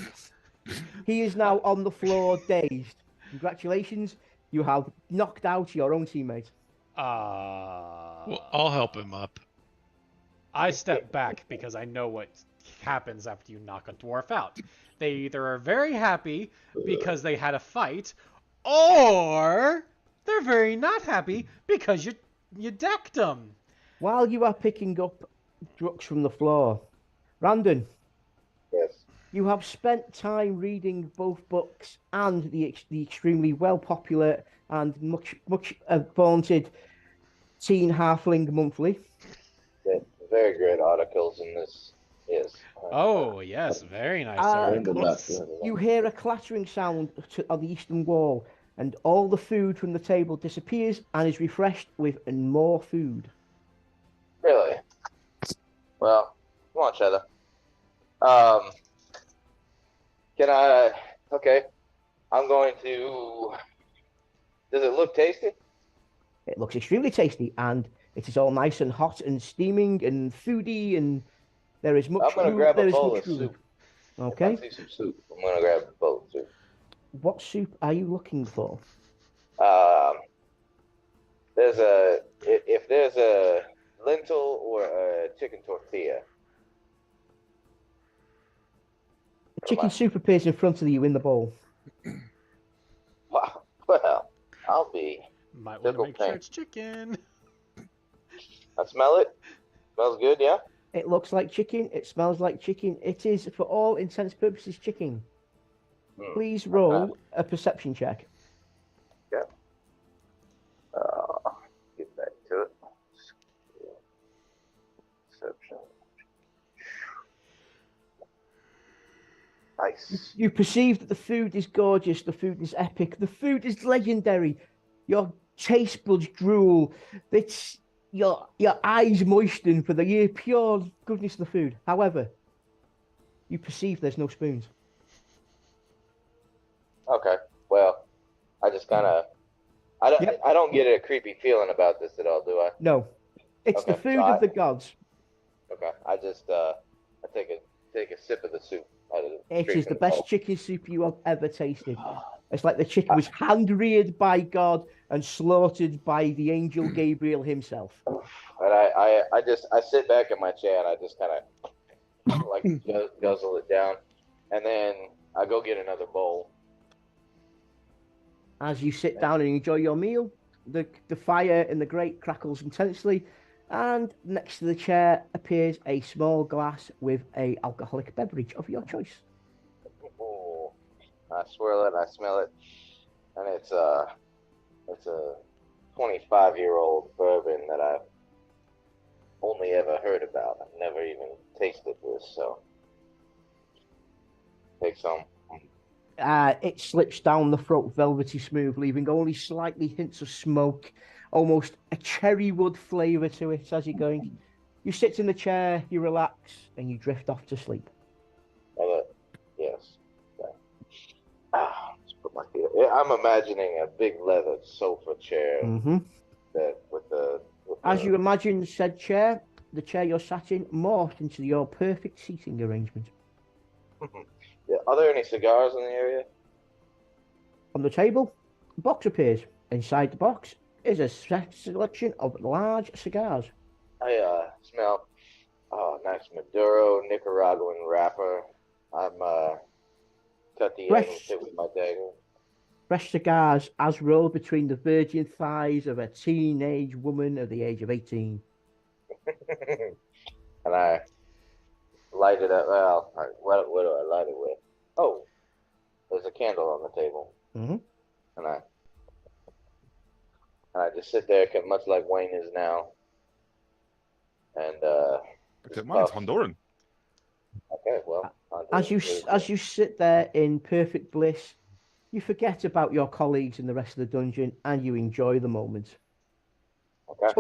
He is now on the floor, dazed. Congratulations, you have knocked out your own teammate. Well, I'll help him up. I step back because I know what happens after you knock a dwarf out. They either are very happy because they had a fight, or they're very not happy because you decked them. While you are picking up Brooks from the floor, Randon, Yes. you have spent time reading both books and the extremely well popular and much vaunted Teen Halfling Monthly. That very great articles in this. Yes. Oh, yes, very nice Rainbow articles. Nut. You hear a clattering sound on the eastern wall, and all the food from the table disappears and is refreshed with more food. Really? Well, come on, Cheddar. Can I? Okay. I'm going to. Does it look tasty? It looks extremely tasty, and it is all nice and hot and steaming and foody, and there is much. I'm gonna grab a bowl of food. soup. Okay. If I see some soup, I'm gonna grab a bowl of soup. What soup are you looking for? If there's a lentil or a chicken tortilla. Chicken soup appears in front of you in the bowl. Wow. Well, I'll be. Might want to make sure pink. it's chicken. I smell it. Smells good, yeah? It looks like chicken. It smells like chicken. It is, for all intents and purposes, chicken. Please roll a perception check. Yeah. Get back to it. Perception. Nice. You perceive that the food is gorgeous. The food is epic. The food is legendary. Your taste buds drool. It's your eyes moisten for the pure goodness of the food. However, you perceive there's no spoons. Okay. Well, I just kind of. I don't get a creepy feeling about this at all, do I? No, it's the Okay, food so of the gods. Okay. I just I take a sip of the soup. It is the best chicken soup you have ever tasted. It's like the chicken was hand-reared by God and slaughtered by the angel Gabriel himself. And I sit back in my chair and I just kind of like guzzle it down, and then I go get another bowl. As you sit down and enjoy your meal, the fire in the grate crackles intensely, and next to the chair appears a small glass with an alcoholic beverage of your choice. Ooh. I swirl it, I smell it, and it's a 25-year-old bourbon that I've only ever heard about. I've never even tasted this, so take some. It slips down the throat velvety smooth, leaving only slightly hints of smoke, almost a cherry wood flavour to it as you're going. You sit in the chair, you relax, and you drift off to sleep. Yes. Okay. Let's put my feet up. I'm imagining a big leather sofa chair that As you imagine said chair, the chair you're sat in morphed into your perfect seating arrangement. Yeah. Are there any cigars in the area? On the table, a box appears. Inside the box is a selection of large cigars. I smell nice Maduro Nicaraguan wrapper. I'm cut the end and sit with my dagger. Fresh cigars as rolled between the virgin thighs of a teenage woman of the age of 18. And I light it up. Well, what do I light it with? Oh, there's a candle on the table. And I just sit there, much like Wayne is now. And Except mine's Honduran. Okay, well. As you sit there in perfect bliss, you forget about your colleagues in the rest of the dungeon and you enjoy the moment. Okay.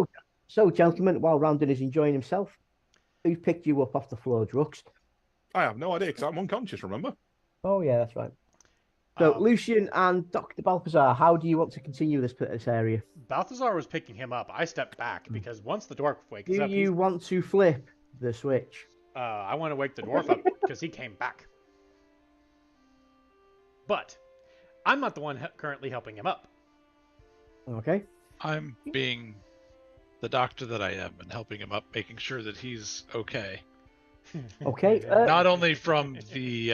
So gentlemen, while Randon is enjoying himself, who picked you up off the floor, Drux? I have no idea because I'm unconscious, remember? Oh, yeah, that's right. So, Lucian and Dr. Balthazar, how do you want to continue this area? Balthazar was picking him up. I stepped back because once the dwarf wakes up... Do you want to flip the switch? I want to wake the dwarf up because he came back. But I'm not the one currently helping him up. Okay. I'm being the doctor that I am and helping him up, making sure that he's okay. Okay. Not only from the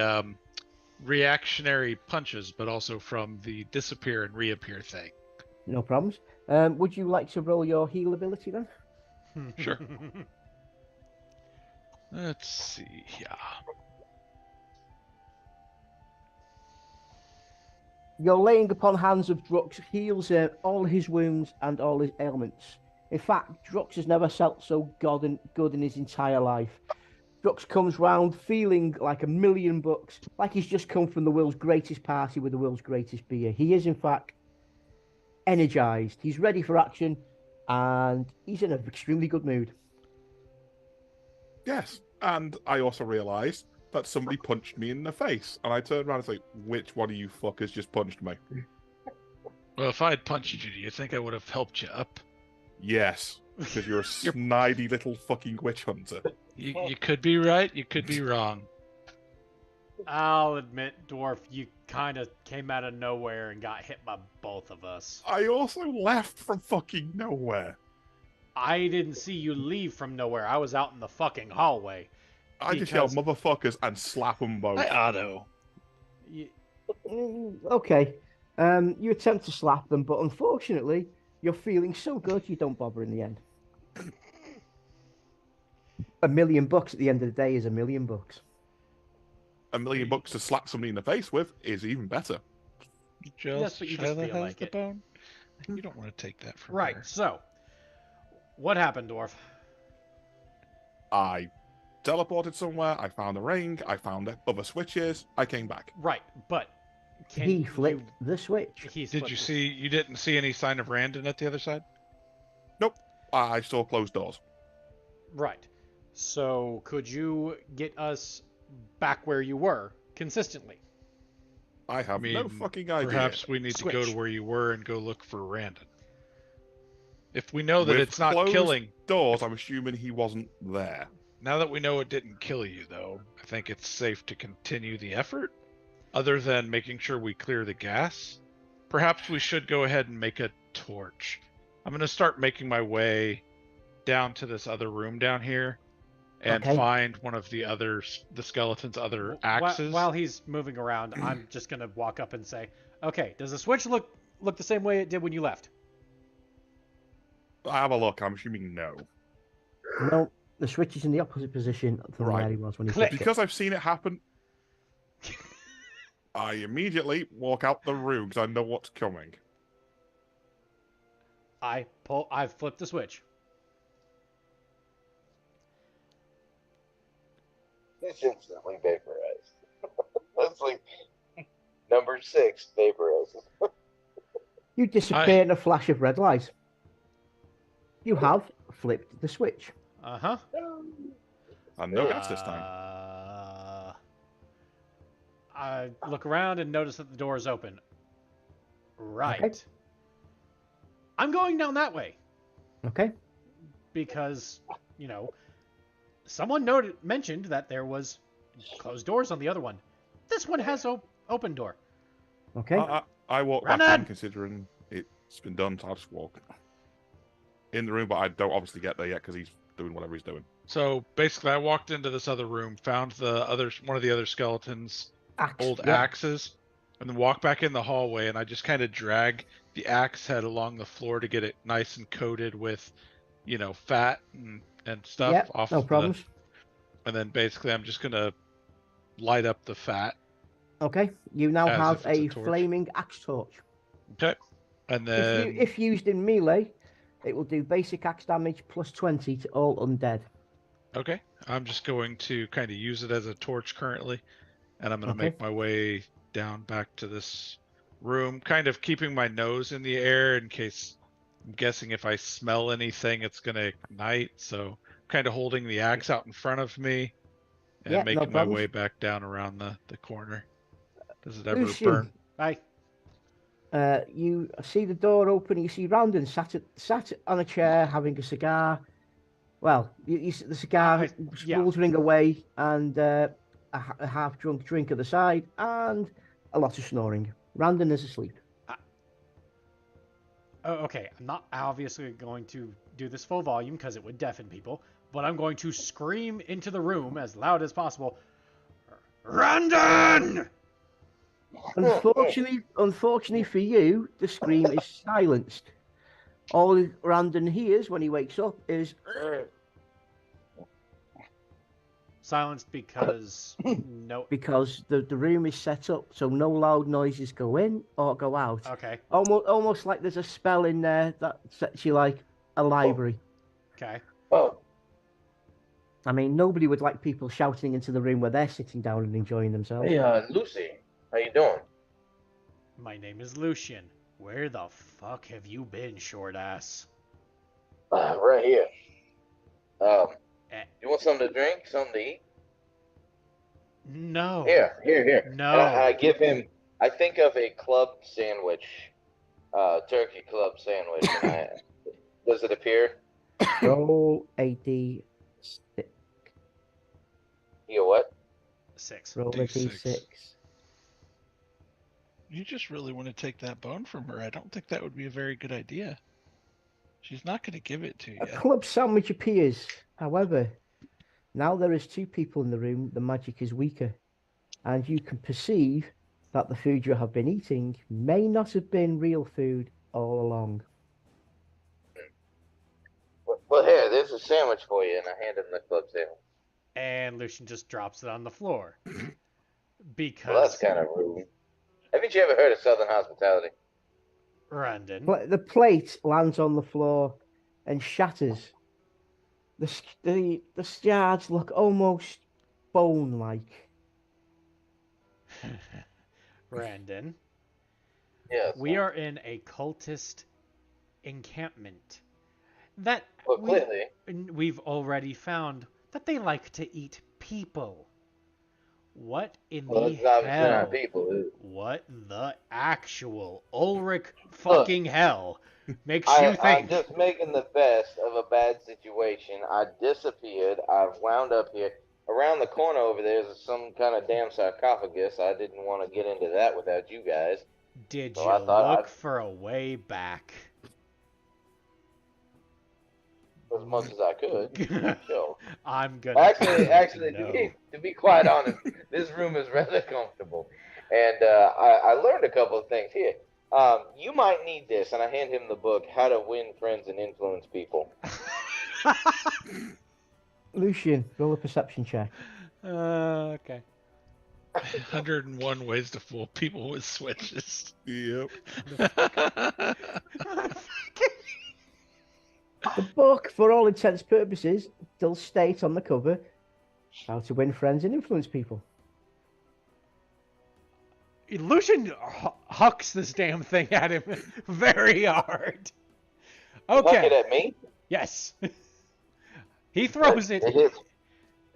reactionary punches, but also from the disappear and reappear thing. No problems. Would you like to roll your heal ability then? Sure. Let's see. Yeah. Your laying upon hands of Drux heals all his wounds and all his ailments. In fact, Drux has never felt so good in his entire life. Drux comes round feeling like $1,000,000, like he's just come from the world's greatest party with the world's greatest beer. He is, in fact, energized. He's ready for action, and he's in an extremely good mood. Yes, and I also realised that somebody punched me in the face, and I turned around and said, "Which one of you fuckers just punched me?" Well, if I had punched you, do you think I would have helped you up? Yes, because you're a snidey little fucking witch hunter. You could be right, you could be wrong. I'll admit, Dwarf, you kind of came out of nowhere and got hit by both of us. I also left from fucking nowhere. I didn't see you leave from nowhere. I was out in the fucking hallway. I just yelled motherfuckers and slap them both. Hi, Otto. Okay. You attempt to slap them, but unfortunately, you're feeling so good you don't bother in the end. $1,000,000 at the end of the day is $1,000,000. $1,000,000 to slap somebody in the face with is even better. Yes, but you just feel like it. Bone. You don't want to take that from Right, her. so, what happened, Dwarf? I teleported somewhere, I found a ring, I found other switches, I came back. Right, but He flipped the switch. Did you see? You didn't see any sign of Randon at the other side? Nope, I saw closed doors. Right. So, could you get us back where you were consistently? I have no fucking idea. Perhaps we need to go Switch. to where you were and go look for Randon. If we know that With it's not closed killing doors, I'm assuming he wasn't there. Now that we know it didn't kill you, though, I think it's safe to continue the effort. Other than making sure we clear the gas, perhaps we should go ahead and make a torch. I'm going to start making my way down to this other room down here and find one of the skeleton's other axes. While he's moving around, I'm just going to walk up and say, okay, does the switch look the same way it did when you left? I have a look, I'm assuming no. No, the switch is in the opposite position from where he was when he flipped it. Because I've seen it happen, I immediately walk out the room because I know what's coming. I flipped the switch. It's instantly vaporized. That's like number 6, vaporized. You disappear in a flash of red light. You have flipped the switch. Uh-huh. And no gas this time. I look around and notice that the door is open. Right. Okay. I'm going down that way. Okay. Because, someone mentioned that there was closed doors on the other one. This one has open door. Okay. I walk back in considering it's been done, so I'll just walk in the room, but I don't obviously get there yet because he's doing whatever he's doing. So basically, I walked into this other room, found one of the other skeletons' old axes, and then walked back in the hallway, and I just kind of drag the axe head along the floor to get it nice and coated with, fat and stuff off. No problems. And then basically, I'm just gonna light up the fat. Okay. You now have a flaming axe torch. Okay. And then if used in melee, it will do basic axe damage plus 20 to all undead. Okay. I'm just going to kind of use it as a torch currently, and I'm going to make my way down back to this room, kind of keeping my nose in the air in case, I'm guessing if I smell anything, it's going to ignite. So kind of holding the axe out in front of me and making my way back down around the corner. Does it ever Lucian, burn? Bye. You see the door open. You see Randon sat on a chair having a cigar. Well, you see the cigar smoldering away, and a half-drunk drink at the side, and a lot of snoring. Randon is asleep. Okay, I'm not obviously going to do this full volume because it would deafen people, but I'm going to scream into the room as loud as possible. Randon! Unfortunately for you, the scream is silenced. All Randon hears when he wakes up is silenced because because the room is set up so no loud noises go in or go out. Okay. Almost like there's a spell in there that sets you like a library. Okay. Oh, I mean, nobody would like people shouting into the room where they're sitting down and enjoying themselves. hey, Lucy, how you doing? My name is Lucian. Where the fuck have you been, short ass? Right here. Eh, You want something to drink? Something to eat? no. Here. No. And I give him. I think of a club sandwich, turkey club sandwich, and does it appear? Roll a d6. You what? 6. Roll a D6. d6. You just really want to take that bone from her. I don't think that would be a very good idea. She's not going to give it to you. A club sandwich appears. However, now there is 2 people in the room, the magic is weaker. And you can perceive that the food you have been eating may not have been real food all along. Well, here, there's a sandwich for you, and I hand him the club sandwich. And Lucian just drops it on the floor. Because Well, that's kind of rude. Haven't you ever heard of Southern hospitality? Randon. The plate lands on the floor and shatters. The shards look almost bone-like. Randon. Yes. We are in a cultist encampment. That Well, clearly. we've already found that they like to eat people. What in Well, the it's obviously hell? not people, is it? What the actual Ulrich fucking hell makes you I'm think? just making the best of a bad situation. I disappeared. I've wound up here. Around the corner over there is some kind of damn sarcophagus. I didn't want to get into that without you guys. Did So you I thought look for a way back? as much as I could. Sure. I'm gonna. Actually, no. to be quite honest, this room is rather comfortable, and I learned a couple of things here. You might need this, and I hand him the book, How to Win Friends and Influence People. Lucian, roll a perception check. Okay. 101 ways to fool people with switches. Yep. The book, for all intents and purposes, does state on the cover how to win friends and influence people. Lucian hucks this damn thing at him very hard. Okay. Huck it at me? Yes. He throws it. It hits.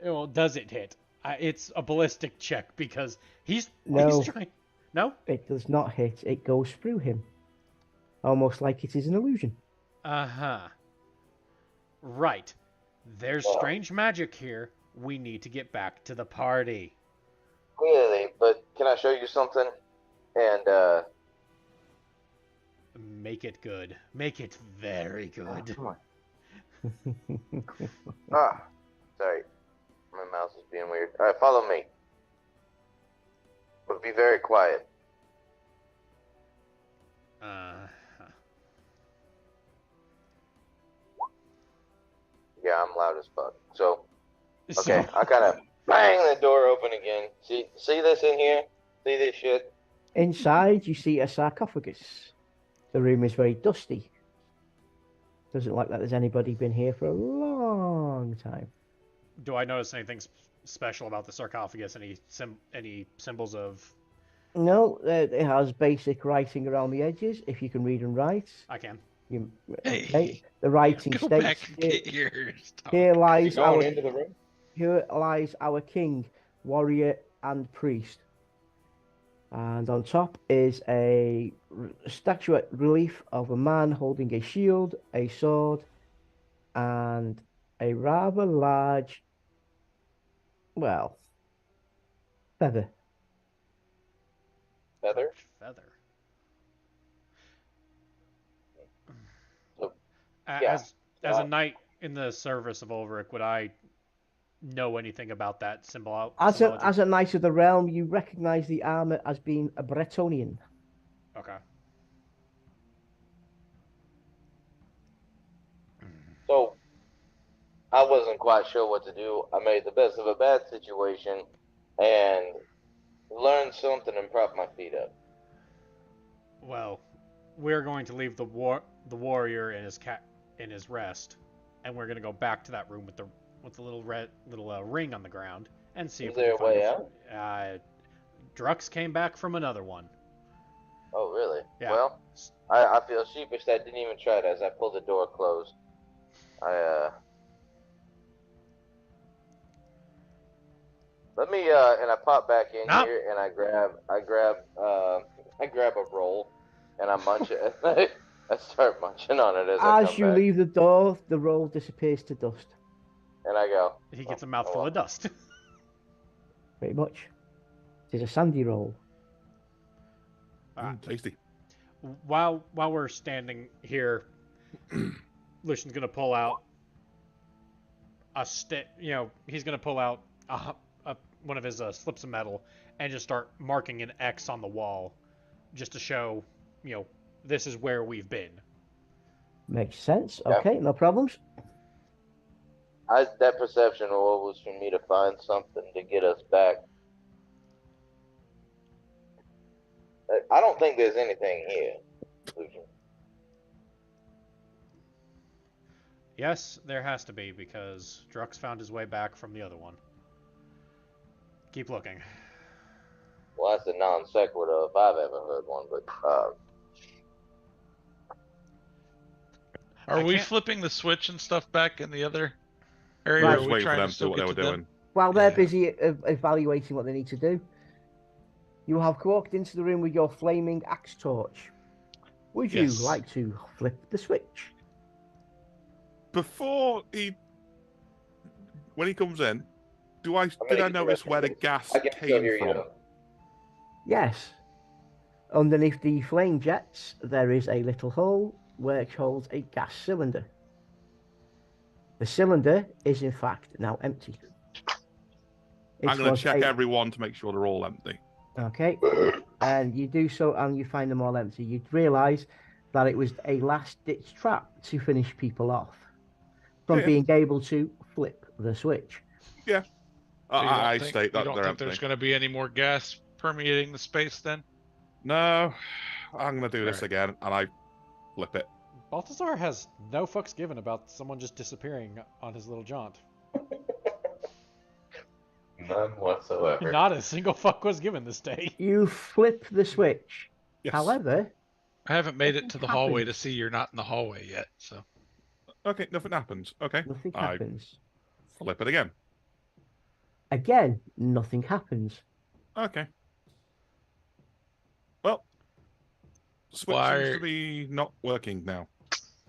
Well, does it hit? It's a ballistic check because he's trying. No? It does not hit. It goes through him. Almost like it is an illusion. Uh-huh. Right. There's strange magic here. We need to get back to the party. Clearly, but can I show you something? And, Make it good. Make it very good. Come on. Sorry. My mouse is being weird. Alright, follow me. But be very quiet. Yeah, I'm loud as fuck. So, okay, I kind of bang the door open again. See this in here? See this shit? Inside, you see a sarcophagus. The room is very dusty. Doesn't look like there's anybody been here for a long time. Do I notice anything special about the sarcophagus? Any symbols of? No, it has basic writing around the edges. If you can read and write, I can. Hey, the writing go states. back and get yours. Here You lies going into the room? Here lies our king, warrior, and priest. And on top is a statuette relief of a man holding a shield, a sword, and a rather large, well, feather. Feather? Feather. So, As a knight in the service of Ulrich, would I know anything about that symbol? As a knight of the realm, you recognize the armor as being a Bretonian. Okay. So, I wasn't quite sure what to do. I made the best of a bad situation and learned something and propped my feet up. Well, we're going to leave the warrior and in his rest, and we're gonna go back to that room with the little ring on the ground and see Is if we there can a find way out? Drux came back from another one. Oh, really? Yeah. Well, I feel sheepish that I didn't even try it as I pulled the door closed. Let me and I pop back in Nope. here and I grab a roll and I munch it. I start munching on it as I As come you back. leave the door, the roll disappears to dust. And I go. He gets a mouthful of dust. Pretty much. It is a sandy roll. Tasty. While we're standing here, Lucian's gonna pull out a stick. You know, he's gonna pull out one of his slips of metal and just start marking an X on the wall, just to show, you know, this is where we've been. Makes sense. Yeah. Okay, no problems. That perception roll was for me to find something to get us back. I don't think there's anything here, Lucian. Yes, there has to be, because Drux found his way back from the other one. Keep looking. Well, that's a non sequitur if I've ever heard one, but Are I we can't- flipping the switch and stuff back in the other area? Right. Or Just are we waiting for trying them to to do still what they get were to doing. them? While they're Yeah. busy evaluating what they need to do, you have walked into the room with your flaming axe torch. Would you Yes. like to flip the switch? When he comes in, did I gonna notice get where the this. gas I can still came hear you. from? Yes. Underneath the flame jets, there is a little hole which holds a gas cylinder. The cylinder is in fact now empty. I'm going was to check a- everyone to make sure they're all empty. Okay, and you do so and you find them all empty. You'd realise that it was a last-ditch trap to finish people off from Yeah. being able to flip the switch. Yeah. So you don't I think, state you that don't they're think empty. there's going to be any more gas permeating the space then? No, I'm going to do this Alright. again, and I flip it. Balthazar has no fucks given about someone just disappearing on his little jaunt. None whatsoever. Not a single fuck was given this day. You flip the switch. Yes. However, I haven't made it to the hallway to happens. see you're not in the hallway yet, so. Okay, nothing happens. Okay, nothing I happens. flip it again. Again, nothing happens. Okay. Well, switch Why- seems to be not working now.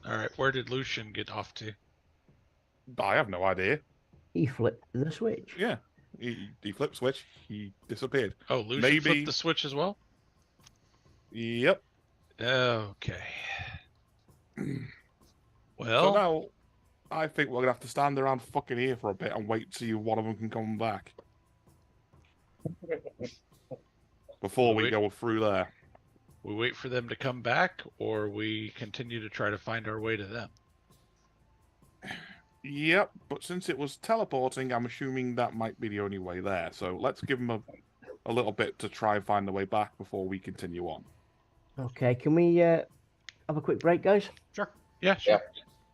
Alright, where did Lucian get off to? I have no idea. He flipped the switch. Yeah, he flipped switch. He disappeared. Oh, Lucian Maybe- flipped the switch as well? Yep. Okay. So Well, now, I think we're gonna have to stand around fucking here for a bit and wait to see if one of them can come back before we Wait. go through there. we wait for them to come back, or we continue to try to find our way to them. Yep, but since it was teleporting, I'm assuming that might be the only way there. So let's give them a little bit to try and find the way back before we continue on. Okay, can we have a quick break, guys? Sure. Yeah, sure.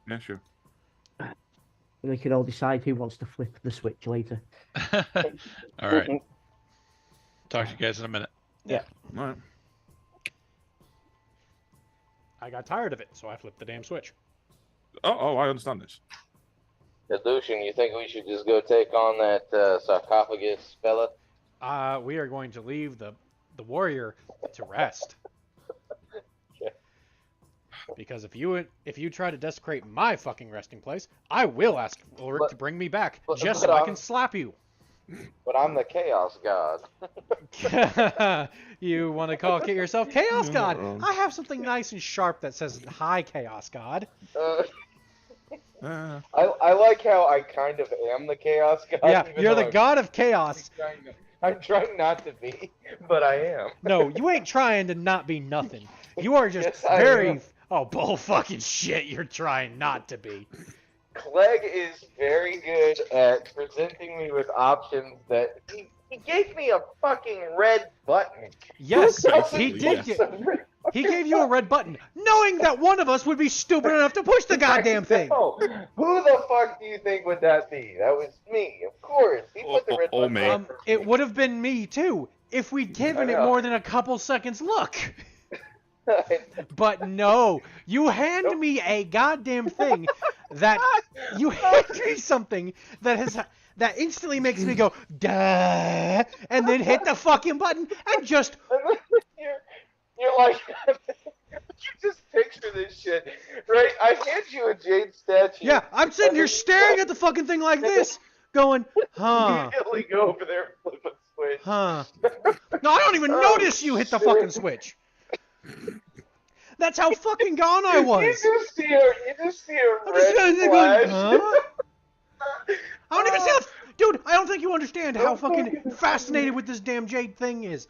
Yeah, sure. We can all decide who wants to flip the switch later. All right. Talk to you guys in a minute. All right. I got tired of it, so I flipped the damn switch. Oh, I understand this. Hey, Lucian, you think we should just go take on that sarcophagus fella? We are going to leave the warrior to rest. Because if you try to desecrate my fucking resting place, I will ask Ulrich to bring me back, just so I can slap you. But I'm the chaos god. You want to call yourself Chaos You're God? not wrong. I have something nice and sharp that says, "Hi, Chaos God." I like how I kind of am the chaos god. Yeah, even you're though the god of chaos. I'm trying not to be, but I am. No, you ain't trying to not be nothing. You are just Yes, I very... am. Oh, bull fucking shit, you're trying not to be. Clegg is very good at presenting me with options that he gave me a fucking red button. Yes, Who doesn't he did. want some red He gave you a red button, knowing that one of us would be stupid enough to push the goddamn thing. No. Who the fuck do you think would that be? That was me, of course. He put the red Or button me. on for It me. would have been me too if we'd given I it know. more than a couple seconds look. But no, you hand me a goddamn thing that you hand me something that instantly makes me go duh, and then hit the fucking button and just You're like, you just picture this shit, right? I hand you a jade statue. yeah. I'm sitting here staring at the fucking thing like this, going, huh, Immediately go over there and flip a switch. huh. No, I don't even Oh, notice you hit the shit. fucking switch. That's how fucking gone I was. You just see a I'm just red sitting there flash. going, huh? I don't even see the... Dude, I don't think you understand how fucking fascinated with this damn jade thing is.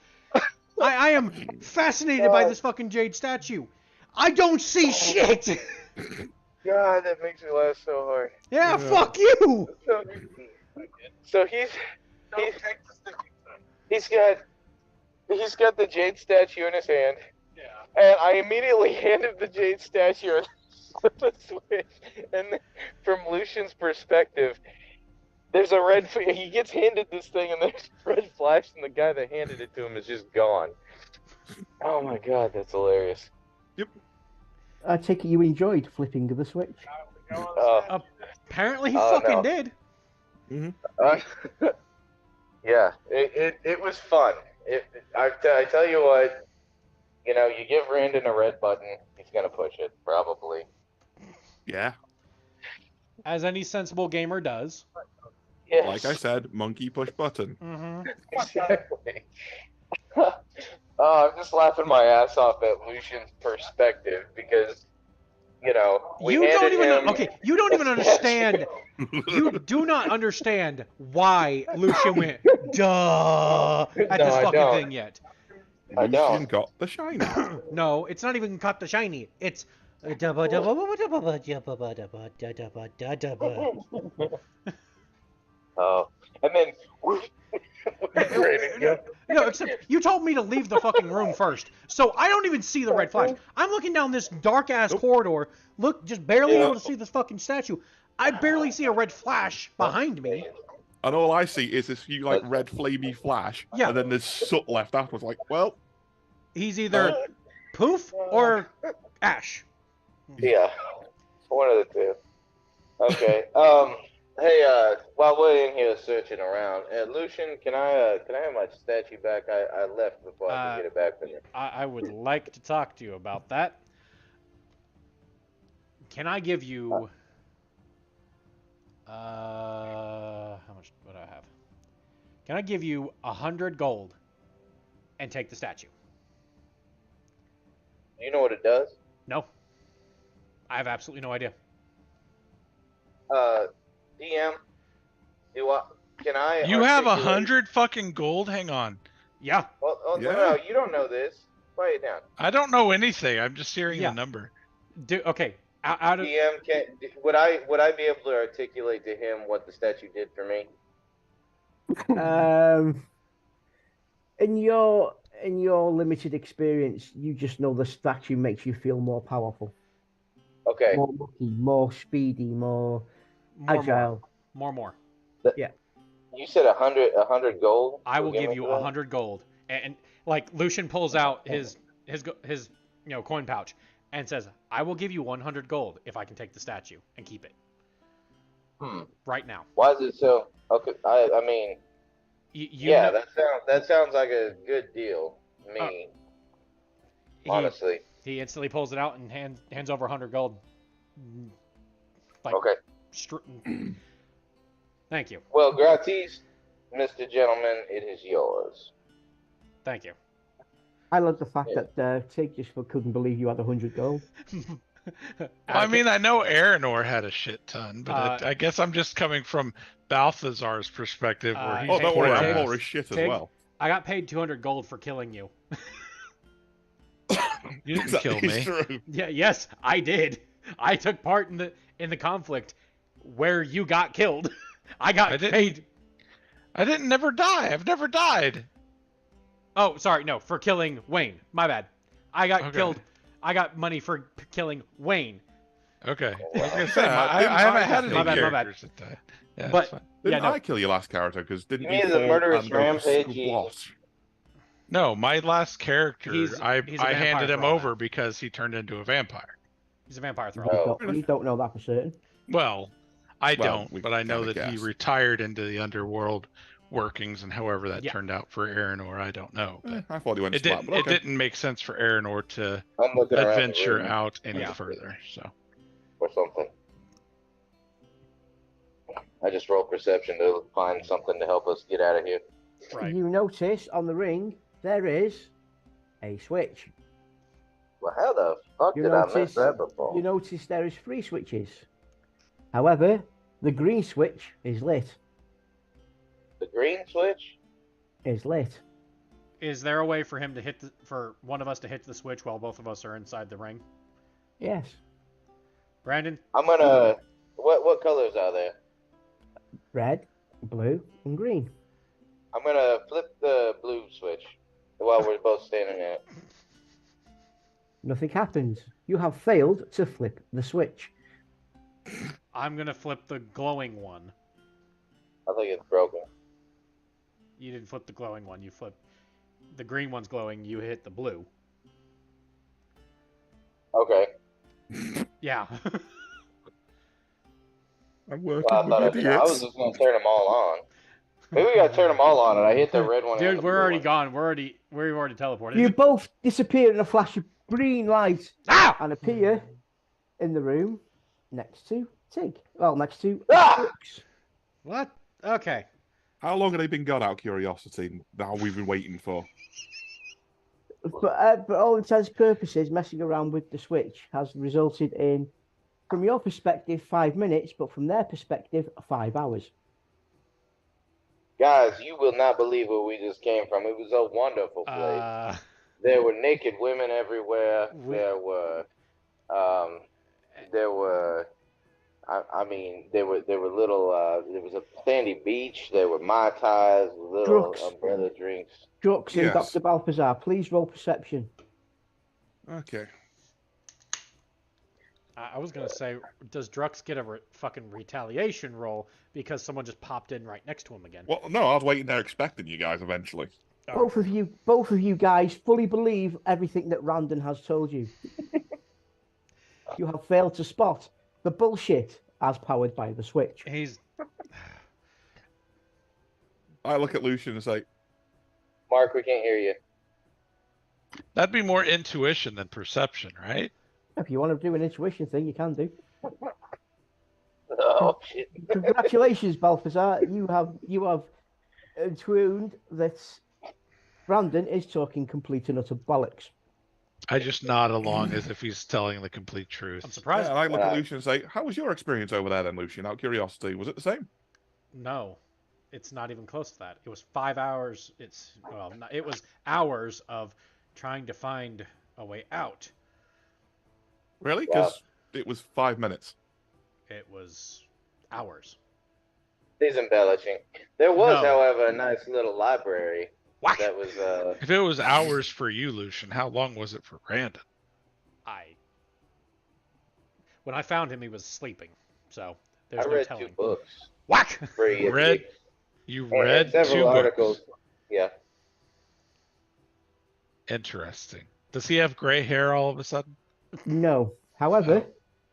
I am fascinated by this fucking jade statue. I don't see shit. God, that makes me laugh so hard. Yeah, fuck you. So he's got the jade statue in his hand. Yeah. And I immediately handed the jade statue and flip a switch. And then, from Lucian's perspective, there's a red. He gets handed this thing, and there's a red flash, and the guy that handed it to him is just gone. Oh my god, that's hilarious. I take it you enjoyed flipping the switch. Apparently he Oh, fucking no. did. Yeah, it was fun. I tell you what, you know, you give Randon a red button, he's gonna push it, probably. Yeah. As any sensible gamer does. Yes. Like I said, monkey push button. Mm-hmm. Exactly. I'm just laughing my ass off at Lucian's perspective because, you know, we You don't handed even him okay. You don't even a understand. statue. You do not understand why Lucian went duh at No, this I fucking don't. thing yet. I don't. Lucian got the shiny. No, it's not even cut the shiny. It's Oh, and then no, except you told me to leave the fucking room first, so I don't even see the red flash. I'm looking down this dark ass corridor, just barely able to see this fucking statue. I barely see a red flash behind me. And all I see is this few like red flamey flash. Yeah. And then there's soot left afterwards. Like, well, He's either poof or ash. Yeah, one of the two. Okay. Hey, while we're in here searching around, Lucian, can I have my statue back? I left before I could get it back from you. I would like to talk to you about that. Can I give you... how much would I have? Can I give you 100 gold and take the statue? Do you know what it does? No. I have absolutely no idea. DM, can I? You have articulate- 100 fucking gold? Hang on. Yeah. Well, Yeah. no, you don't know this. Write it down. I don't know anything. I'm just hearing Yeah. the number. Okay. Out of... DM, would I be able to articulate to him what the statue did for me? In your limited experience, you just know the statue makes you feel more powerful, Okay. more lucky, more speedy, more agile. More. You said 100 gold. I will You'll give me you for that? 100 gold. And like Lucian pulls out his coin pouch and says, "I will give you 100 gold if I can take the statue and keep it." Right now. Why is it so? Okay. I mean, You know- that sounds like a good deal. Me, honestly. He instantly pulls it out and hands over 100 gold. Like, Okay. Thank you. Well, gratis, Mr. Gentleman, it is yours. Thank you. I love the fact that Tig just couldn't believe you had 100 gold. I mean, I know Aranor had a shit ton, but I guess I'm just coming from Balthazar's perspective, where he's oh, don't worry, Tig, I'm poor. poor as shit as Tig. well. I got paid 200 gold for killing you. You didn't That kill is me. true. Yeah, yes, I did. I took part in the conflict where you got killed. I got paid. I didn't never die. I've never died. Oh, sorry, no, for killing Wayne. My bad. I got Okay. killed. I got money for killing Wayne. Okay. I was gonna say, Yeah, I didn't haven't I had just any My bad, my bad. characters that died. Yeah, But- it's fine. Didn't Yeah, no. I kill your last character? Because didn't You you mean the fall murderous and go to rampage? squat? No, my last character, He's a I vampire handed him thrall over now. because he turned into a vampire. He's a vampire You thrall. Oh. don't know that for certain. Well, I Well, don't, we but I know kinda that he guessed. retired into the underworld workings, and however that Yeah. turned out for Aranor, I don't know. But I thought he went it splat, didn't. but It okay. didn't make sense for Aranor to I'm looking around the adventure room out any Yeah. further. So or something. I just roll perception to find something to help us get out of here. Right. You notice on the ring there is a switch. Well, how the fuck You did I miss notice- that before? You notice there is 3 switches. However, the green switch is lit. The green switch? Is lit. Is there a way for him to hit for one of us to hit the switch while both of us are inside the ring? Yes. Brandon, I'm gonna. What colors are there? Red, blue, and green. I'm gonna flip the blue switch while we're both standing there. Nothing happens. You have failed to flip the switch. I'm gonna flip the glowing one. I think it's broken. You didn't flip the glowing one. You flipped the green one's glowing. You hit the blue. Okay. Yeah. I'm working Well, I with thought I was idiots. just gonna turn them all on. Maybe we gotta turn them all on, and I hit the red one. and Dude, the we're blue already one. gone. We've already teleported. You both disappear in a flash of green light Ah! and appear in the room next to Tig. Well, next to Ah! Brooks. What? Okay. How long have they been gone out of curiosity? Now we've been waiting for. But all intents and purposes, messing around with the switch has resulted in, from your perspective, 5 minutes, but from their perspective, 5 hours. Guys, you will not believe where we just came from. It was a wonderful place. There were naked women everywhere. There were, I mean, there were little. There was a sandy beach. There were mai tais, little Drugs. umbrella drinks. Drux and Yes. Dr. Balthazar, please roll perception. Okay. I was gonna say, does Drux get a fucking retaliation roll because someone just popped in right next to him again? Well, no, I was waiting there expecting you guys eventually. Oh. Both of you guys fully believe everything that Randon has told you. You have failed to spot the bullshit as powered by the switch. He's I look at Lucian and say, Mark, we can't hear you. that'd be more intuition than perception, right? If you want to do an intuition thing, you can do. Oh shit! Congratulations, Balthazar. You have tuned that Brandon is talking complete and utter bollocks. I just nod along as if he's telling the complete truth. I'm yeah, surprised. and I look at Lucian and say, how was your experience over there then, Lucian? Out of curiosity, was it the same? No, it's not even close to that. It was 5 hours. It was hours of trying to find a way out. Really? Wow. Because it was 5 minutes. It was hours. He's embellishing. There was, No. however, a nice little library Whack! that was. If it was hours for you, Lucian, how long was it for Brandon? When I found him, he was sleeping. So I there's no read telling. 2 books. Whack! Free Read? You and read several 2 articles. books. Yeah. Interesting. Does he have gray hair all of a sudden? No. However,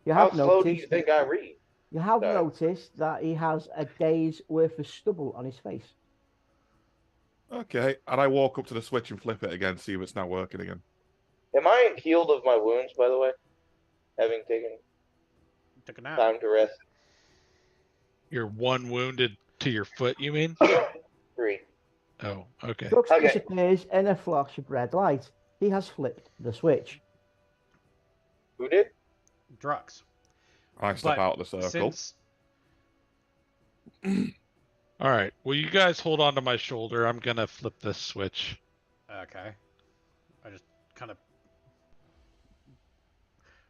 you How have slow do you noticed think I read? you have Sorry. noticed that he has a day's worth of stubble on his face. Okay, and I walk up to the switch and flip it again, see if it's now working again. Am I healed of my wounds, by the way? Having taken Took a nap. time to rest? You're 1 wounded to your foot, you mean? 3. Oh, okay. Brooks Okay. disappears in a flash of red light. He has flipped the switch. Who did? Drux. I step But out of the circle. Since All right. Well, you guys hold on to my shoulder. I'm going to flip this switch. okay, I just kind of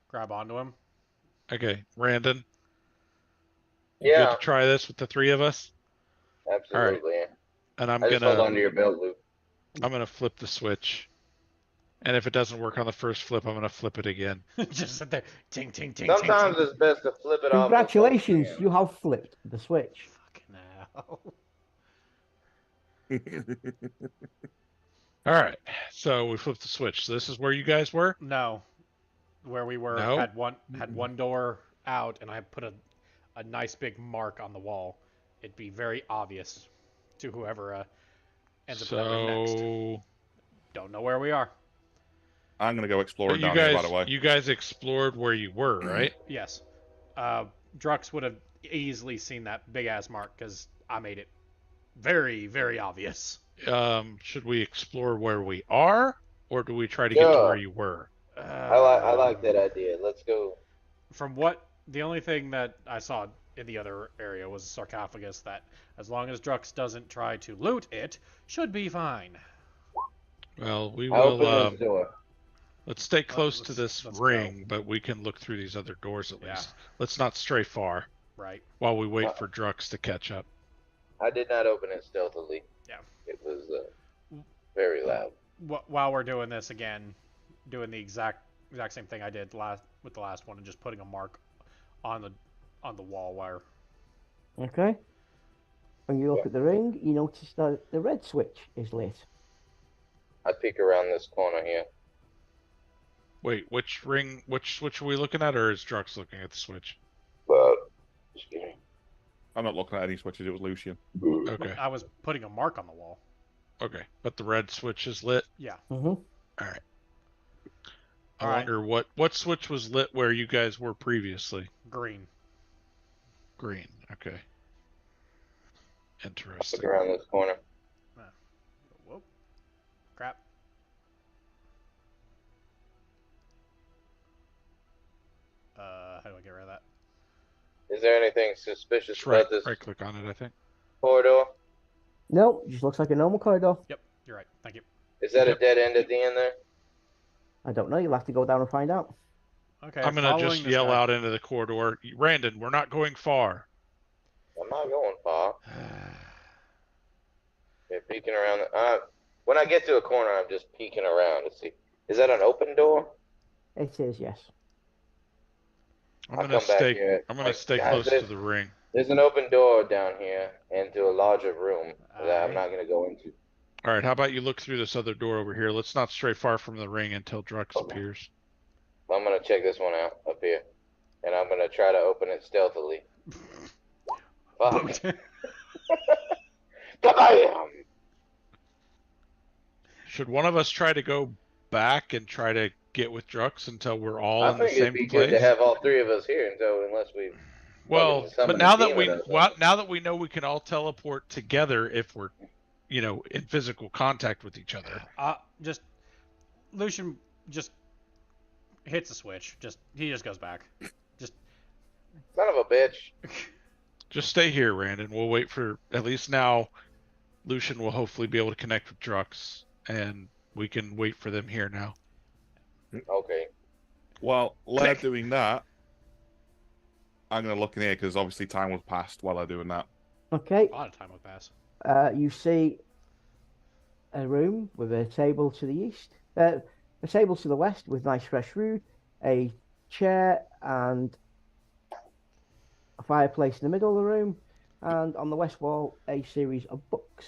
grab onto him. Okay. Randon, you Yeah, good to try this with the 3 of us? absolutely. And I'm I going just hold to on to your belt loop. I'm going to flip the switch. And if it doesn't work on the first flip, I'm gonna flip it again. Just sit there, ting, ting, ting, Sometimes ting, it's best to flip it off. Congratulations, you have flipped the switch. ting. Fucking hell. All right, so we flipped the switch. So this is where you guys were. No, where we were No? had one door out, and I put a nice big mark on the wall. It'd be very obvious to whoever ends up in that room next. So Don't know where we are. I'm gonna go but exploring you down here, by guys, the way. you guys explored where you were, right? Yes. Drux would have easily seen that big ass mark because I made it very, very obvious. Should we explore where we are, or do we try to get to where you were? I like that idea. Let's go. From what the only thing that I saw in the other area was a sarcophagus that, as long as Drux doesn't try to loot it, should be fine. Well, we I open will. this door. Let's stay close to this let's ring, but we can look through these other doors at Yeah. least. Let's not stray far Right. while we wait for Drux to catch up. I did not open it stealthily. Yeah. It was very loud. While we're doing this again, doing the exact same thing I did with the last one, and just putting a mark on the wall where. Okay. When you look at the ring, you notice that the red switch is lit. I peek around this corner here. Wait, which ring? Which switch are we looking at, or is Drux looking at the switch? But excuse me. I'm not looking at any switches. It was Lucian. Okay, I was putting a mark on the wall. okay, but the red switch is lit. Yeah. Mm-hmm. All right. I All right. wonder what switch was lit where you guys were previously. Green. Green. Okay. Look Interesting. around this corner. Whoop. Crap. How do I get rid of that? Is there anything suspicious Just right about this click on it, I think. corridor? No, just looks like a normal corridor. Yep, you're right. Thank you. Is that Yep. a dead end at the end there? I don't know. You'll have to go down and find out. Okay. I'm gonna following just this yell guy. out into the corridor, Randon, we're not going far. I'm not going far. Okay, peeking around. When I get to a corner, I'm just peeking around to see. Is that an open door? It is, yes. I'm I'll gonna come back stay. here. I'm gonna Like, stay guys, close to there's- the ring. There's an open door down here into a larger room that I'm Aye. not going to go into. All right, how about you look through this other door over here? Let's not stray far from the ring until Drux Okay. appears. I'm going to check this one out up here. And I'm going to try to open it stealthily. Fuck. Bam! Should one of us try to go back and try to get with Drux until we're all I in the think it'd same be place? good to have all three of us here unless we. Well, fucking summon but now a that demon or now that we know we can all teleport together if we're, in physical contact with each other. Just Lucian just hits a switch. He just goes back. Son of a bitch. Just stay here, Randon. We'll wait for at least now. Lucian will hopefully be able to connect with Drux, and we can wait for them here now. Okay. Well, while doing that, I'm going to look in here because obviously time was passed while they're doing that. Okay. A lot of time will pass. You see a room with a table to the east, a table to the west with nice fresh food, a chair and a fireplace in the middle of the room, and on the west wall a series of books.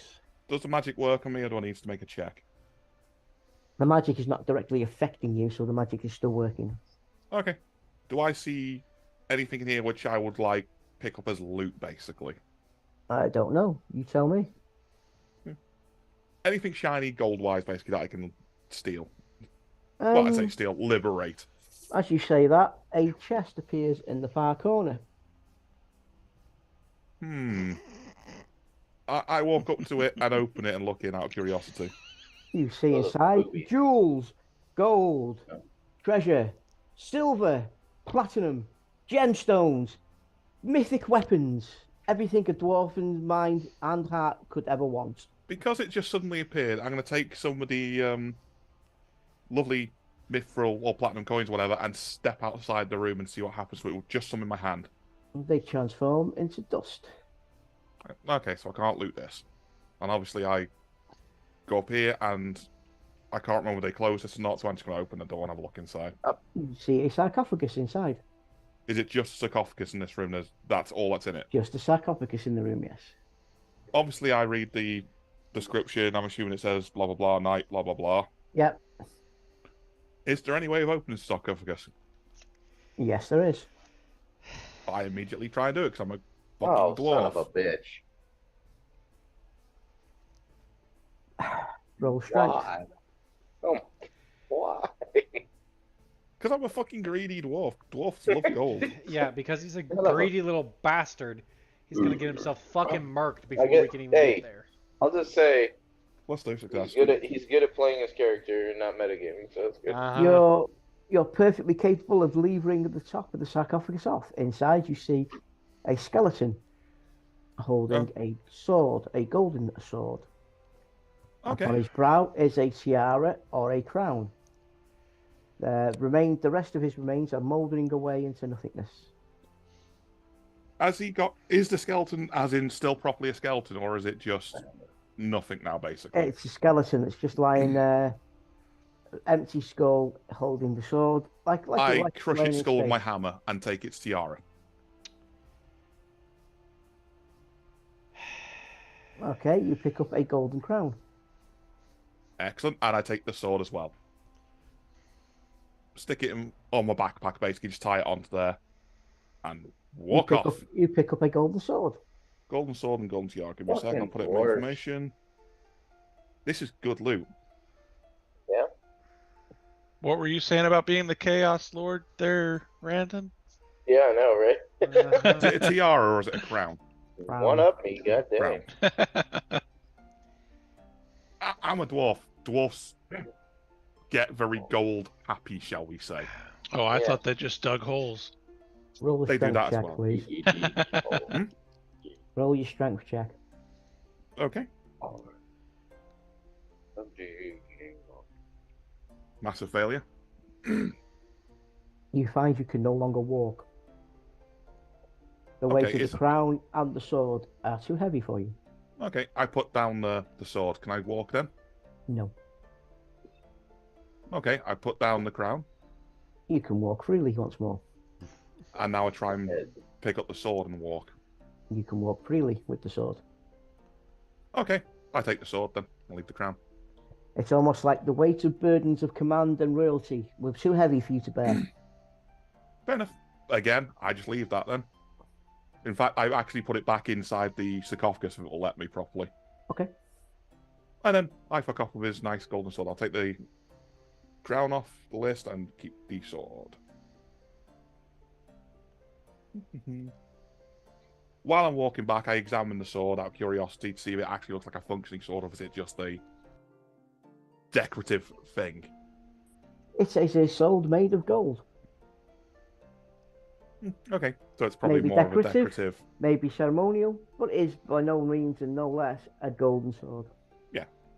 Does the magic work on me or do I need to make a check? The magic is not directly affecting you, so the magic is still working. Okay. Do I see anything in here which I would like pick up as loot, basically? I don't know. You tell me. Anything shiny, gold-wise, basically, that I can steal. Well, I say steal, liberate. As you say that, a chest appears in the far corner. I walk up to it and open it and look in out of curiosity. You see Well, inside movie. jewels, gold, treasure, silver, platinum, gemstones, mythic weapons, everything a dwarfen's mind and heart could ever want. Because it just suddenly appeared, I'm going to take some of the lovely mithril or platinum coins, whatever, and step outside the room and see what happens to it with just some in my hand. They transform into dust. Okay, so I can't loot this. And obviously I go up here and I can't remember if they closed this or not, so I'm just going to open the door and have a look inside. You see a sarcophagus inside. Is it just a sarcophagus in this room? That's all that's in it? Just a sarcophagus in the room, yes. Obviously, I read the description. I'm assuming it says blah, blah, blah, night, blah, blah, blah. Yep. Is there any way of opening the sarcophagus? Yes, there is. I immediately try and do it because I'm a Oh, fucking dwarf. son of a bitch. Roll strength. Why? Oh, why? Because I'm a fucking greedy dwarf. Dwarfs love gold. Yeah, because he's a Son of a- greedy little bastard. He's gonna get himself fucking murked before get- we can even hey. get there. I'll just say Let's do success. he's good at playing his character and not metagaming, so that's good. You're perfectly capable of levering the top of the sarcophagus off. Inside, you see a skeleton holding a sword, a golden sword. Okay. On his brow is a tiara or a crown. The rest of his remains are mouldering away into nothingness. Is the skeleton as in still properly a skeleton, or is it just nothing now, basically? It's a skeleton that's just lying there, empty skull, holding the sword. I like crush laying its in skull with my space. hammer and take its tiara. Okay, you pick up a golden crown. Excellent. And I take the sword as well. Stick it on my backpack, basically, just tie it onto there. And walk off. You pick up a golden sword. Golden sword and golden tiara. Give me a second, I'll put it in my Fucking information. This is good loot. What were you saying about being the Chaos Lord there, Randon? Yeah, I know, right? Is it a tiara or is it a crown? Crown. One up me, goddamn. Crown. I'm a dwarf. Dwarfs get very gold happy, shall we say. Oh, I Yeah. thought they just dug holes. Roll a They do strength that as check, well. please. Roll your strength check. Okay. Massive failure. You find you can no longer walk. The weight Okay, of the crown and the sword are too heavy for you. Okay, I put down the sword. Can I walk then? No. Okay, I put down the crown. You can walk freely once more. And now I try and pick up the sword and walk. You can walk freely with the sword. Okay, I take the sword then. I'll leave the crown. It's almost like the weight of burdens of command and royalty were too heavy for you to bear. Fair enough. Again, I just leave that then. In fact, I actually put it back inside the sarcophagus if it will let me properly. Okay. And then I fuck off with his nice golden sword. I'll take the crown off the list and keep the sword. While I'm walking back, I examine the sword out of curiosity to see if it actually looks like a functioning sword or is it just a decorative thing. It's a sword made of gold. Okay, so it's probably Maybe more of a decorative. decorative. Maybe ceremonial, but is by no means and no less a golden sword.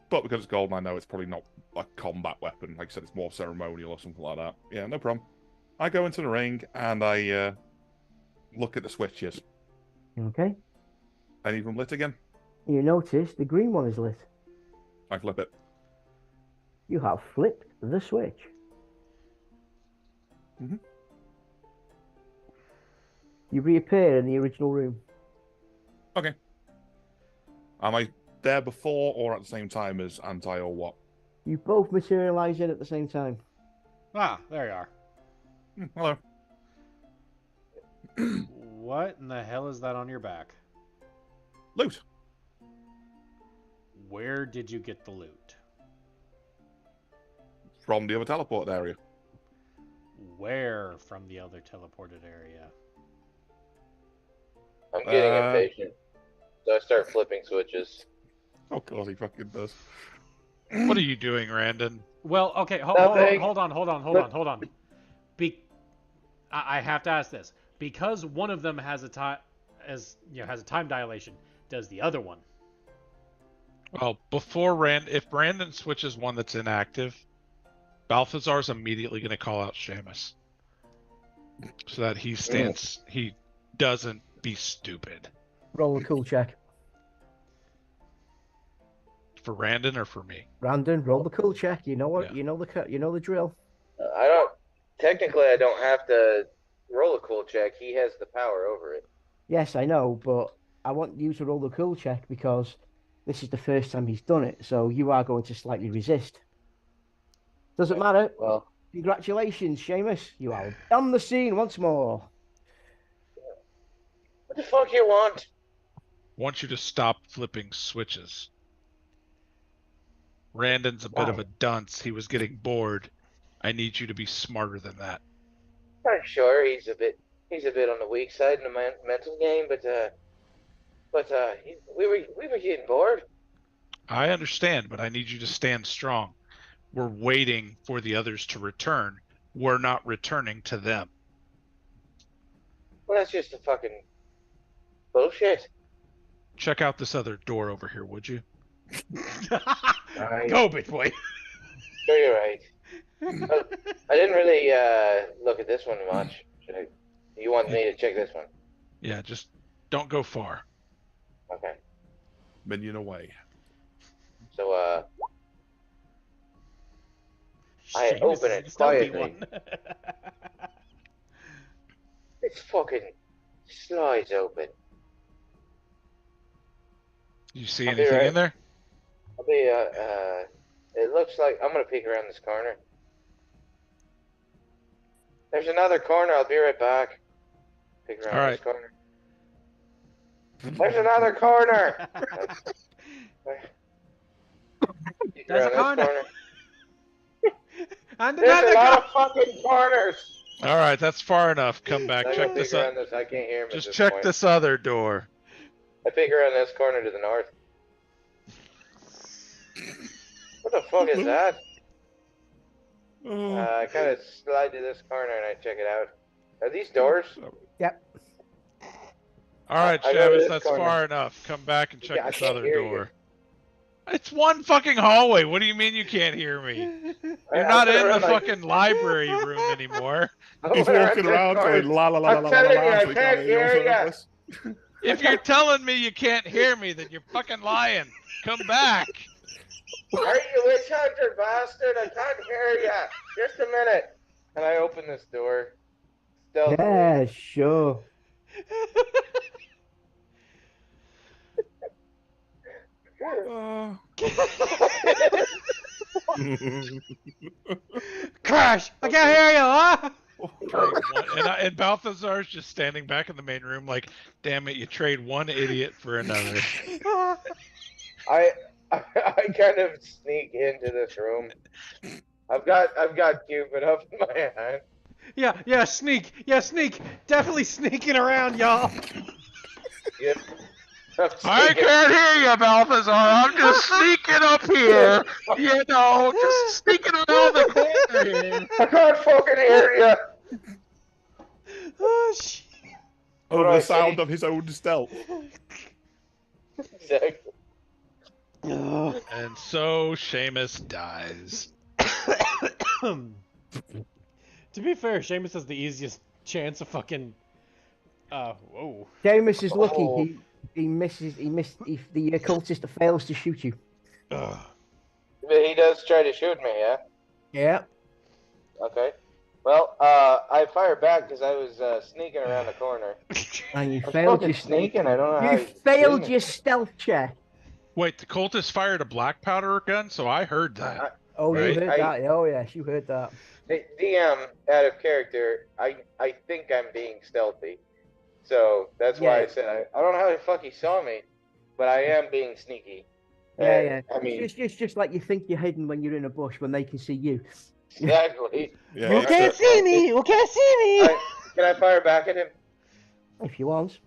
But because it's gold, I know it's probably not a combat weapon. Like I said, it's more ceremonial or something like that. Yeah, no problem. I go into the ring and I look at the switches. Okay. Any of them lit again? You notice the green one is lit. I flip it. You have flipped the switch. Mhm. You reappear in the original room. Okay. Am I there before or at the same time as Anti or what? You both materialize in at the same time. Ah, there you are. Hello. What in the hell is that on your back? Loot. Where did you get the loot? From the other teleport area. Where from the other teleported area? I'm getting impatient. So I start flipping switches. Oh, God, he fucking does. What are you doing, Randon? Well, okay, Nothing. hold on. I have to ask this because one of them has a time, has a time dilation. Does the other one? Well, if Brandon switches one that's inactive, Balthazar's immediately going to call out Seamus, so that he doesn't be stupid. Roll a cool check. For Randon or for me? Brandon, roll the cool check. You know what? Yeah. You know the drill. I don't. Technically, I don't have to roll a cool check. He has the power over it. Yes, I know, but I want you to roll the cool check because this is the first time he's done it, so you are going to slightly resist. Doesn't matter. Well, Congratulations, Seamus. You are on the scene once more. what the fuck you want? Want you to stop flipping switches. Randon's a bit of a dunce. He was getting bored. I need you to be smarter than that. I'm sure he's a bit on the weak side in the mental game, but we were getting bored. I understand, but I need you to stand strong. We're waiting for the others to return. We're not returning to them. Well, that's just a fucking bullshit. Check out this other door over here, would you? Right. Go, big boy. Sure, you're right. I didn't really look at this one much. You want me to check this one? Yeah, just don't go far. Okay. Minion away. So, I Seamus open is it the stealthy quietly. one. It's fucking slides open. You see I'll be anything right- in there? I'll be, it looks like I'm gonna peek around this corner. There's another corner. I'll be right back. Peek around All this corner. There's another corner. Peek There's a around this corner. And There's another a lot guy. of fucking corners. All right, that's far enough. Come back. I Check gotta this peek out. around this. I can't hear him. Just at this check point. this other door. I peek around this corner to the north. What the fuck is that? I kind of slide to this corner and I check it out. Are these doors? Yep. All right, I go to Travis, this that's corner. far enough. Come back and check Yeah, I this can't other hear you. door. It's one fucking hallway. What do you mean you can't hear me? You're I not went in the around like- fucking library room anymore. I He's went walking this around corner. going la la la la I'm la la telling you, la. I so he can't hear hear ya. us. If you're telling me you can't hear me, then you're fucking lying. Come back. Are you witch hunter bastard? I can't hear ya. Just a minute. And I open this door. Stealthily. Yeah, sure. Crash! I can't hear you, huh? And Balthazar's just standing back in the main room like, damn it, you trade one idiot for another. I kind of sneak into this room. I've got Cupid up in my hand. Yeah, sneak. Yeah, sneak. Definitely sneaking around, y'all. Yep. I'm I sneaking. can't hear you, Balthazar. I'm just sneaking up here. You know, just sneaking around the corner here. I can't fucking hear ya. Oh, shit. Over Right, the sound see? of his own stealth. Exactly. And so Seamus dies. To be fair, Seamus has the easiest chance of fucking. Whoa. Seamus is lucky. Oh. He missed. If the cultist fails to shoot you. Ugh. But he does try to shoot me, yeah? Yeah. Okay. Well, I fired back because I was sneaking around the corner. And you I'm failed fucking your sneaking. I don't know how You you failed seen your it. stealth check. Wait, the cultist fired a black powder gun, so I heard that. Oh, Right. you heard that? Oh, yes, you heard that. Hey, DM, out of character, I think I'm being stealthy. So that's why I Yeah. said I don't know how the fuck he saw me, but I am being sneaky. Yeah, yeah. I mean, It's just like you think you're hidden when you're in a bush when they can see you. exactly. Yeah, You it's can't the- see me! You can't see me! Can I fire back at him? If you want.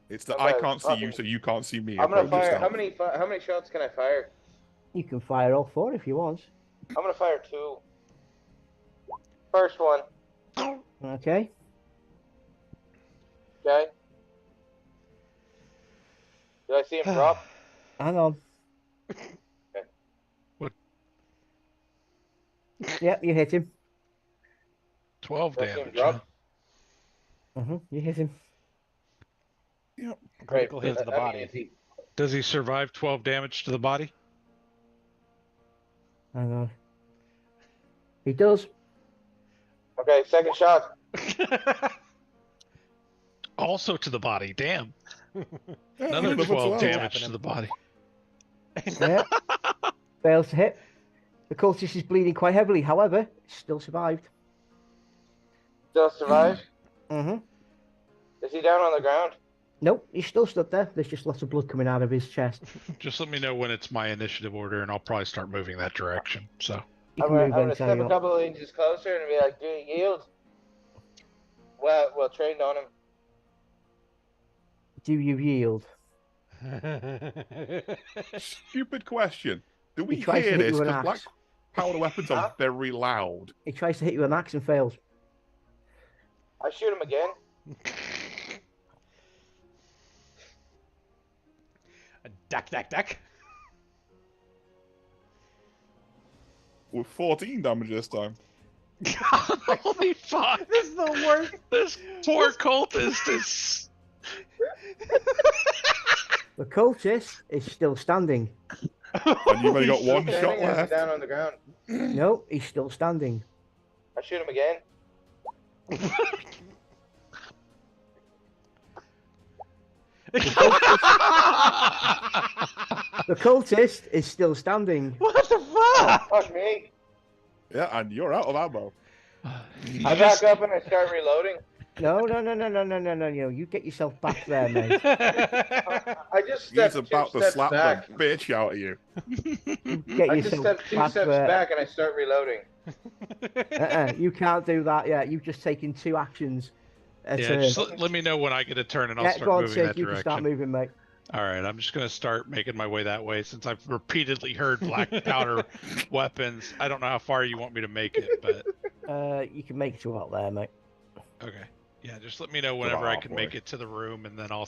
It's that Okay, I can't see you, okay. so you can't see me. I'm gonna approach fire. stealth. How many shots can I fire? You can fire all four if you want. I'm gonna fire 2. First one. Okay. Okay. Did I see him drop? Hang on. What? Yep, you hit him. 12 Did I see him damage. drop? You hit him. Critical hit to the I mean, body. is he- Does he survive 12 damage to the body? Hang on. He does. Okay, second shot. Also to the body. Damn. Yeah, Another another 12 12. damage Tapping to him. the body. Yeah. Fails to hit. The cultist is bleeding quite heavily. However, still survived. Still survives. Mm-hmm. Is he down on the ground? Nope, he's still stood there. There's just lots of blood coming out of his chest. Just let me know when it's my initiative order, and I'll probably start moving that direction. So You I'm can move gonna anytime step you a want. couple of inches closer and be like, "Do you yield?" Well, trained on him. Do you yield? Stupid question. Do we He tries to hear hit you this? with an Because black axe. powder weapons Huh? are very loud. He tries to hit you with an axe and fails. I shoot him again. Duck. With 14 damage this time. holy fuck! This is the worst. This poor cultist is. The cultist is still standing. And you've only got Holy one shit. shot Standing or is he left. down on the ground. No, he's still standing. I shoot him again. The cultist is still standing. What the fuck? Fuck me. Yeah, and you're out of ammo. I back up and I start reloading. No. You get yourself back there, mate. I just stepped He's about two to steps slap back. the bitch out of you. Get I just yourself stepped two back steps there. back and I start reloading. You can't do that yet. You've just taken 2 actions. A Yeah, turn. just let me know when I get a turn, and I'll Yeah, start go on, moving Sid. that You can start direction. moving, mate. All right, I'm just gonna start making my way that way since I've repeatedly heard black powder weapons. I don't know how far you want me to make it, but You can make it to out there, mate. okay. Yeah, just let me know whenever I can make it to the room, and then I'll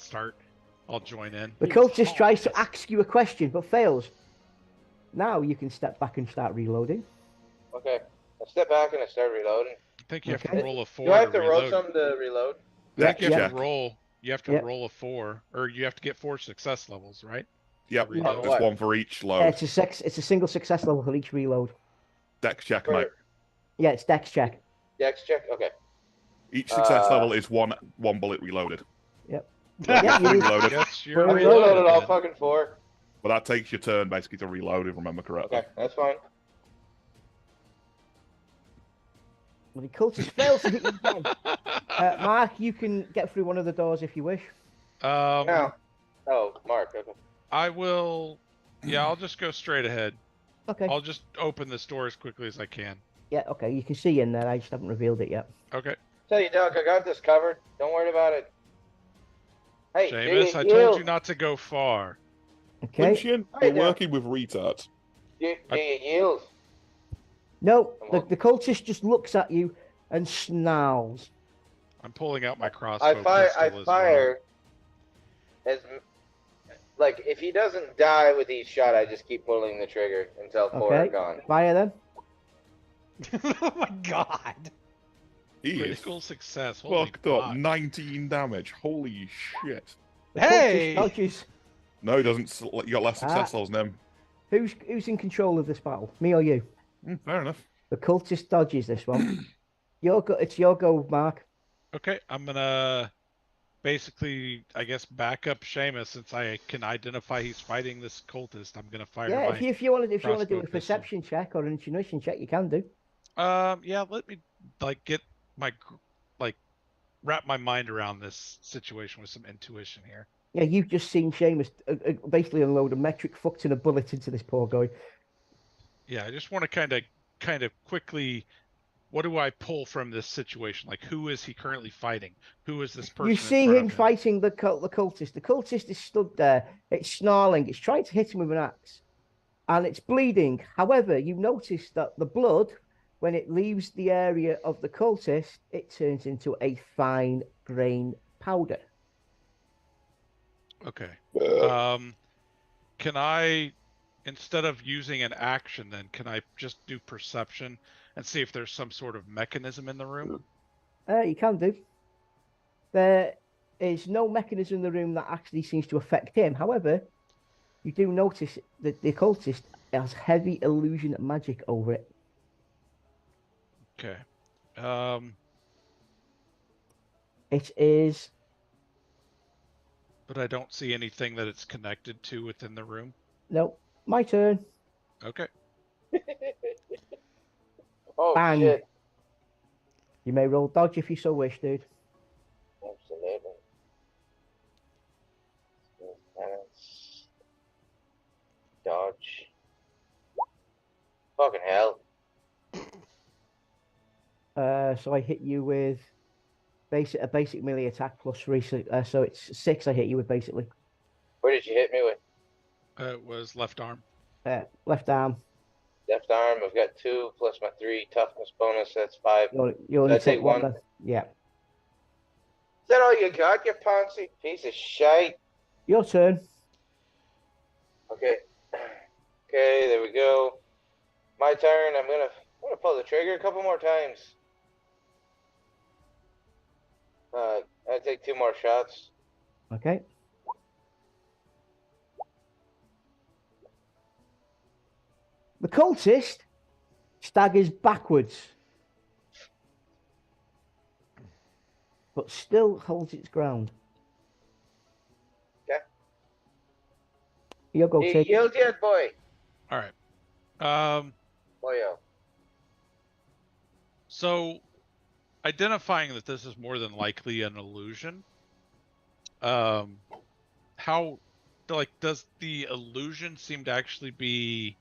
join in. The cultist tries to ask you a question, but fails. Now you can step back and start reloading. Okay. I step back and I start reloading. I think you have Okay. to roll a 4 Do I have to roll reload. something to reload? I think you have Yeah. to roll. You have to Yeah. roll a 4, or you have to get 4 success levels, right? Yep, Reload. there's one for each Yeah, load. it's a single success level for each reload. Dex check, Right. mate. Yeah, it's dex check. Dex check? Okay. Each success level is one bullet reloaded. Yep. Yeah, Yeah, you- reloaded. Yes, you're Well, I'm reloaded reloaded all then. fucking 4. But that takes your turn basically to reload, if I remember correctly. Okay, that's fine. Well, the cultist fails to hit you again. Mark, you can get through one of the doors if you wish. Now. Oh, Mark. Okay. I will. Yeah, I'll just go straight ahead. Okay. I'll just open this door as quickly as I can. Yeah, okay. You can see in there. I just haven't revealed it yet. Okay. Tell you, Doc, I got this covered. Don't worry about it. Hey, Seamus, I do told you not to go far. Okay. Lucian, Hey, you're now. working with retards. Do you yield? No, the cultist just looks at you and snarls. I'm pulling out my crossbow. I fire. pistol I as well. fire. Like, if he doesn't die with each shot, I just keep pulling the trigger until 4 are Okay. gone. Fire them. Oh my god. He is Critical success. Holy fucked up. fuck. 19 damage. Holy shit. The Hey! cultist dodges. No, he doesn't. You got less success Ah. levels than him. Who's in control of this battle? Me or you? Fair enough. The cultist dodges this one. It's your go, Mark. Okay, I'm gonna basically, I guess, back up Seamus since I can identify he's fighting this cultist. I'm gonna fire Yeah, my. if you want to do crossbow a pistol. perception check or an intuition check, you can do. Yeah, let me get my wrap my mind around this situation with some intuition here. Yeah, you've just seen Seamus basically unload a metric fuck ton of bullets into this poor guy. Yeah, I just want to kind of quickly. What do I pull from this situation? Like, who is he currently fighting? Who is this person? You in see front him of fighting the cultist. The cultist is stood there. It's snarling. It's trying to hit him with an axe, and it's bleeding. However, you notice that the blood, when it leaves the area of the cultist, it turns into a fine grain powder. Okay. Can I, instead of using an action, then can I just do perception and see if there's some sort of mechanism in the room? You can do. There is no mechanism in the room that actually seems to affect him. However, you do notice that the cultist has heavy illusion magic over it. Okay. It is. But I don't see anything that it's connected to within the room. Nope. My turn. Okay. Oh, Bang. shit. You may roll dodge if you so wish, dude. Absolutely. Balance. Dodge. Fucking hell. So I hit you with a basic melee attack plus 3. So it's 6 I hit you with, basically. Where did you hit me with? It was left arm. Left arm. Left arm. I've got 2 plus my 3 toughness bonus. That's 5. You only I take take one. one. Yeah. Is that all you got, you poncy piece of shite? Your turn. Okay. Okay, there we go. My turn. I'm gonna pull the trigger a couple more times. I take 2 more shots. Okay. The cultist staggers backwards, but still holds its ground. Okay. You'll go You take. yield yet, boy? All right. Boyo. So identifying that this is more than likely an illusion, how, like, does the illusion seem to actually be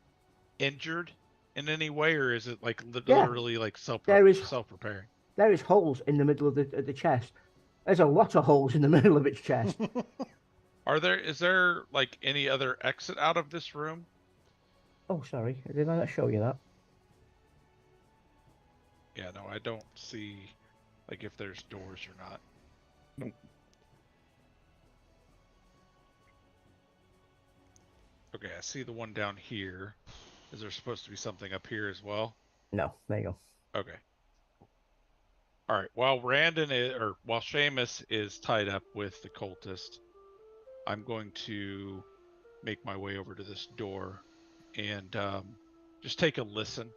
injured in any way, or is it like literally like self-repairing? There is holes in the middle of the chest. There's a lot of holes in the middle of its chest. Is there like any other exit out of this room? Oh, sorry. Did I not show you that? Yeah, no, I don't see like if there's doors or not. Nope. Okay, I see the one down here. Is there supposed to be something up here as well? No, there you go. Okay. All right. While Seamus is tied up with the cultist, I'm going to make my way over to this door and just take a listen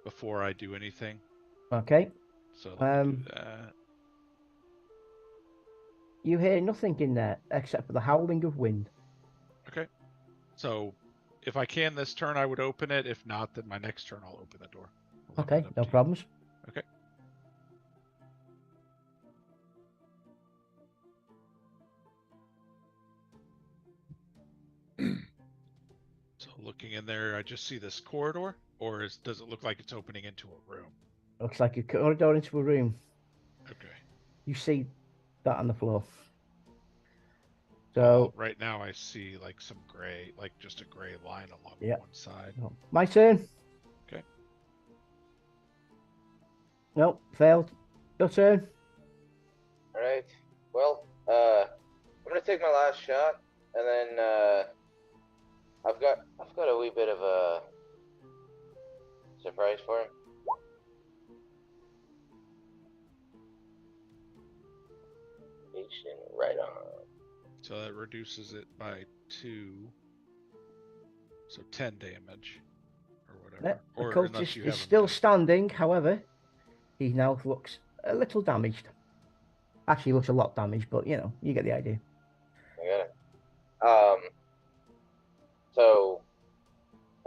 before I do anything. Okay. So let me do that. You hear nothing in there except for the howling of wind. Okay. So if I can this turn, I would open it. If not, then my next turn I'll open the door. Okay, no problems. Okay. So looking in there, I just see this corridor, or does it look like it's opening into a room? Looks like a corridor into a room. Okay. You see that on the floor. So Well, right now I see like some gray, like just a gray line along one side. my turn. Okay. Nope, failed. Your turn. All right. Well, I'm gonna take my last shot, and then I've got a wee bit of a surprise for him. Right on. So that reduces it by 2, so 10 damage, or whatever. The Or unless cultist you is have still him standing, however, he now looks a little damaged. Actually, looks a lot damaged, but you know, you get the idea. I got it. So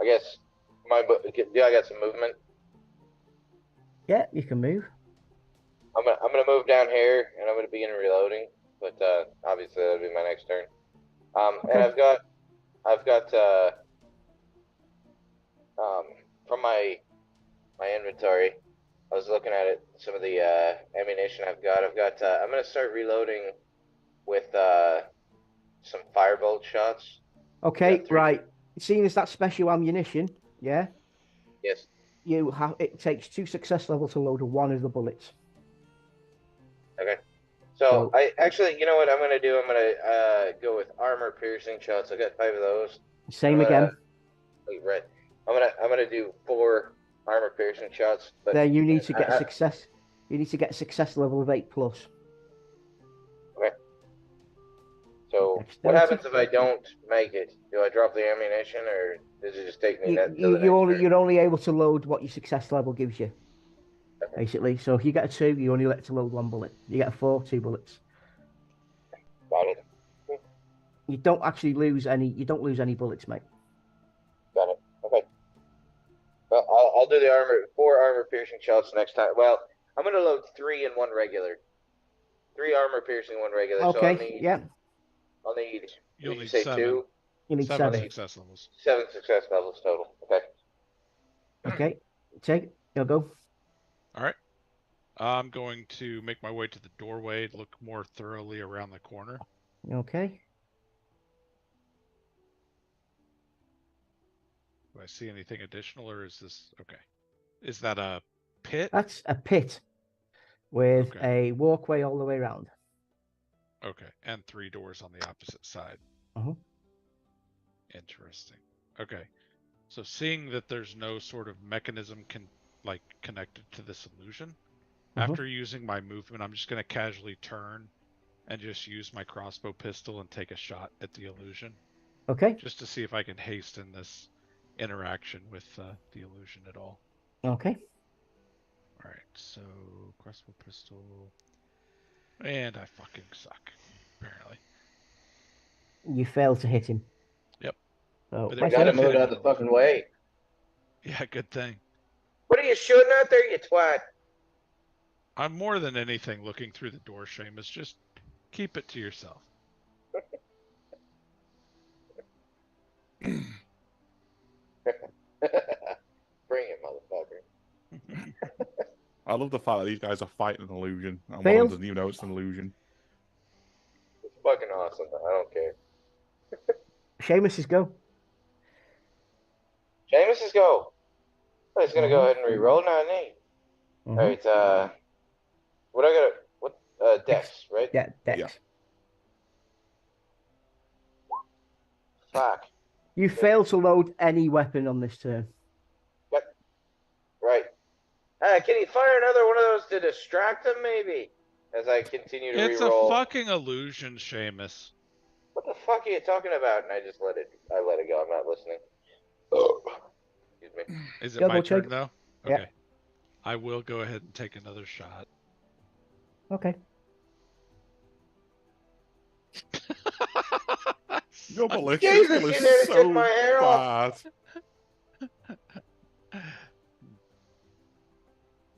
I guess I got some movement. Yeah, you can move. I'm gonna move down here, and I'm gonna begin reloading. But obviously that'll be my next turn. Okay. And I've got from my inventory, I was looking at it. Some of the ammunition I've got. I'm gonna start reloading with some firebolt shots. Okay, right. Seeing as that special ammunition, yeah. Yes. It takes 2 success levels to load 1 of the bullets. Okay. So I actually, you know what I'm gonna do? I'm gonna go with armor piercing shots. I got 5 of those. Same again. Right. I'm gonna do 4 armor piercing shots. But then you need to get success. You need to get a success level of 8+. Okay. So what happens if I don't make it? Do I drop the ammunition, or Does it just take me You, that to you, the next turn? you're only able to load what your success level gives you, basically. So if you get a 2, you only let to load 1 bullet. You get a 4, 2 bullets. Got it. You don't actually lose any. You don't lose any bullets, mate. Got it. Okay. Well, I'll do the 4 armor piercing shots next time. Well, I'm gonna load 3 and 1 regular. 3 armor piercing, 1 regular. Okay. So Yeah. I'll need. You'll Did you need say 7. 2? You need 7 7. success levels. 7 success levels total. Okay. Okay. Take. You'll go. All right. I'm going to make my way to the doorway, look more thoroughly around the corner. Okay. Do I see anything additional, or is this okay? Is that a pit? That's a pit with Okay. a walkway all the way around. Okay, and 3 doors on the opposite side. Uh-huh. Interesting. Okay, so seeing that there's no sort of mechanism connected to this illusion, after using my movement, I'm just going to casually turn and just use my crossbow pistol and take a shot at the illusion, Okay. just to see if I can hasten this interaction with the illusion at all. Okay. All right, so crossbow pistol, and I fucking suck, apparently. You fail to hit him. Yep. So But You there gotta was move hitting out the an fucking illusion. way. Yeah, good thing. What are you shooting out there, you twat? I'm more than anything looking through the door, Seamus. Just keep it to yourself. Bring it, motherfucker. I love the fact that these guys are fighting an illusion, and one of them Failed. doesn't even know it's an illusion. It's fucking awesome. I don't care. Seamus' go. James, let's go. I'm just gonna go ahead and re-roll now, Nate. Mhm. All right. What I got? What? Dex, right? Yeah, Dex. Yeah. Fuck. You fail to load any weapon on this turn. Right. Can he fire another one of those to distract him, maybe? As I continue to It's re-roll. a fucking illusion, Seamus. What the fuck are you talking about? And I just let it go. I'm not listening. Oh. Excuse me. Is it Yeah, my go turn check. though? Yeah. Okay. I will go ahead and take another shot. Okay. Your malicious Jesus, skill you is nearly so took my hair off. bad.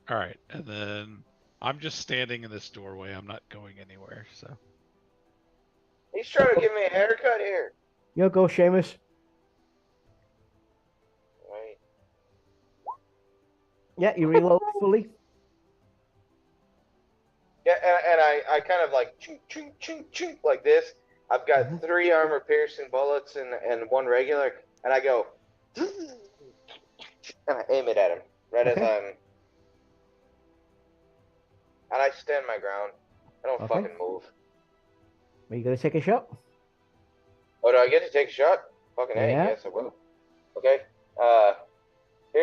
All right, and then I'm just standing in this doorway. I'm not going anywhere. So He's trying to give me a haircut here. You'll go, Seamus. Right. Yeah, you reload fully. Yeah, and I kind of like chink, chink, chink, chink, like this. I've got 3 armor piercing bullets and 1 regular, and I go and I aim it at him right as Okay. I'm, and I stand my ground. I don't Okay. fucking move. Are you going to take a shot? Oh, do I get to take a shot? Fucking A, Yeah. yes I will. Okay.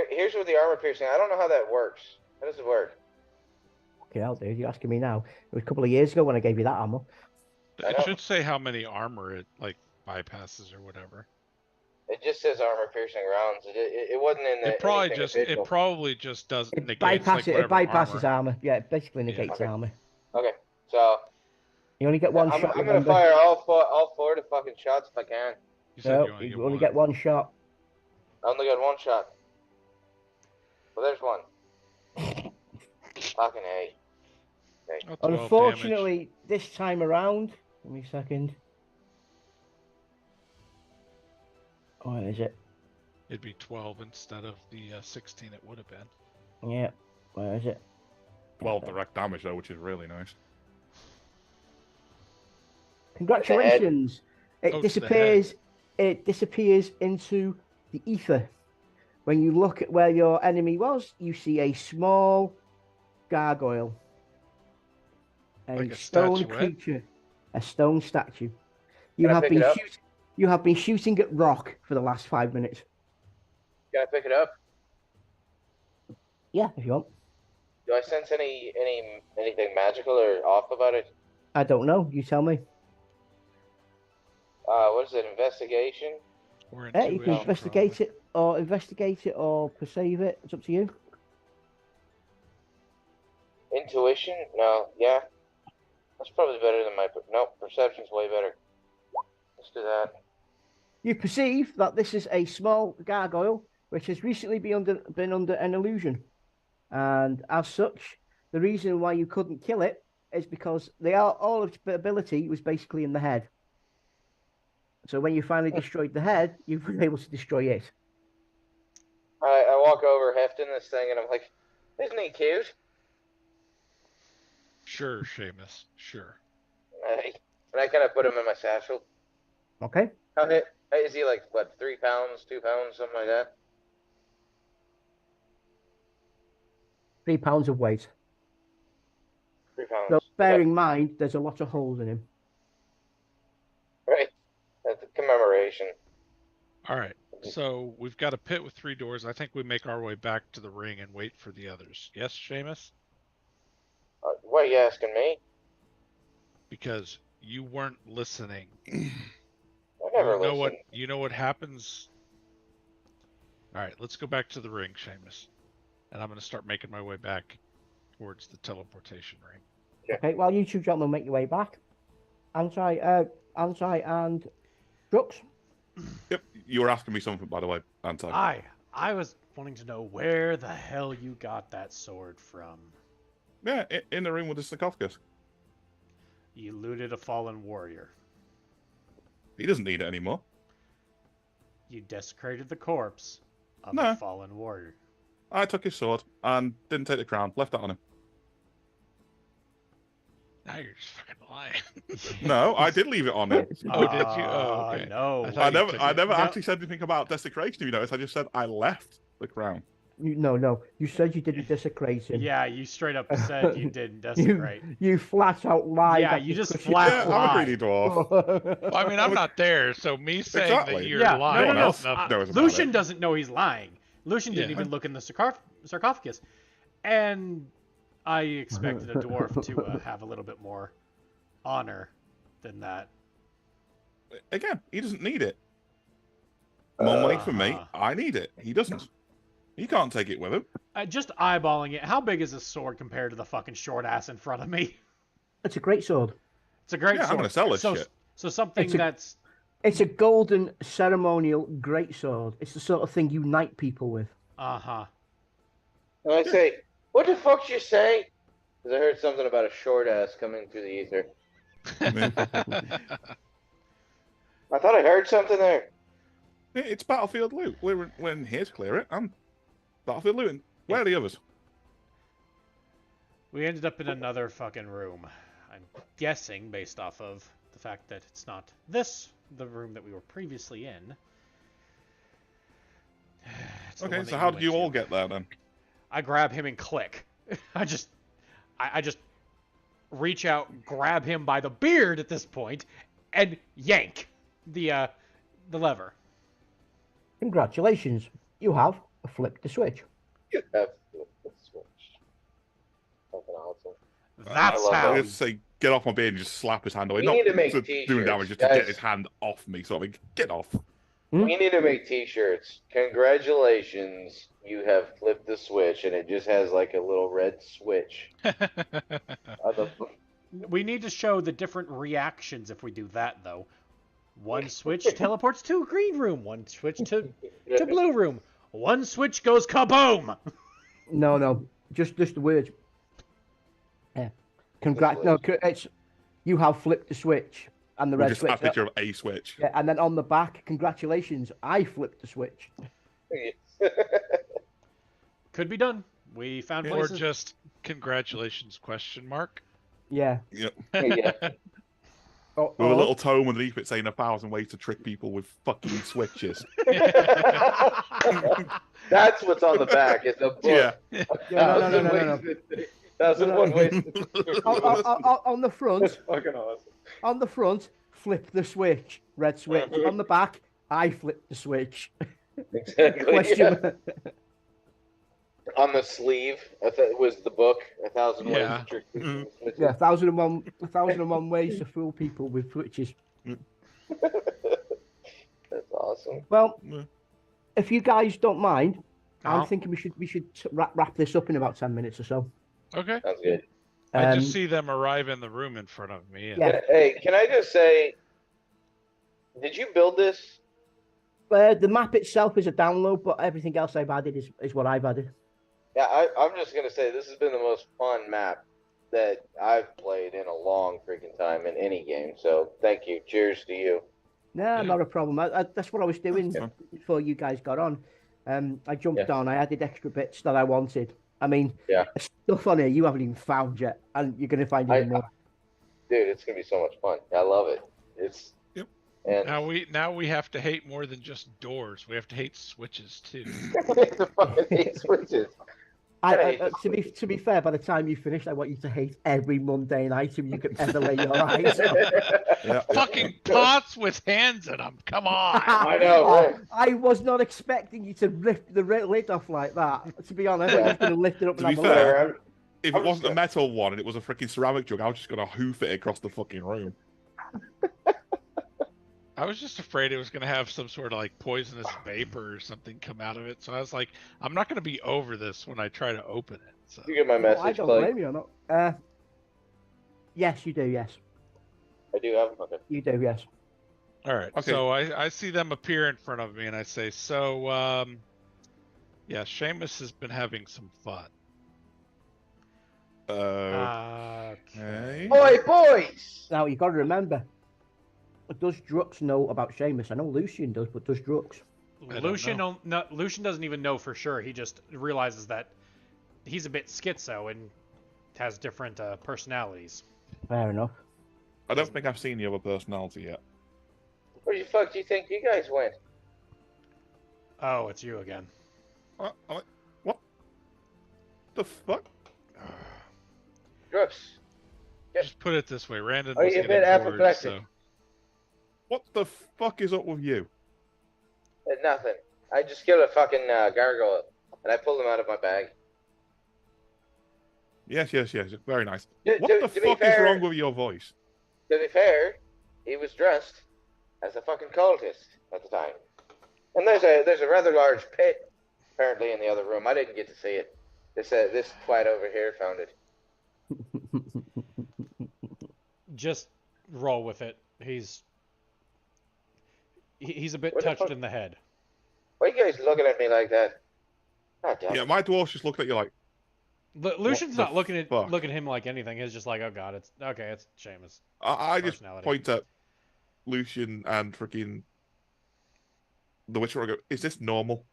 Here's with the armor piercing. I don't know how that works. How does it work? Okay, I'll do. You're asking me now. It was a couple of years ago when I gave you that ammo. I it know. should say how many armor it bypasses or whatever. It just says armor piercing rounds. It wasn't in the It probably anything just official. does It negates bypasses. It whatever bypasses armor. armor. Yeah, it basically negates Okay. armor. Okay, so You only get one I'm shot. gonna Remember? fire all four to fucking shots if I can. You said No, you only get one. get one shot. I only got 1 shot. Well, there's 1. Fucking A. Okay. Oh, 12 Unfortunately, this time around, give me a second. Where is it? it'd be 12 instead of the 16 it would have been. Yeah, where is it? 12 direct damage, though, which is really nice. Congratulations! It Oh, to the disappears. It disappears into the ether. When you look at where your enemy was, you see a small gargoyle, Like a stone statuette? creature, a stone statue. You Can I have pick been it up? You have been shooting at rock for the last 5 minutes. Can I pick it up? Yeah, if you want. Do I sense anything magical or off about it? I don't know. You tell me. What is it? Investigation? Or Yeah, you can intuition, investigate it or perceive it. It's up to you. Intuition? No, yeah. That's probably better than my... No, perception's way better. Let's do that. You perceive that this is a small gargoyle which has recently been under an illusion. And as such, the reason why you couldn't kill it is because all of its ability was basically in the head. So when you finally destroyed the head, you've been able to destroy it. I walk over, hefting this thing, and I'm like, isn't he cute? Sure, Seamus. Sure. And I kind of put him in my satchel. Okay. How is he like, what, 3 pounds, 2 pounds, something like that? 3 pounds of weight. 3 pounds. So bear Okay. in mind, there's a lot of holes in him. Right. That's a commemoration. All right. So we've got a pit with 3 doors. I think we make our way back to the ring and wait for the others. Yes, Seamus? What are you asking me? Because you weren't listening. I never listen. You know what happens? All right, let's go back to the ring, Seamus. And I'm going to start making my way back towards the teleportation ring. Okay, while you two gentlemen make your way back, Ansai and Drux. Yep, you were asking me something, by the way, Anti. I was wanting to know where the hell you got that sword from. Yeah, in the room with the sarcophagus. You looted a fallen warrior. He doesn't need it anymore. You desecrated the corpse of No. a fallen warrior. I took his sword and didn't take the crown, left that on him. Now you're just fucking lying. No, I did leave it on him. Oh, did you? Oh, okay. No. I thought you took I it. never No. actually said anything about desecration, you notice. I just said I left the crown. No. You said you didn't desecrate him. Yeah, you straight up said you didn't desecrate. You flat out lied. Yeah, that you just because flat Yeah, I'm a lie. greedy dwarf. Well, I mean, I'm not there, so me saying Exactly. that you're Yeah, lying. no. has nothing- knows about Lucian it. doesn't know he's lying. Lucian didn't Yeah. even look in the sarcophagus. And I expected a dwarf to have a little bit more honor than that. Again, he doesn't need it. More money for me. Uh-huh. I need it. He doesn't. He can't take it with him. Just eyeballing it, how big is this sword compared to the fucking short ass in front of me? It's a great sword. It's a great Yeah, sword. I'm gonna sell this so, shit. So something It's a- that's... It's a golden ceremonial great sword. It's the sort of thing you knight people with. Uh-huh. And I say, what the fuck you say? Because I heard something about a short ass coming through the ether. I thought I heard something there. It's battlefield loot. We're in here to clear it. I'm battlefield looting. Where are the others? We ended up in another fucking room. I'm guessing, based off of the fact that it's not the room that we were previously in. It's the Okay, one so that how did went you to. all get there then? I grab him and click. I just reach out, grab him by the beard at this point, and yank the lever. Congratulations. You have flipped the switch. You have the switch. Fucking awesome. That's love how. I just say, get off my beard and just slap his hand away. We Not need to make doing t-shirts, damage, just to guys. get his hand off me. So I mean, get off. We need to make t-shirts. Congratulations, you have flipped the switch, and it just has like a little red switch. We need to show the different reactions if we do that, though. One switch teleports to green room. One switch to blue room. One switch goes kaboom. No. Just the words. Yeah. It's you have flipped the switch and the We red just switch. have a picture of a switch. Yeah, and then on the back, congratulations, I flipped the switch. Could be done. We found Or places. just congratulations ? Yeah. Yep. Yeah. Oh, With a little tome underneath it saying 1,000 ways to trick people with fucking switches. That's what's on the back. It's a book. Yeah. No. 1,001 ways. On the front, That's fucking awesome. on the front, flip the switch, red switch. On the back, I flipped the switch. Exactly. Question. Yeah. On the sleeve, I thought it was the book. 1,000 ways Yeah. to trick people. Yeah, 1,001 ways to fool people with switches. That's awesome. Well, Yeah. if you guys don't mind, I'm Oh. thinking we should wrap this up in about 10 minutes or so. Okay. Sounds good. I just see them arrive in the room in front of me. And Yeah. Hey, can I just say, did you build this? The map itself is a download, but everything else I've added is what I've added. Yeah, I'm just gonna say this has been the most fun map that I've played in a long freaking time in any game. So thank you. Cheers to you. No, Yeah. not a problem. That's what I was doing Yeah. before you guys got on. I jumped Yeah. on. I added extra bits that I wanted. I mean, Yeah. there's stuff on here you haven't even found yet, and you're going to find even more. Dude, it's gonna be so much fun. I love it. It's Yep. and now we have to hate more than just doors. We have to hate switches too. the fucking eight switches. To be fair, by the time you finish, I want you to hate every mundane item you could ever lay your eyes on. Yeah. Fucking pots with hands in them. Come on. I know, right? I was not expecting you to lift the lid off like that. To be honest, I was going to lift it up To and be have a look. fair, if I'm it wasn't a just- metal one and it was a freaking ceramic jug, I was just gonna hoof it across the fucking room. I was just afraid it was going to have some sort of like poisonous vapor or something come out of it. So I was like, I'm not going to be over this when I try to open it. So You get my I message, don't Clay? blame you or not. Yes, you do. Yes, I do have okay. you do. Yes. all right. Okay. So I see them appear in front of me and I say, so yeah, Seamus has been having some fun. Okay. Boy, boys! Now you got to remember. Does Drux know about Seamus? I know Lucian does, but does Drux? I don't Lucian know. Lucian doesn't even know for sure. He just realizes that he's a bit schizo and has different personalities. Fair enough. I don't think I've seen the other personality yet. Where the fuck do you think you guys went? Oh, it's you again. What? The fuck? Drooks, Just put it this way, Randon Are was you a getting bit bored, apoplectic? so What the fuck is up with you? nothing. I just killed a fucking gargoyle, and I pulled him out of my bag. Yes. Very nice. To- What to- the to be fuck is fair- wrong with your voice? To be fair, he was dressed as a fucking cultist at the time. And there's a rather large pit apparently in the other room. I didn't get to see it. This twat over here found it. Just roll with it. He's a bit What the touched fuck? in the head. Why are you guys looking at me like that? God damn Yeah, it. my dwarf just looked at you like, Lucian's the not looking at fuck? him like anything. He's just like, oh god, it's okay. It's Seamus. I just Personality. point at Lucian and freaking the Witcher and go, is this normal?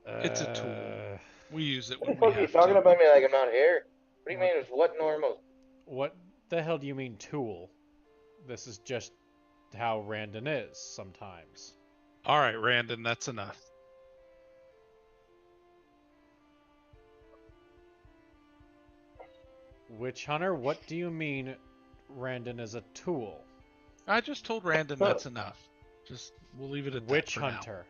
It's a tool. we use it What the when fuck we are you have talking to. about me like I'm not here? What do you mean it's what normal? What the hell do you mean tool? This is just how Randon is sometimes. All right, Randon, that's enough. Witch Hunter, what do you mean Randon is a tool? I just told Randon that's enough. Just we'll leave it at Witch that for Hunter.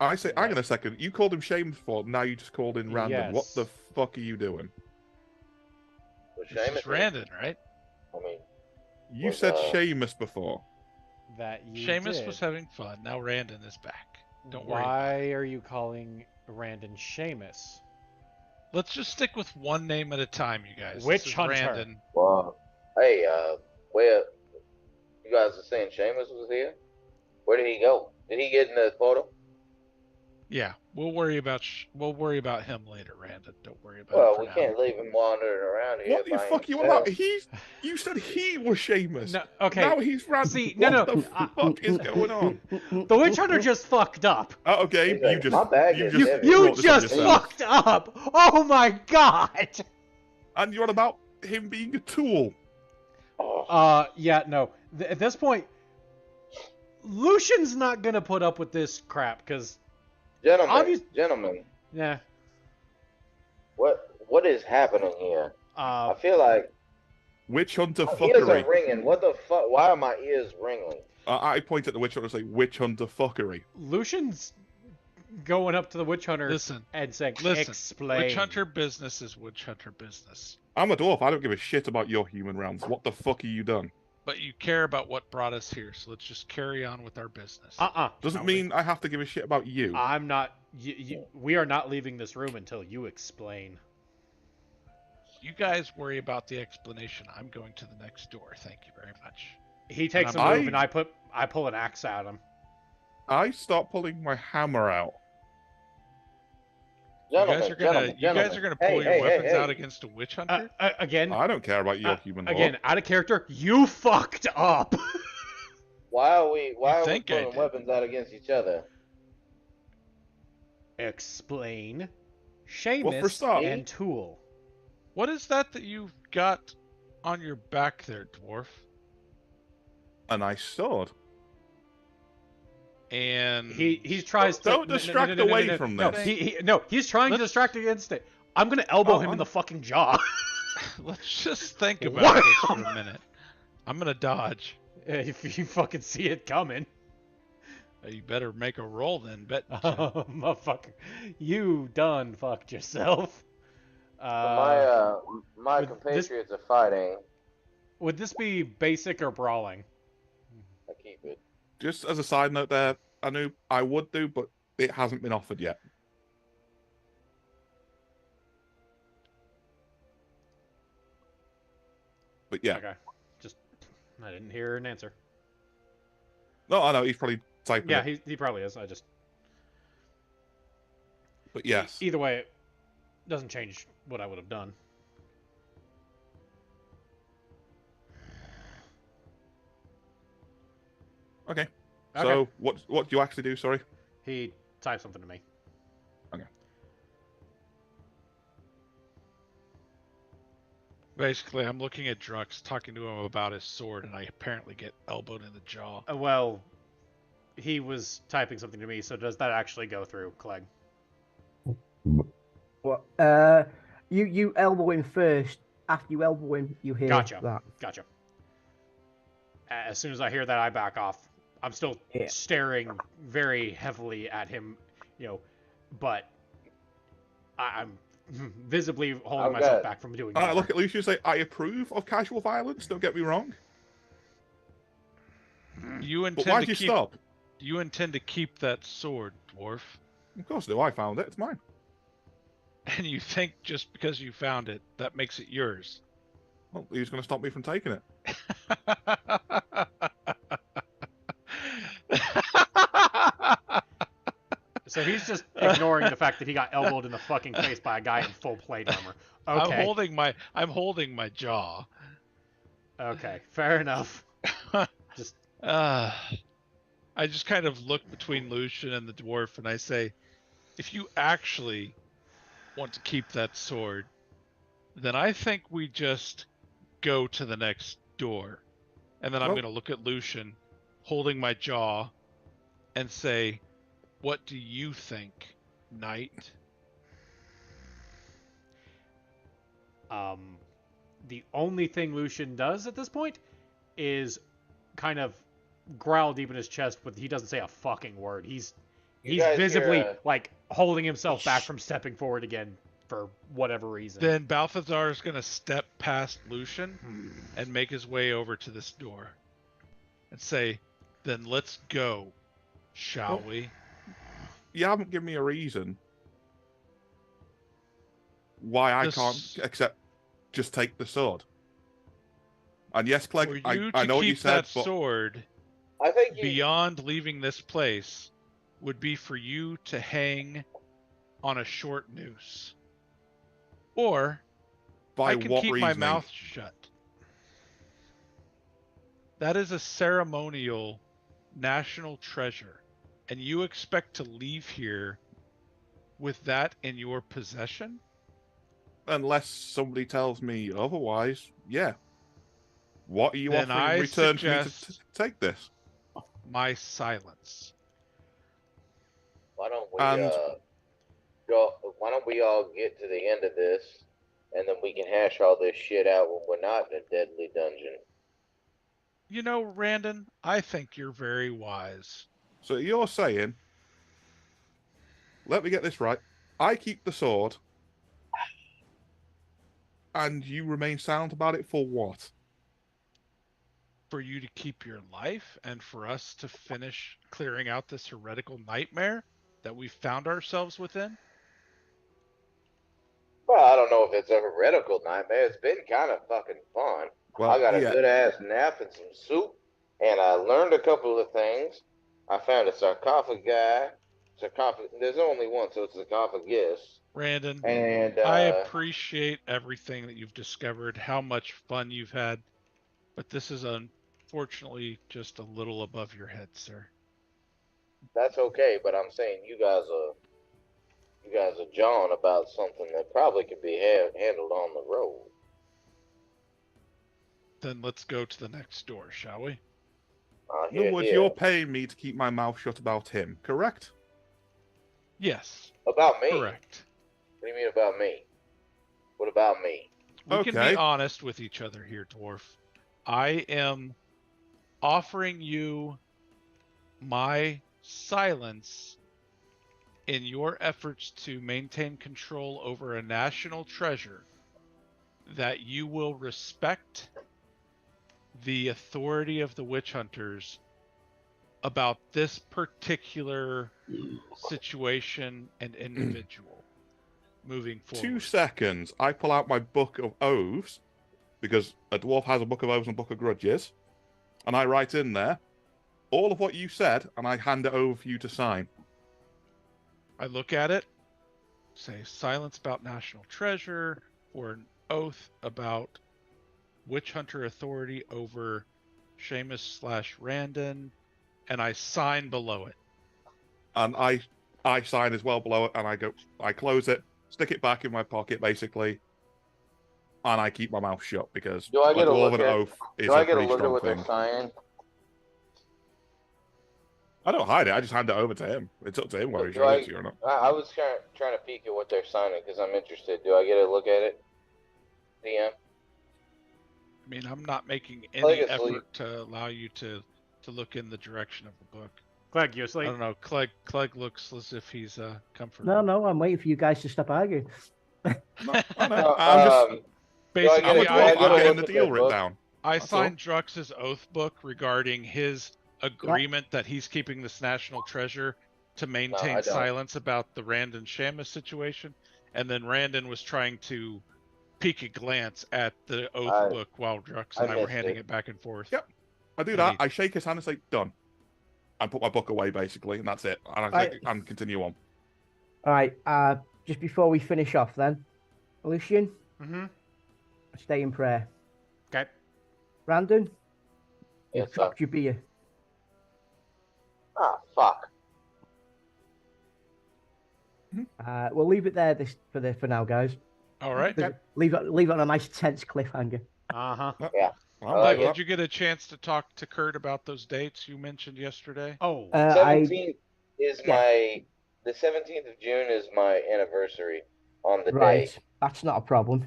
I say, hang on a second. You called him Shames before, now you just called in random. What Yes. the fuck are you doing? What now. This Seamus is Randon, right? I mean, You Was, said uh, Seamus before. That you Seamus did. was having fun. Now Randon is back. Don't worry. Why are you calling Randon Seamus? Let's just stick with one name at a time, you guys. Witch This is Hunter. Randon. wow. Hey, where you guys are saying Seamus was here? Where did he go? Did he get in the portal? Yeah, we'll worry about him later, Randon. Don't worry about Well, it. we for can't leave him wandering around here. What the by fuck you himself. about? You said he was Seamus. No, okay. Now he's random. See, what no, the fuck is going on? The Witch Hunter just fucked up. Oh, okay, He's like, you just "My bag is just heavy." You brought this on just yourself. fucked up. Oh my god. And you're on about him being a tool. Oh, Yeah, no. At this point, Lucian's not gonna put up with this crap, because, gentlemen, yeah. what is happening here? I feel like Witch hunter my ears fuckery. are ringing. What the fuck? Why are my ears ringing? I point at the witch hunter and say, witch hunter fuckery. Lucian's going up to the Witch Hunter Listen, and saying, listen. explain. Witch Hunter business is Witch Hunter business. I'm a dwarf. I don't give a shit about your human rounds. What the fuck have you done? But you care about what brought us here, so let's just carry on with our business. Doesn't No, mean I have to give a shit about you. I'm not. We are not leaving this room until you explain. You guys worry about the explanation. I'm going to the next door. Thank you very much. He takes a I'm- move, and I pull an axe at him. I start pulling my hammer out. You Gentlemen, guys are gonna pull your weapons out against a witch hunter? Again, I don't care about your human law. again, out of character. You fucked up. Why are we think I pulling did. weapons out against each other? Explain. Well, for Seamus start, and Tool. What is that you've got on your back there, dwarf? a nice sword. And He tries to Don't distract away from No, this. he's trying to distract against it. I'm gonna elbow him in the fucking jaw. let's just think about this for a minute. I'm gonna dodge. If you fucking see it coming. You better make a roll then, bet. Oh, motherfucker. You done fucked yourself. My with compatriots are fighting. Would this be basic or brawling? I keep it. Just as a side note there, I knew I would do, but it hasn't been offered yet. But yeah. Okay. Just, I didn't hear an answer. No, I know, he's probably typing Yeah, it. he probably is. I just... But yes. Either way, it doesn't change what I would have done. Okay. Okay. So, what do you actually do, sorry? He typed something to me. Okay. Basically, I'm looking at Drux, talking to him about his sword, and I apparently get elbowed in the jaw. Well, he was typing something to me, so does that actually go through, Clegg? What? You elbow him first. After you elbow him, you hear Gotcha. that. Gotcha. As soon as I hear that, I back off. I'm still staring very heavily at him, but I'm visibly holding myself back from doing that. Look at Lucian and say, I approve of casual violence, don't get me wrong. You But intend why'd to you keep. stop? You intend to keep that sword, dwarf, Of course I do, I found it, it's mine. and you think just because you found it, that makes it yours. Well, who's going to stop me from taking it? So he's just ignoring the fact that he got elbowed in the fucking face by a guy in full plate armor. Okay. I'm holding my jaw. Okay, fair enough. I just kind of look between Lucian and the dwarf, and I say, if you actually want to keep that sword, then I think we just go to the next door. And then I'm going to look at Lucian, holding my jaw, and say, what do you think, knight? The only thing Lucian does at this point is kind of growl deep in his chest, but he doesn't say a fucking word. He's visibly like holding himself back from stepping forward again for whatever reason. Then Balthazar is going to step past Lucian and make his way over to this door and say, then let's go, shall we? You haven't given me a reason why I can't accept just take the sword. And yes, Clegg, I know what you said, that but sword, I think beyond leaving this place, would be for you to hang on a short noose. Or by I can what keep reasoning? my mouth shut. That is a ceremonial national treasure. And you expect to leave here with that in your possession? Unless somebody tells me otherwise, yeah. What are you Then offering I in return for me suggest- to take this? My silence. Why don't we And- why don't we all get to the end of this, and then we can hash all this shit out when we're not in a deadly dungeon. You know, Randon, I think you're very wise. So you're saying, let me get this right, I keep the sword, and you remain silent about it for what? for you to keep your life and for us to finish clearing out this heretical nightmare that we found ourselves within? Well, I don't know if it's a heretical nightmare. It's been kind of fucking fun. Well, I got a yeah. good ass nap and some soup, and I learned a couple of things. I found a sarcophagus. There's only one, so it's a sarcophagus. Brandon, And I appreciate everything that you've discovered, how much fun you've had, but this is unfortunately just a little above your head, sir. that's okay. But I'm saying you guys are jawing about something that probably could be handled on the road. Then let's go to the next door, shall we? In other words, you're paying me to keep my mouth shut about him, correct? Yes. About me? Correct. What do you mean about me? What about me? We can be honest with each other here, Dwarf. I am offering you my silence in your efforts to maintain control over a national treasure that you will respect the authority of the witch hunters about this particular situation and individual moving forward. 2 seconds. I pull out my book of oaths, because a dwarf has a book of oaths and a book of grudges, and I write in there all of what you said, and I hand it over for you to sign. I look at it, say silence about national treasure, or an oath about witch hunter authority over Seamus/Randon, and I sign below it. And I sign as well below it, and I close it, stick it back in my pocket, basically, and I keep my mouth shut, because Do I get a look dwarven at? oath is Do I a get a pretty look at strong what thing. they're saying? I don't hide it. I just hand it over to him. It's up to him whether he shows it to you or not. I was trying to peek at what they're signing because I'm interested. Do I get a look at it, DM? I mean, I'm not making Clegg any is asleep. effort to allow you to look in the direction of the book. Clegg, you I asleep? don't know. Clegg looks as if he's comfortable. No, I'm waiting for you guys to stop arguing. No, I know. I'm just... Basically, I'm a dwarf. I'm getting the look at deal that written book? down. I That's signed Drux's oath book regarding his Yeah. agreement that he's keeping this national treasure to maintain don't. silence about the Randon Shamus situation, and then Randon was trying to peek a glance at the oath book while Drux and I were missed handing it. it back and forth. Yep. I do that. I shake his hand and say, done. I put my book away, basically, and that's it. And continue on. All right. Just before we finish off, then, Lucian, stay in prayer. Okay. Brandon, Yes, you've sir. dropped your beer. Ah, fuck. We'll leave it there for now, guys. All right. Leave it on a nice tense cliffhanger. Uh-huh. Yeah. I'm like Did you get a chance to talk to Kurt about those dates you mentioned yesterday? Oh. 17th is yeah. the 17th of June is my anniversary on the Right. day. That's not a problem.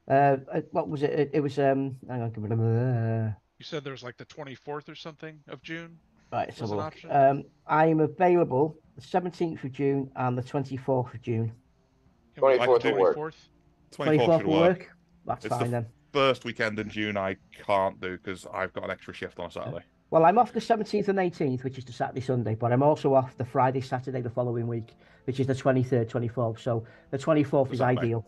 What was it? It was hang on. You said there was like the 24th or something of June? Right, let's Was have a an look. option? I'm available the 17th of June and the 24th of June. Can we 24th do will work. 24th? 24th should will work. That's It's fine then. First weekend in June I can't do because I've got an extra shift on a Saturday. Well, I'm off the 17th and 18th, which is the Saturday, Sunday, but I'm also off the Friday, Saturday the following week, which is the 23rd, 24th. So the 24th is Saturday. ideal.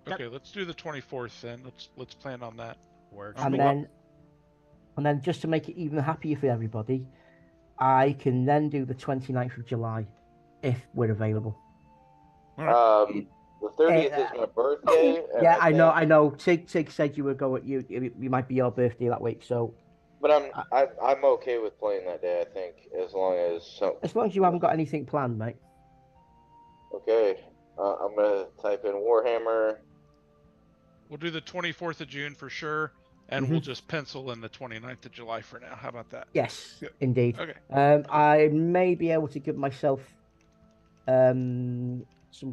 Okay, let's do the 24th then. Let's plan on that. Works. And then just to make it even happier for everybody, I can then do the 29th of July if we're available. The 30th is my birthday. and Yeah, I know. Tig said you were going. You might be your birthday that week, so. But I'm okay with playing that day. I think as long as you haven't got anything planned, mate. Okay, I'm gonna type in Warhammer. We'll do the 24th of June for sure, and we'll just pencil in the 29th of July for now. How about that? Yes, Yeah. indeed. Okay. I may be able to give myself some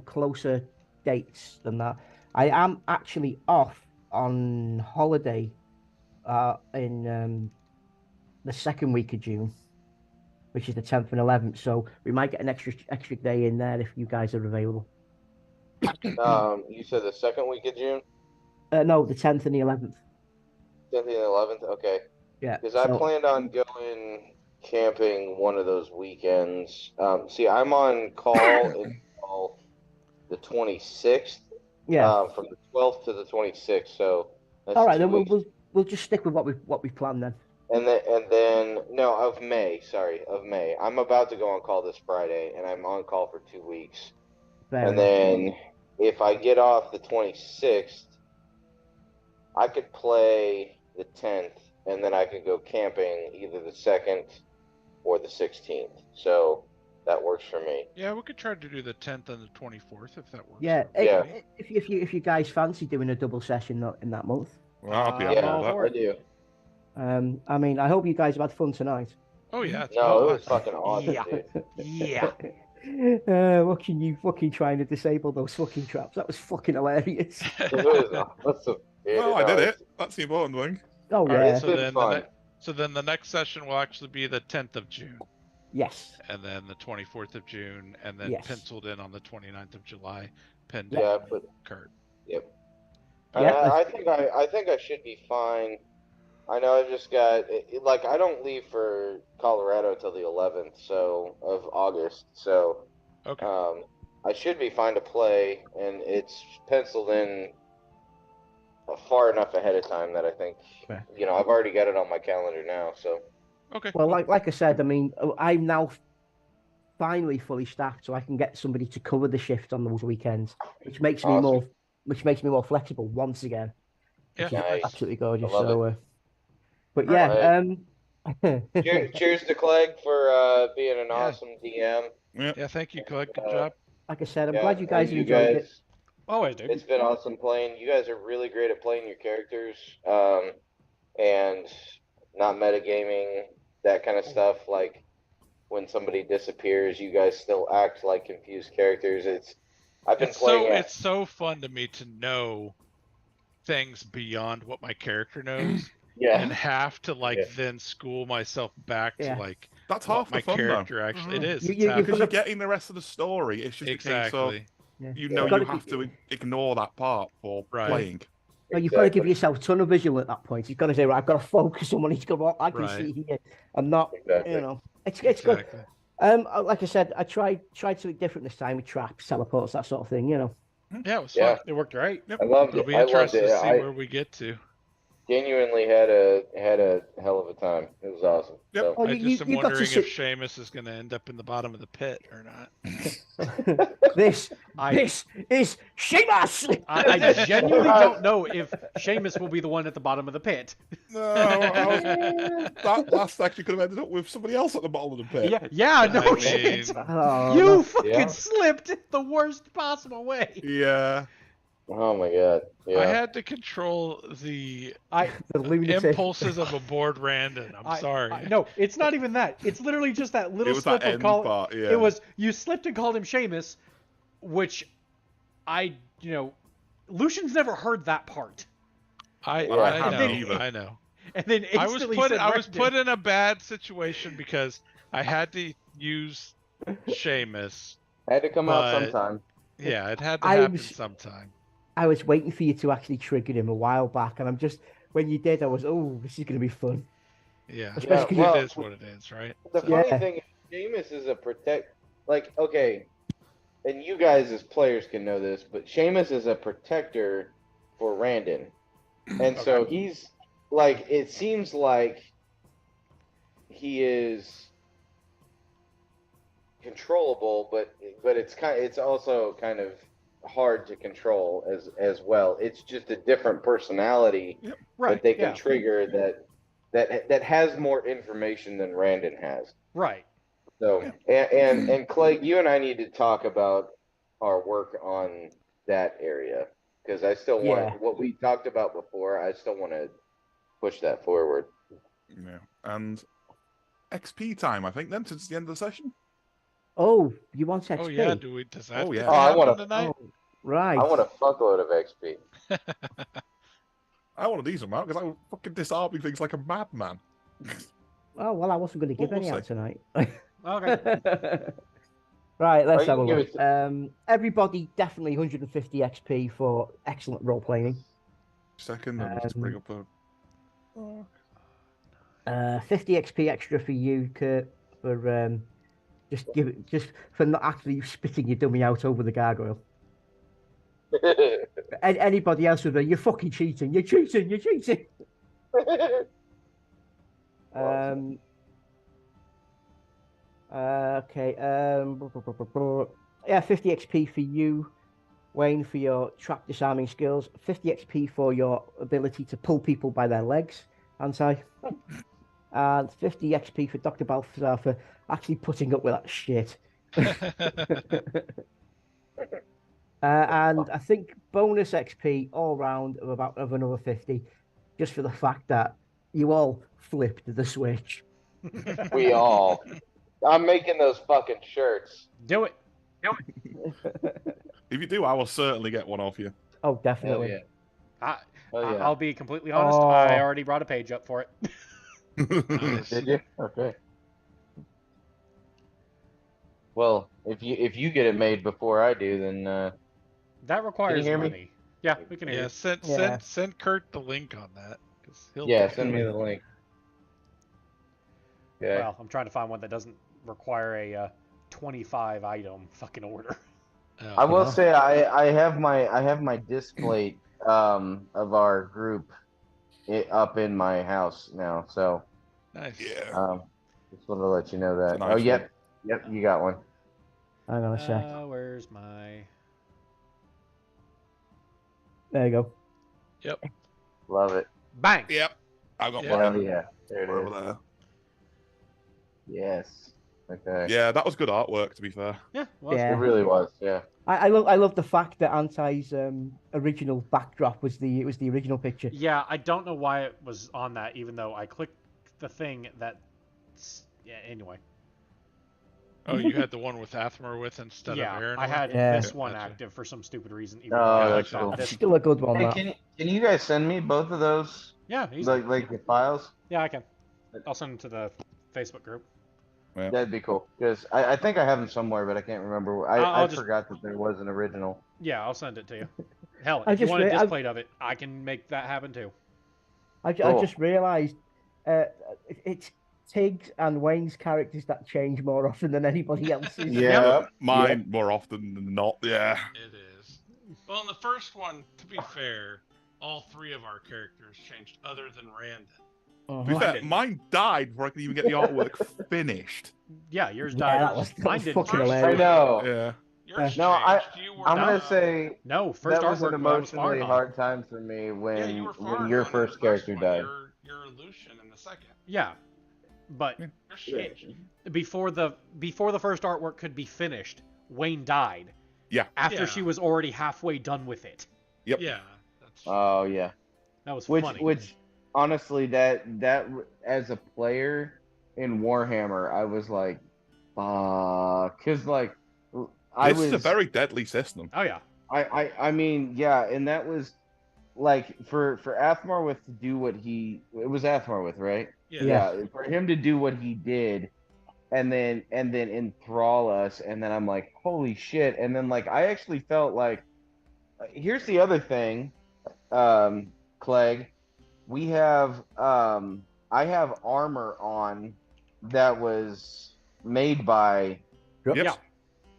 closer dates than that. I am actually off on holiday in the second week of June, which is the 10th and 11th. So we might get an extra day in there if you guys are available. You said the second week of June? No, the 10th and the 11th. 10th and 11th? Okay. Yeah. Because I So, planned on going camping one of those weekends. See, I'm on call until the 26th, yeah. from the 12th to the 26th. So that's All right, 2 then weeks. we'll just stick with what we've planned then. And then no, of May. Sorry, of May. I'm about to go on call this Friday, and I'm on call for 2 weeks. Fair And enough. then if I get off the 26th, I could play the 10th, and then I could go camping either the 2nd or the 16th. So that works for me. Yeah, we could try to do the 10th and the 24th if that works. Yeah. for everybody. Yeah. If you guys fancy doing a double session in that month, Well, I'll be I'm up Yeah, all for for I it. do. I mean, I hope you guys have had fun tonight. Oh yeah, it's No, been it was fun. fucking awesome, Yeah. dude. Yeah. What can you fucking trying to disable those fucking traps? That was fucking hilarious. It was awesome. Dude, Well, I no, did it's- it. That's the important thing. Oh All right, yeah. It's so been then fun. the next session will actually be the 10th of June, Yes. and then the 24th of June, and then Yes. penciled in on the 29th of July, pinned Yeah, but Kurt. yep. Yeah, And I think I should be fine. I know I've just got like I don't leave for Colorado till the 11th of August, so Okay. I should be fine to play, and it's penciled in far enough ahead of time that I think Okay. I've already got it on my calendar now. So Okay. Well, cool. like I said, I mean, I'm now finally fully staffed, so I can get somebody to cover the shift on those weekends, which makes me Awesome. more flexible once again. Yeah. Which is Nice. absolutely gorgeous. I love So, but All yeah, cheers to Clegg for being an Yeah. awesome DM. Yeah. Thank you, Clegg. Good job. like I said, I'm Yeah, glad you guys and have enjoyed it. Always, dude. It's been awesome playing. You guys are really great at playing your characters, and not metagaming, that kind of stuff. Like when somebody disappears, you guys still act like confused characters. I've been playing it. It's so fun to me to know things beyond what my character knows, and Yeah, have to Yeah. then school myself back Yeah. to like That's what half my the fun, character actually. It Mhm. is. You- It's you- half you've because the you're got getting the rest of the story. It's just a case of exactly. Yeah. you You've got have to ignore that part for Right. playing. No, you've got to give Exactly. yourself tunnel vision at that point. You've got to say, right, I've got to focus on what needs to go on. I can Right. see here. I'm not, Exactly. it's good. Exactly. Like I said, I tried something different this time with traps, teleports, that sort of thing. Yeah, it was Yeah. fun. It worked great. I loved It'll it. be I loved interesting it. to see I where we get to. genuinely had a hell of a time. It was awesome. Yep. So, Oh, I just am you've got to wondering if sit. Seamus is going to end up in the bottom of the pit or not. This I is Seamus. I genuinely don't know if Seamus will be the one at the bottom of the pit. No, that last actually could have ended up with somebody else at the bottom of the pit. Yeah, no I shit. mean, Oh, You no. fucking Yeah. slipped the worst possible way. Yeah. oh my god. Yeah. I had to control the The lunatic. impulses of a bored Randon. I'm sorry. No, it's not even that. It's literally just that It little was slip that of end call. part, yeah. It was you slipped and called him Seamus, which Lucian's never heard that part. I haven't know. either. I know. And then I was instantly put said I was Brendan. put in a bad situation because I had to use Seamus. Had to come out But- sometime. Yeah, it had to I happen was- sometime. I was waiting for you to actually trigger him a while back, and when you did, I was, oh, this is going to be fun. Yeah, Especially- well, it is what it is, right? The So- funny Yeah. thing is, Seamus is a okay, and you guys as players can know this, but Seamus is a protector for Randon, and so he's like, it seems like he is controllable, but it's also kind of hard to control as well. It's just a different personality Right. that they can yeah. trigger that has more information than Randon has. Right. So and Clegg, you and I need to talk about our work on that area, because I still want Yeah. what we talked about before. I still want to push that forward. Yeah. And XP time, I think, then, since the end of the session. Oh, you want XP? Oh yeah, does that Oh, yeah. get to Oh, I happen wanna- tonight? Oh, right. I want a fuckload of XP. I want a decent amount because I was fucking disarming things like a madman. Oh, well, I wasn't going to give We'll any out see. tonight. Okay. Right, let's you have a can give look. it Everybody definitely 150 XP for excellent role playing. Second, and just bring up a. 50 XP extra for you, Kurt, for just for not actually spitting your dummy out over the gargoyle. Anybody else would be, you're fucking cheating, you're cheating, you're cheating. Okay. Yeah, 50 XP for you, Wayne, for your trap disarming skills. 50 XP for your ability to pull people by their legs, Ansai. And 50 XP for Dr. Balthazar for actually putting up with that shit. And I think bonus XP all round of another 50, just for the fact that you all flipped the switch. We all. I'm making those fucking shirts. Do it. If you do, I will certainly get one off you. Oh, definitely. Hell yeah. I'll be completely honest. Oh. I already brought a page up for it. Did you? Okay. Well, if you get it made before I do, then That requires hear me? money. Yeah, we can hear Yeah, you. send Kurt the link on that. 'Cause he'll send me the link. Okay. Well, I'm trying to find one that doesn't require a 25 item fucking order. Oh, I will say I have my display of our group up in my house now, so nice. Yeah. just wanted to let you know that. It's a nice Oh, yep, you got one. Hang on a sec. Where's my... There you go. Love it. Bang! Yep. I got Yeah. one. Hell yeah, there it Over is. there. Yes. Okay. Yeah, that was good artwork, to be fair. Yeah, well, Yeah. It really was. Yeah. I love the fact that Antai's original backdrop was the original picture. Yeah, I don't know why it was on that, even though I clicked the thing that... Yeah, anyway. Oh, you had the one with Athmar with instead of Yeah, Aaron? I had Yeah. this one Gotcha. active for some stupid reason. Even Oh, though I that's clicked on cool. this. Still a good one. Hey, That. can you guys send me both of those? Yeah, easily. Like the files? Yeah, I can. I'll send them to the Facebook group. Yeah. That'd be cool. Because I think I have them somewhere, but I can't remember. I I'll just- forgot that there was an original. Yeah, I'll send it to you. Hell, I if you just want a re- display of it, I can make that happen too. I Cool. just realised it's Tiggs and Wayne's characters that change more often than anybody else's. Yeah. Mine more often than not, yeah. It is. Well, in the first one, to be fair, all three of our characters changed other than Randon. To be Uh-huh. fair, didn't. mine died before I could even get the artwork finished. Yeah, yours Yeah, died. that was Mine didn't. fucking I hilarious. know. Yeah. Yours No, changed. You were I'm not- gonna say No, first that was artwork an I was far emotionally on. hard time for me when yeah, you were when your first character died. You're Lucian in the second. Yeah, but Yours changed. before the first artwork could be finished, Wayne died. Yeah. After Yeah. she was already halfway done with it. Yep. Yeah, that's Oh yeah. That was Which funny. honestly that as a player in Warhammer, I was like, because like This is a very deadly system. Oh yeah. I mean, yeah, and that was like for Athmarwith to do what it was Athmarwith, right? yeah. Yeah, for him to do what he did and then enthrall us, and then I'm like, holy shit. And then like I actually felt like here's the other thing, Clegg. We have I have armor on that was made by Yep. Yeah.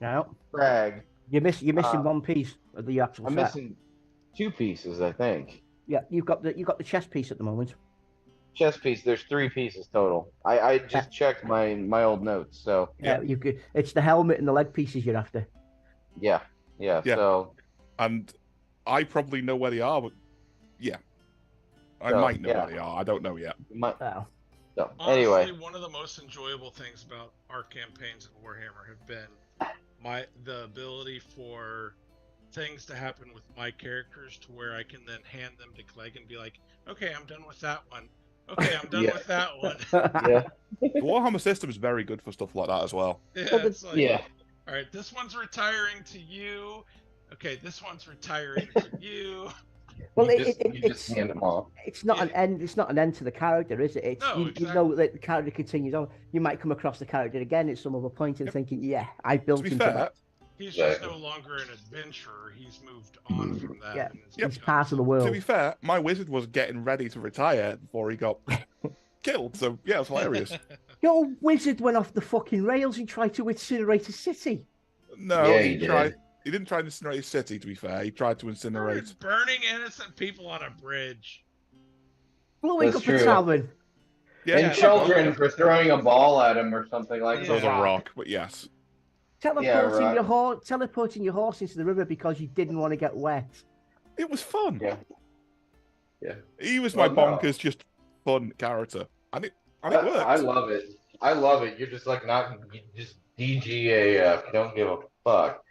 Now Crag. you're missing one piece of the actual I'm set. missing 2 pieces, I think. Yeah, you've got the chest piece at the moment. Chest piece. There's 3 pieces total. I just checked my old notes. So Yeah, you could. It's the helmet and the leg pieces you're after. yeah. Yeah. So And I probably know where they are, but yeah. I So, might know yeah. where they are. I don't know yet. Oh. so Honestly, anyway, one of the most enjoyable things about our campaigns in Warhammer have been the ability for things to happen with my characters to where I can then hand them to Clegg and be like, okay, I'm done with that one. Okay, I'm done Yeah. with that one. yeah, The Warhammer system is very good for stuff like that as well. Yeah, Well, it's like, yeah. all right, this one's retiring to you. Okay, this one's retiring to you. Well, you just it's hand them off. it's not an end. It's not an end to the character, is it? It's No, you know exactly. that the character continues on. You might come across the character again at some other point and thinking, "Yeah, I To built be into fair, that. He's just Exactly. no longer an adventurer. He's moved on from that. Yeah, and is it's become part of the something- world." to be fair, my wizard was getting ready to retire before he got killed. So yeah, it's hilarious. Your wizard went off the fucking rails and tried to incinerate a city. No, Yeah, he he did. tried. He didn't try to incinerate a city. To be fair, he tried to incinerate. Burning innocent people on a bridge. Blowing That's up true. a tavern. Yeah, And children for throwing a ball at him or something like That was a that. rock, but yes. Teleporting right. teleporting your horse into the river because you didn't want to get wet. It was fun. Yeah. Yeah. He was my Well, no. bonkers, just fun character, and it worked. I love it. I love it. You're just like you just DGAF. You don't give a fuck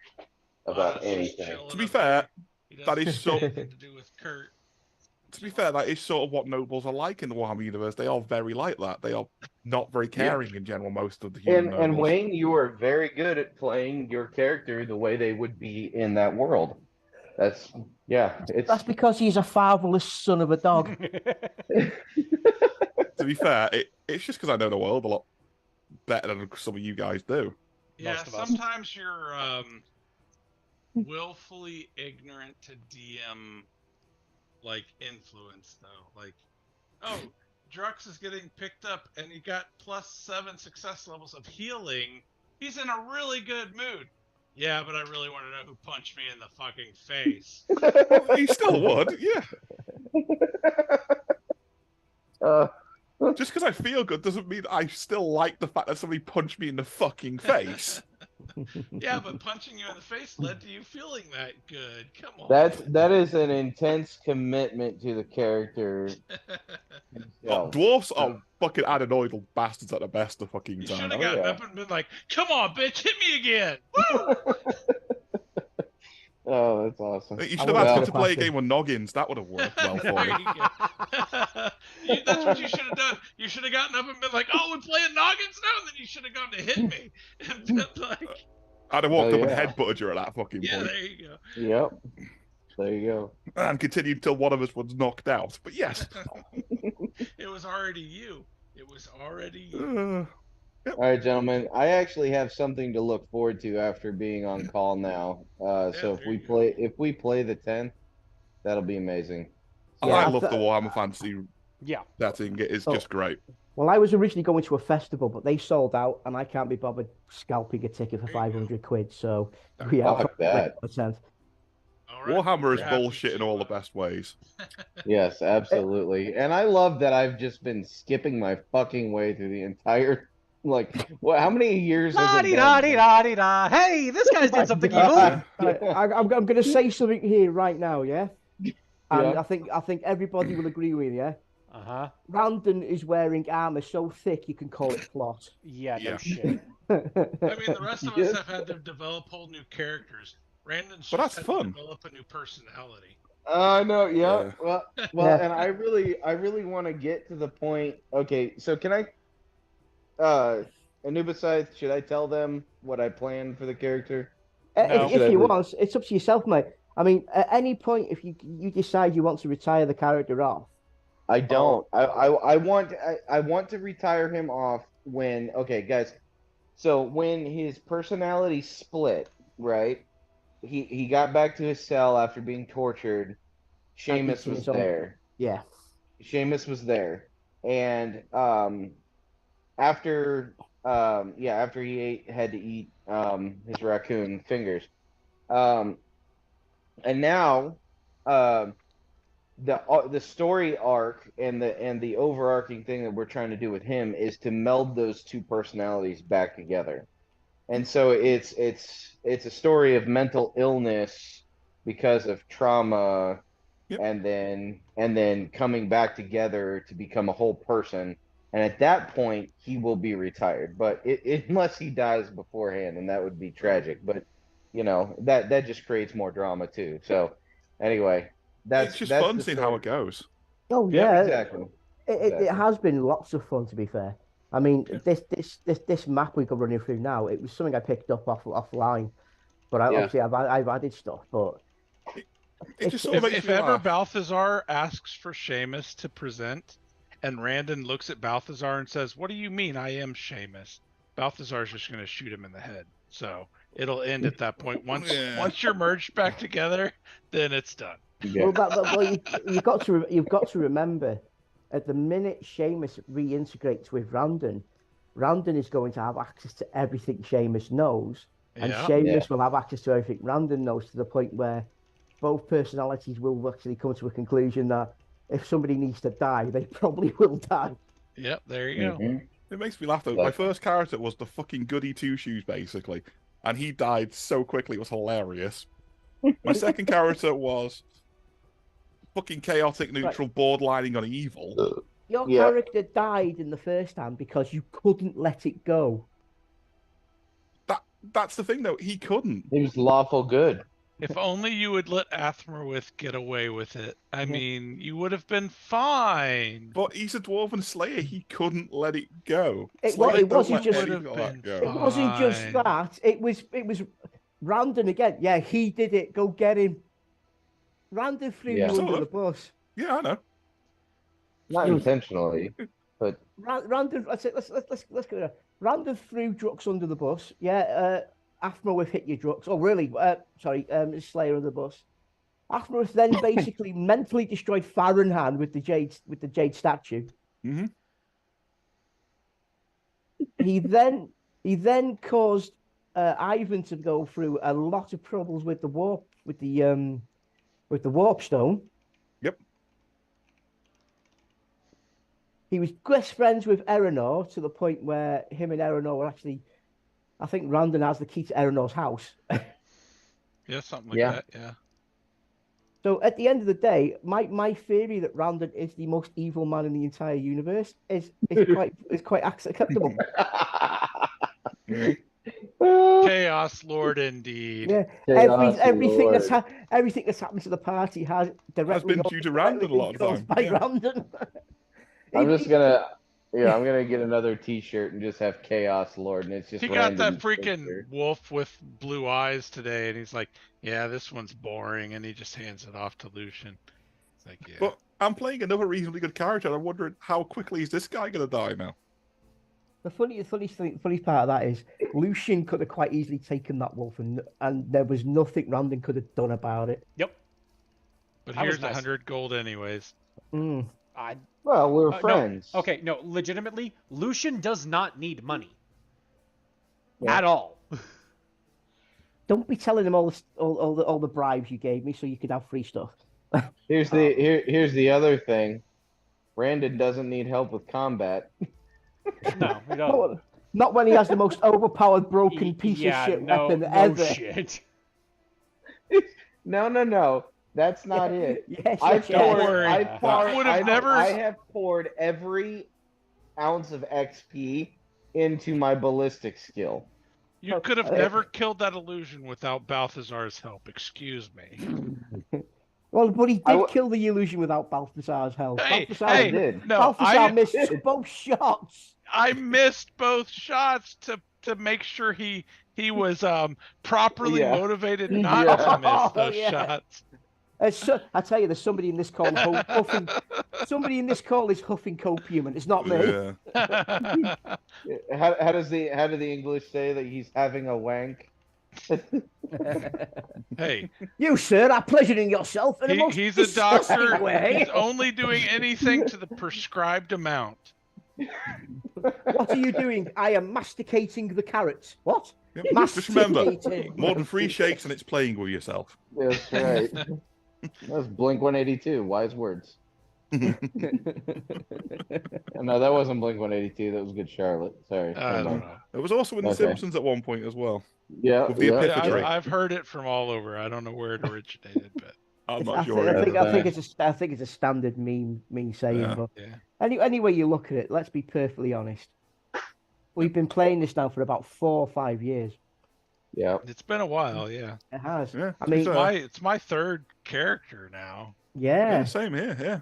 about anything. To be fair, He that doesn't is so. have anything to do with Kurt. To be fair, that is sort of what nobles are like in the Warhammer universe. They are very like that. They are not very caring in general. Most of the human nobles. And Wayne, you are very good at playing your character the way they would be in that world. That's That's because he's a fatherless son of a dog. To be fair, it's just because I know the world a lot better than some of you guys do. Yeah, Most of us. sometimes you're willfully ignorant to DM like influence though. Like, oh, Drux is getting picked up and he got +7 success levels of healing. He's in a really good mood. Yeah, but I really want to know who punched me in the fucking face. He still would, yeah. Just because I feel good doesn't mean I still like the fact that somebody punched me in the fucking face. Yeah, but punching you in the face led to you feeling that good. Come on. that is an intense commitment to the character. Oh, dwarfs are fucking anoidal bastards at the best of fucking You time. should have gotten up and been like, "Come on, bitch, hit me again!" Woo! Oh, that's awesome. You should have asked him to play a game with noggins. That would have worked well for There you. you go. That's what you should have done. You should have gotten up and been like, "Oh, we're playing noggins now," and then you should have gone to hit me and been like, I'd have walked Oh, up yeah. and headbutted you at that fucking "Yeah, point. there you go." Yep. There you go. And continued till one of us was knocked out. But yes. It was already you. It was already you. All right, gentlemen. I actually have something to look forward to after being on call now. So there if we you go. play the 10th, that'll be amazing. I Yeah, love the Warhammer Fantasy Yeah. setting. It is Oh. just great. Well, I was originally going to a festival, but they sold out, and I can't be bothered scalping a ticket for 500 quid. So we have Fuck that. %. All right. Warhammer is You're happy bullshit in to, all the best ways. Yes, absolutely. And I love that I've just been skipping my fucking way through the entire, like, what? How many years has it been? La-di-da-di-da-di-da. Hey, this guy's did something evil. I'm going to say something here right now, yeah? And Yeah. I think everybody will agree with you, yeah? Uh-huh. Brandon is wearing armor so thick you can call it plot. Yeah, no Yeah. shit. I mean, the rest of us have had to develop whole new characters. Brandon's But just that's had to fun. develop a new personality. I know, yeah. Yeah. Well, Yeah. and I really want to get to the point. Okay, so can I, Anubis, should I tell them what I planned for the character? No. If you want, it's up to yourself, mate. I mean, at any point, if you decide you want to retire the character off, I don't. I want to retire him off when. Okay, guys. So when his personality split, right? He got back to his cell after being tortured. Seamus eating was his own- there. yeah. Seamus was there, and after he had to eat his raccoon fingers, and now the story arc and the overarching thing that we're trying to do with him is to meld those two personalities back together. And so it's a story of mental illness because of trauma. Yep. And then coming back together to become a whole person, and at that point he will be retired. But unless he dies beforehand, and that would be tragic. But that just creates more drama too. So anyway, It's just fun seeing how it goes. Oh Yeah, yeah, exactly. It has been lots of fun, to be fair. I mean, this map we've got running through now, it was something I picked up offline, but obviously I've added stuff. But It just sort of makes If me ever laugh. Balthazar asks for Seamus to present, and Randon looks at Balthazar and says, "What do you mean I am Seamus?" Balthazar's just going to shoot him in the head. So it'll end at that point. Once you're merged back together, then it's done. Yeah. well, you've got to remember at the minute Seamus reintegrates with Randon, Randon is going to have access to everything Seamus knows, and Yeah. Seamus will have access to everything Randon knows, to the point where both personalities will actually come to a conclusion that if somebody needs to die, they probably will die. Yep, there you go. Mhm. It makes me laugh though. My first character was the fucking goody two shoes, basically, and he died so quickly it was hilarious. My second character was fucking chaotic, neutral, borderlining on evil. Your Yeah. character died in the first hand because you couldn't let it go. That's the thing, though. He couldn't. He was lawful good. If only you would let Athmerwith get away with it. I Yeah. mean, you would have been fine. But he's a dwarven slayer. He couldn't let it go. It Slayers don't wasn't let just- anything Would like have that been go. It wasn't just Fine. that. It was Randon again. Yeah, he did it. Go get him. Randon threw Yeah. you Sort under of. the bus. Yeah, I know. Not intentionally. Randon, let's go there. Randon threw Drux under the bus. Yeah, Athmerwith hit you, Drux. Oh, really? Slayer under the bus. Athmerwith then basically mentally destroyed Farronhan with the jade statue. Mhm. He then caused Ivan to go through a lot of troubles with the warp stone. Yep. He was best friends with Erenor to the point where him and Erenor were actually, I think Randon has the key to Erenor's house. Yeah, something like Yeah. that. Yeah. So at the end of the day, my theory that Randon is the most evil man in the entire universe is quite acceptable. Chaos Lord indeed. Yeah, Chaos everything Lord. everything that's happened to the party has directly been due to Randon a lot of caused time, by yeah. Randon. I'm just gonna, I'm gonna get another T-shirt and just have Chaos Lord, and it's just. He got that Randon's freaking picture. wolf with blue eyes today, and he's like, "Yeah, this one's boring," and he just hands it off to Lucian. It's like, yeah. But I'm playing another reasonably good character, and I'm wondering how quickly is this guy going to die now? The funny part of that is Lucian could have quite easily taken that wolf, and there was nothing Randon could have done about it. Yep. But That was here's nice. 100 gold anyways. Mm. I Well, we're no, friends. okay, no, legitimately, Lucian does not need money Yeah. at all. Don't be telling him all the bribes you gave me so you could have free stuff. Here's the other thing. Brandon doesn't need help with combat. No, we don't. Not when he has the most overpowered, broken piece Yeah, of shit no, weapon no ever. shit. No. That's not it. Yes, I've yes, poured, yes. worry. I've poured, Would have I've- never- I have poured every ounce of XP into my ballistic skill. You could have never killed that illusion without Balthazar's help. Excuse me. Well, but he I did w- kill the illusion without Balthazar's help. Hey, Balthazar, I hey, did. no, Balthazar missed both shots. I missed both shots to make sure he was properly Yeah. motivated not Yeah. to miss those Yeah. shots. I tell you, there's somebody in this call huffing. Somebody in this call is huffing copium, and it's not me. Yeah. How do the English say that he's having a wank? Hey, You, sir, are pleasuring yourself in a most he's a disgusting doctor. way. He's only doing anything to the prescribed amount. What are you doing? I am masticating the carrots. What? Yep. Just remember, Masticating. more than 3 shakes and it's playing with yourself. That's right. That's Blink 182. Wise words. No, that wasn't Blink 182. That was Good Charlotte. Sorry. I Never don't mind. know. It was also in The Okay. Simpsons at one point as well. Yeah. With the yeah. epiphany. Yeah, I've heard it from all over. I don't know where it originated, but I'm I not thi- sure. I think, either. I think it's a standard meme saying. Yeah. But yeah. any way you look at it, let's be perfectly honest. We've been playing this now for about 4 or 5 years. Yeah. It's been a while, yeah. It has. Yeah, I mean, so- It's my third character now. Yeah, yeah. same here. Yeah.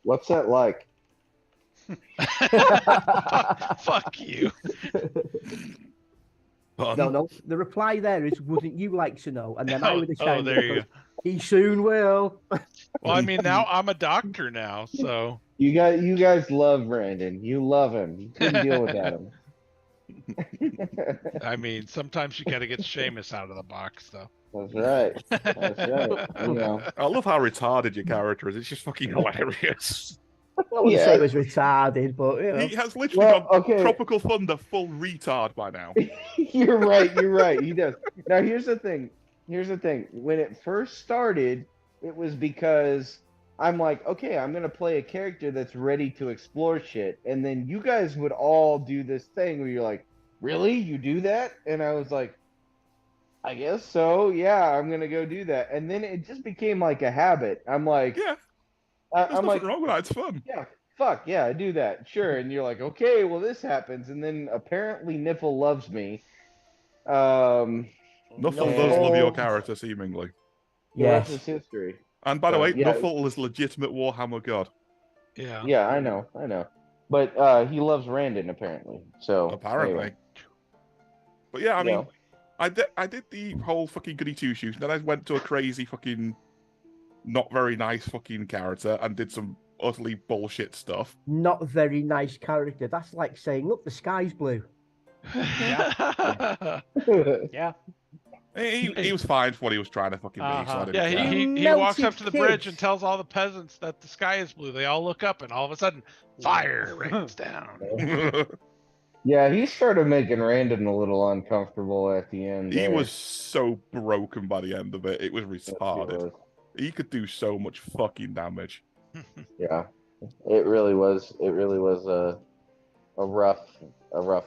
What's that like? Fuck you. Fun. No. The reply there is, wouldn't you like to know? And then I would have Oh, chimed there in, you go. He soon will. Well, I mean, now I'm a doctor now, so You guys love Brandon. You love him. You couldn't deal without him. I mean, sometimes you got to get Seamus out of the box, though. That's right. That's right. You know. I love how retarded your character is. It's just fucking hilarious. I wouldn't say it was retarded, but you know. He has literally Well, gone okay. Tropical Thunder full retard by now. You're right. You're right. He does. Now, here's the thing. When it first started, it was because I'm like, okay, I'm gonna play a character that's ready to explore shit, and then you guys would all do this thing where you're like, really, you do that? And I was like, I guess so. Yeah, I'm gonna go do that. And then it just became like a habit. I'm like, Yeah, there's I'm nothing like, wrong with that. It's fun. yeah, fuck yeah, I do that. Sure. And you're like, okay, well this happens, and then apparently Niffle loves me. Nuffle And- does love your character, seemingly. The rest Yes. is history. And by the way, yeah. Nuffle is legitimate Warhammer god. Yeah. Yeah, I know. But he loves Randon apparently. So Apparently. anyway. But yeah, I Yeah. mean, I did the whole fucking goody two shoes, then I went to a crazy fucking not very nice fucking character and did some utterly bullshit stuff. Not a very nice character. That's like saying, look, the sky's blue. Yeah. He was fine for what he was trying to fucking be, so I Uh-huh. didn't Yeah, care. he walks up Melted to the bridge kids. and tells all the peasants that the sky is blue. They all look up, and all of a sudden, fire rains down. Yeah, he started making Randon a little uncomfortable at the end. He there. was so broken by the end of it. It was Yes, he retarded. was. He could do so much fucking damage. Yeah, it really was. It really was a rough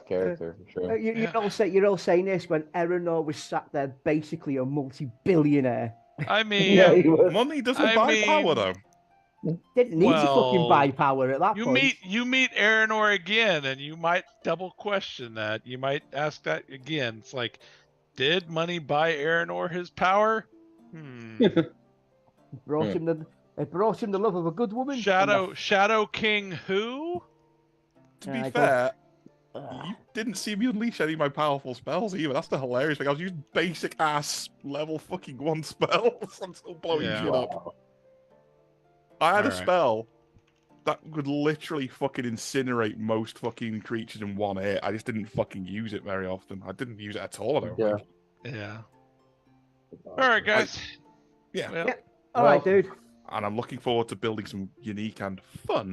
character for sure. You're all saying this when Eleanor was sat there basically a multi-billionaire. I mean, Yeah, he was. Money doesn't I buy mean- power, though. Didn't need to fucking Well, buy power at that you point. meet Aranor again, and you might double question that. You might ask that again. It's like, did money buy Aranor his power? It brought him the love of a good woman. Shadow King who? To be I fair, don't- you didn't see me unleash any of my powerful spells either. That's the hilarious thing. I was using basic ass level fucking 1 spells. I'm still blowing Yeah. shit up. Wow. I had a Alright. spell that could literally fucking incinerate most fucking creatures in one hit. I just didn't fucking use it very often. I didn't use it at all, I don't Yeah. think. Yeah. All right, guys. Yeah. Well, All right, dude. And I'm looking forward to building some unique and fun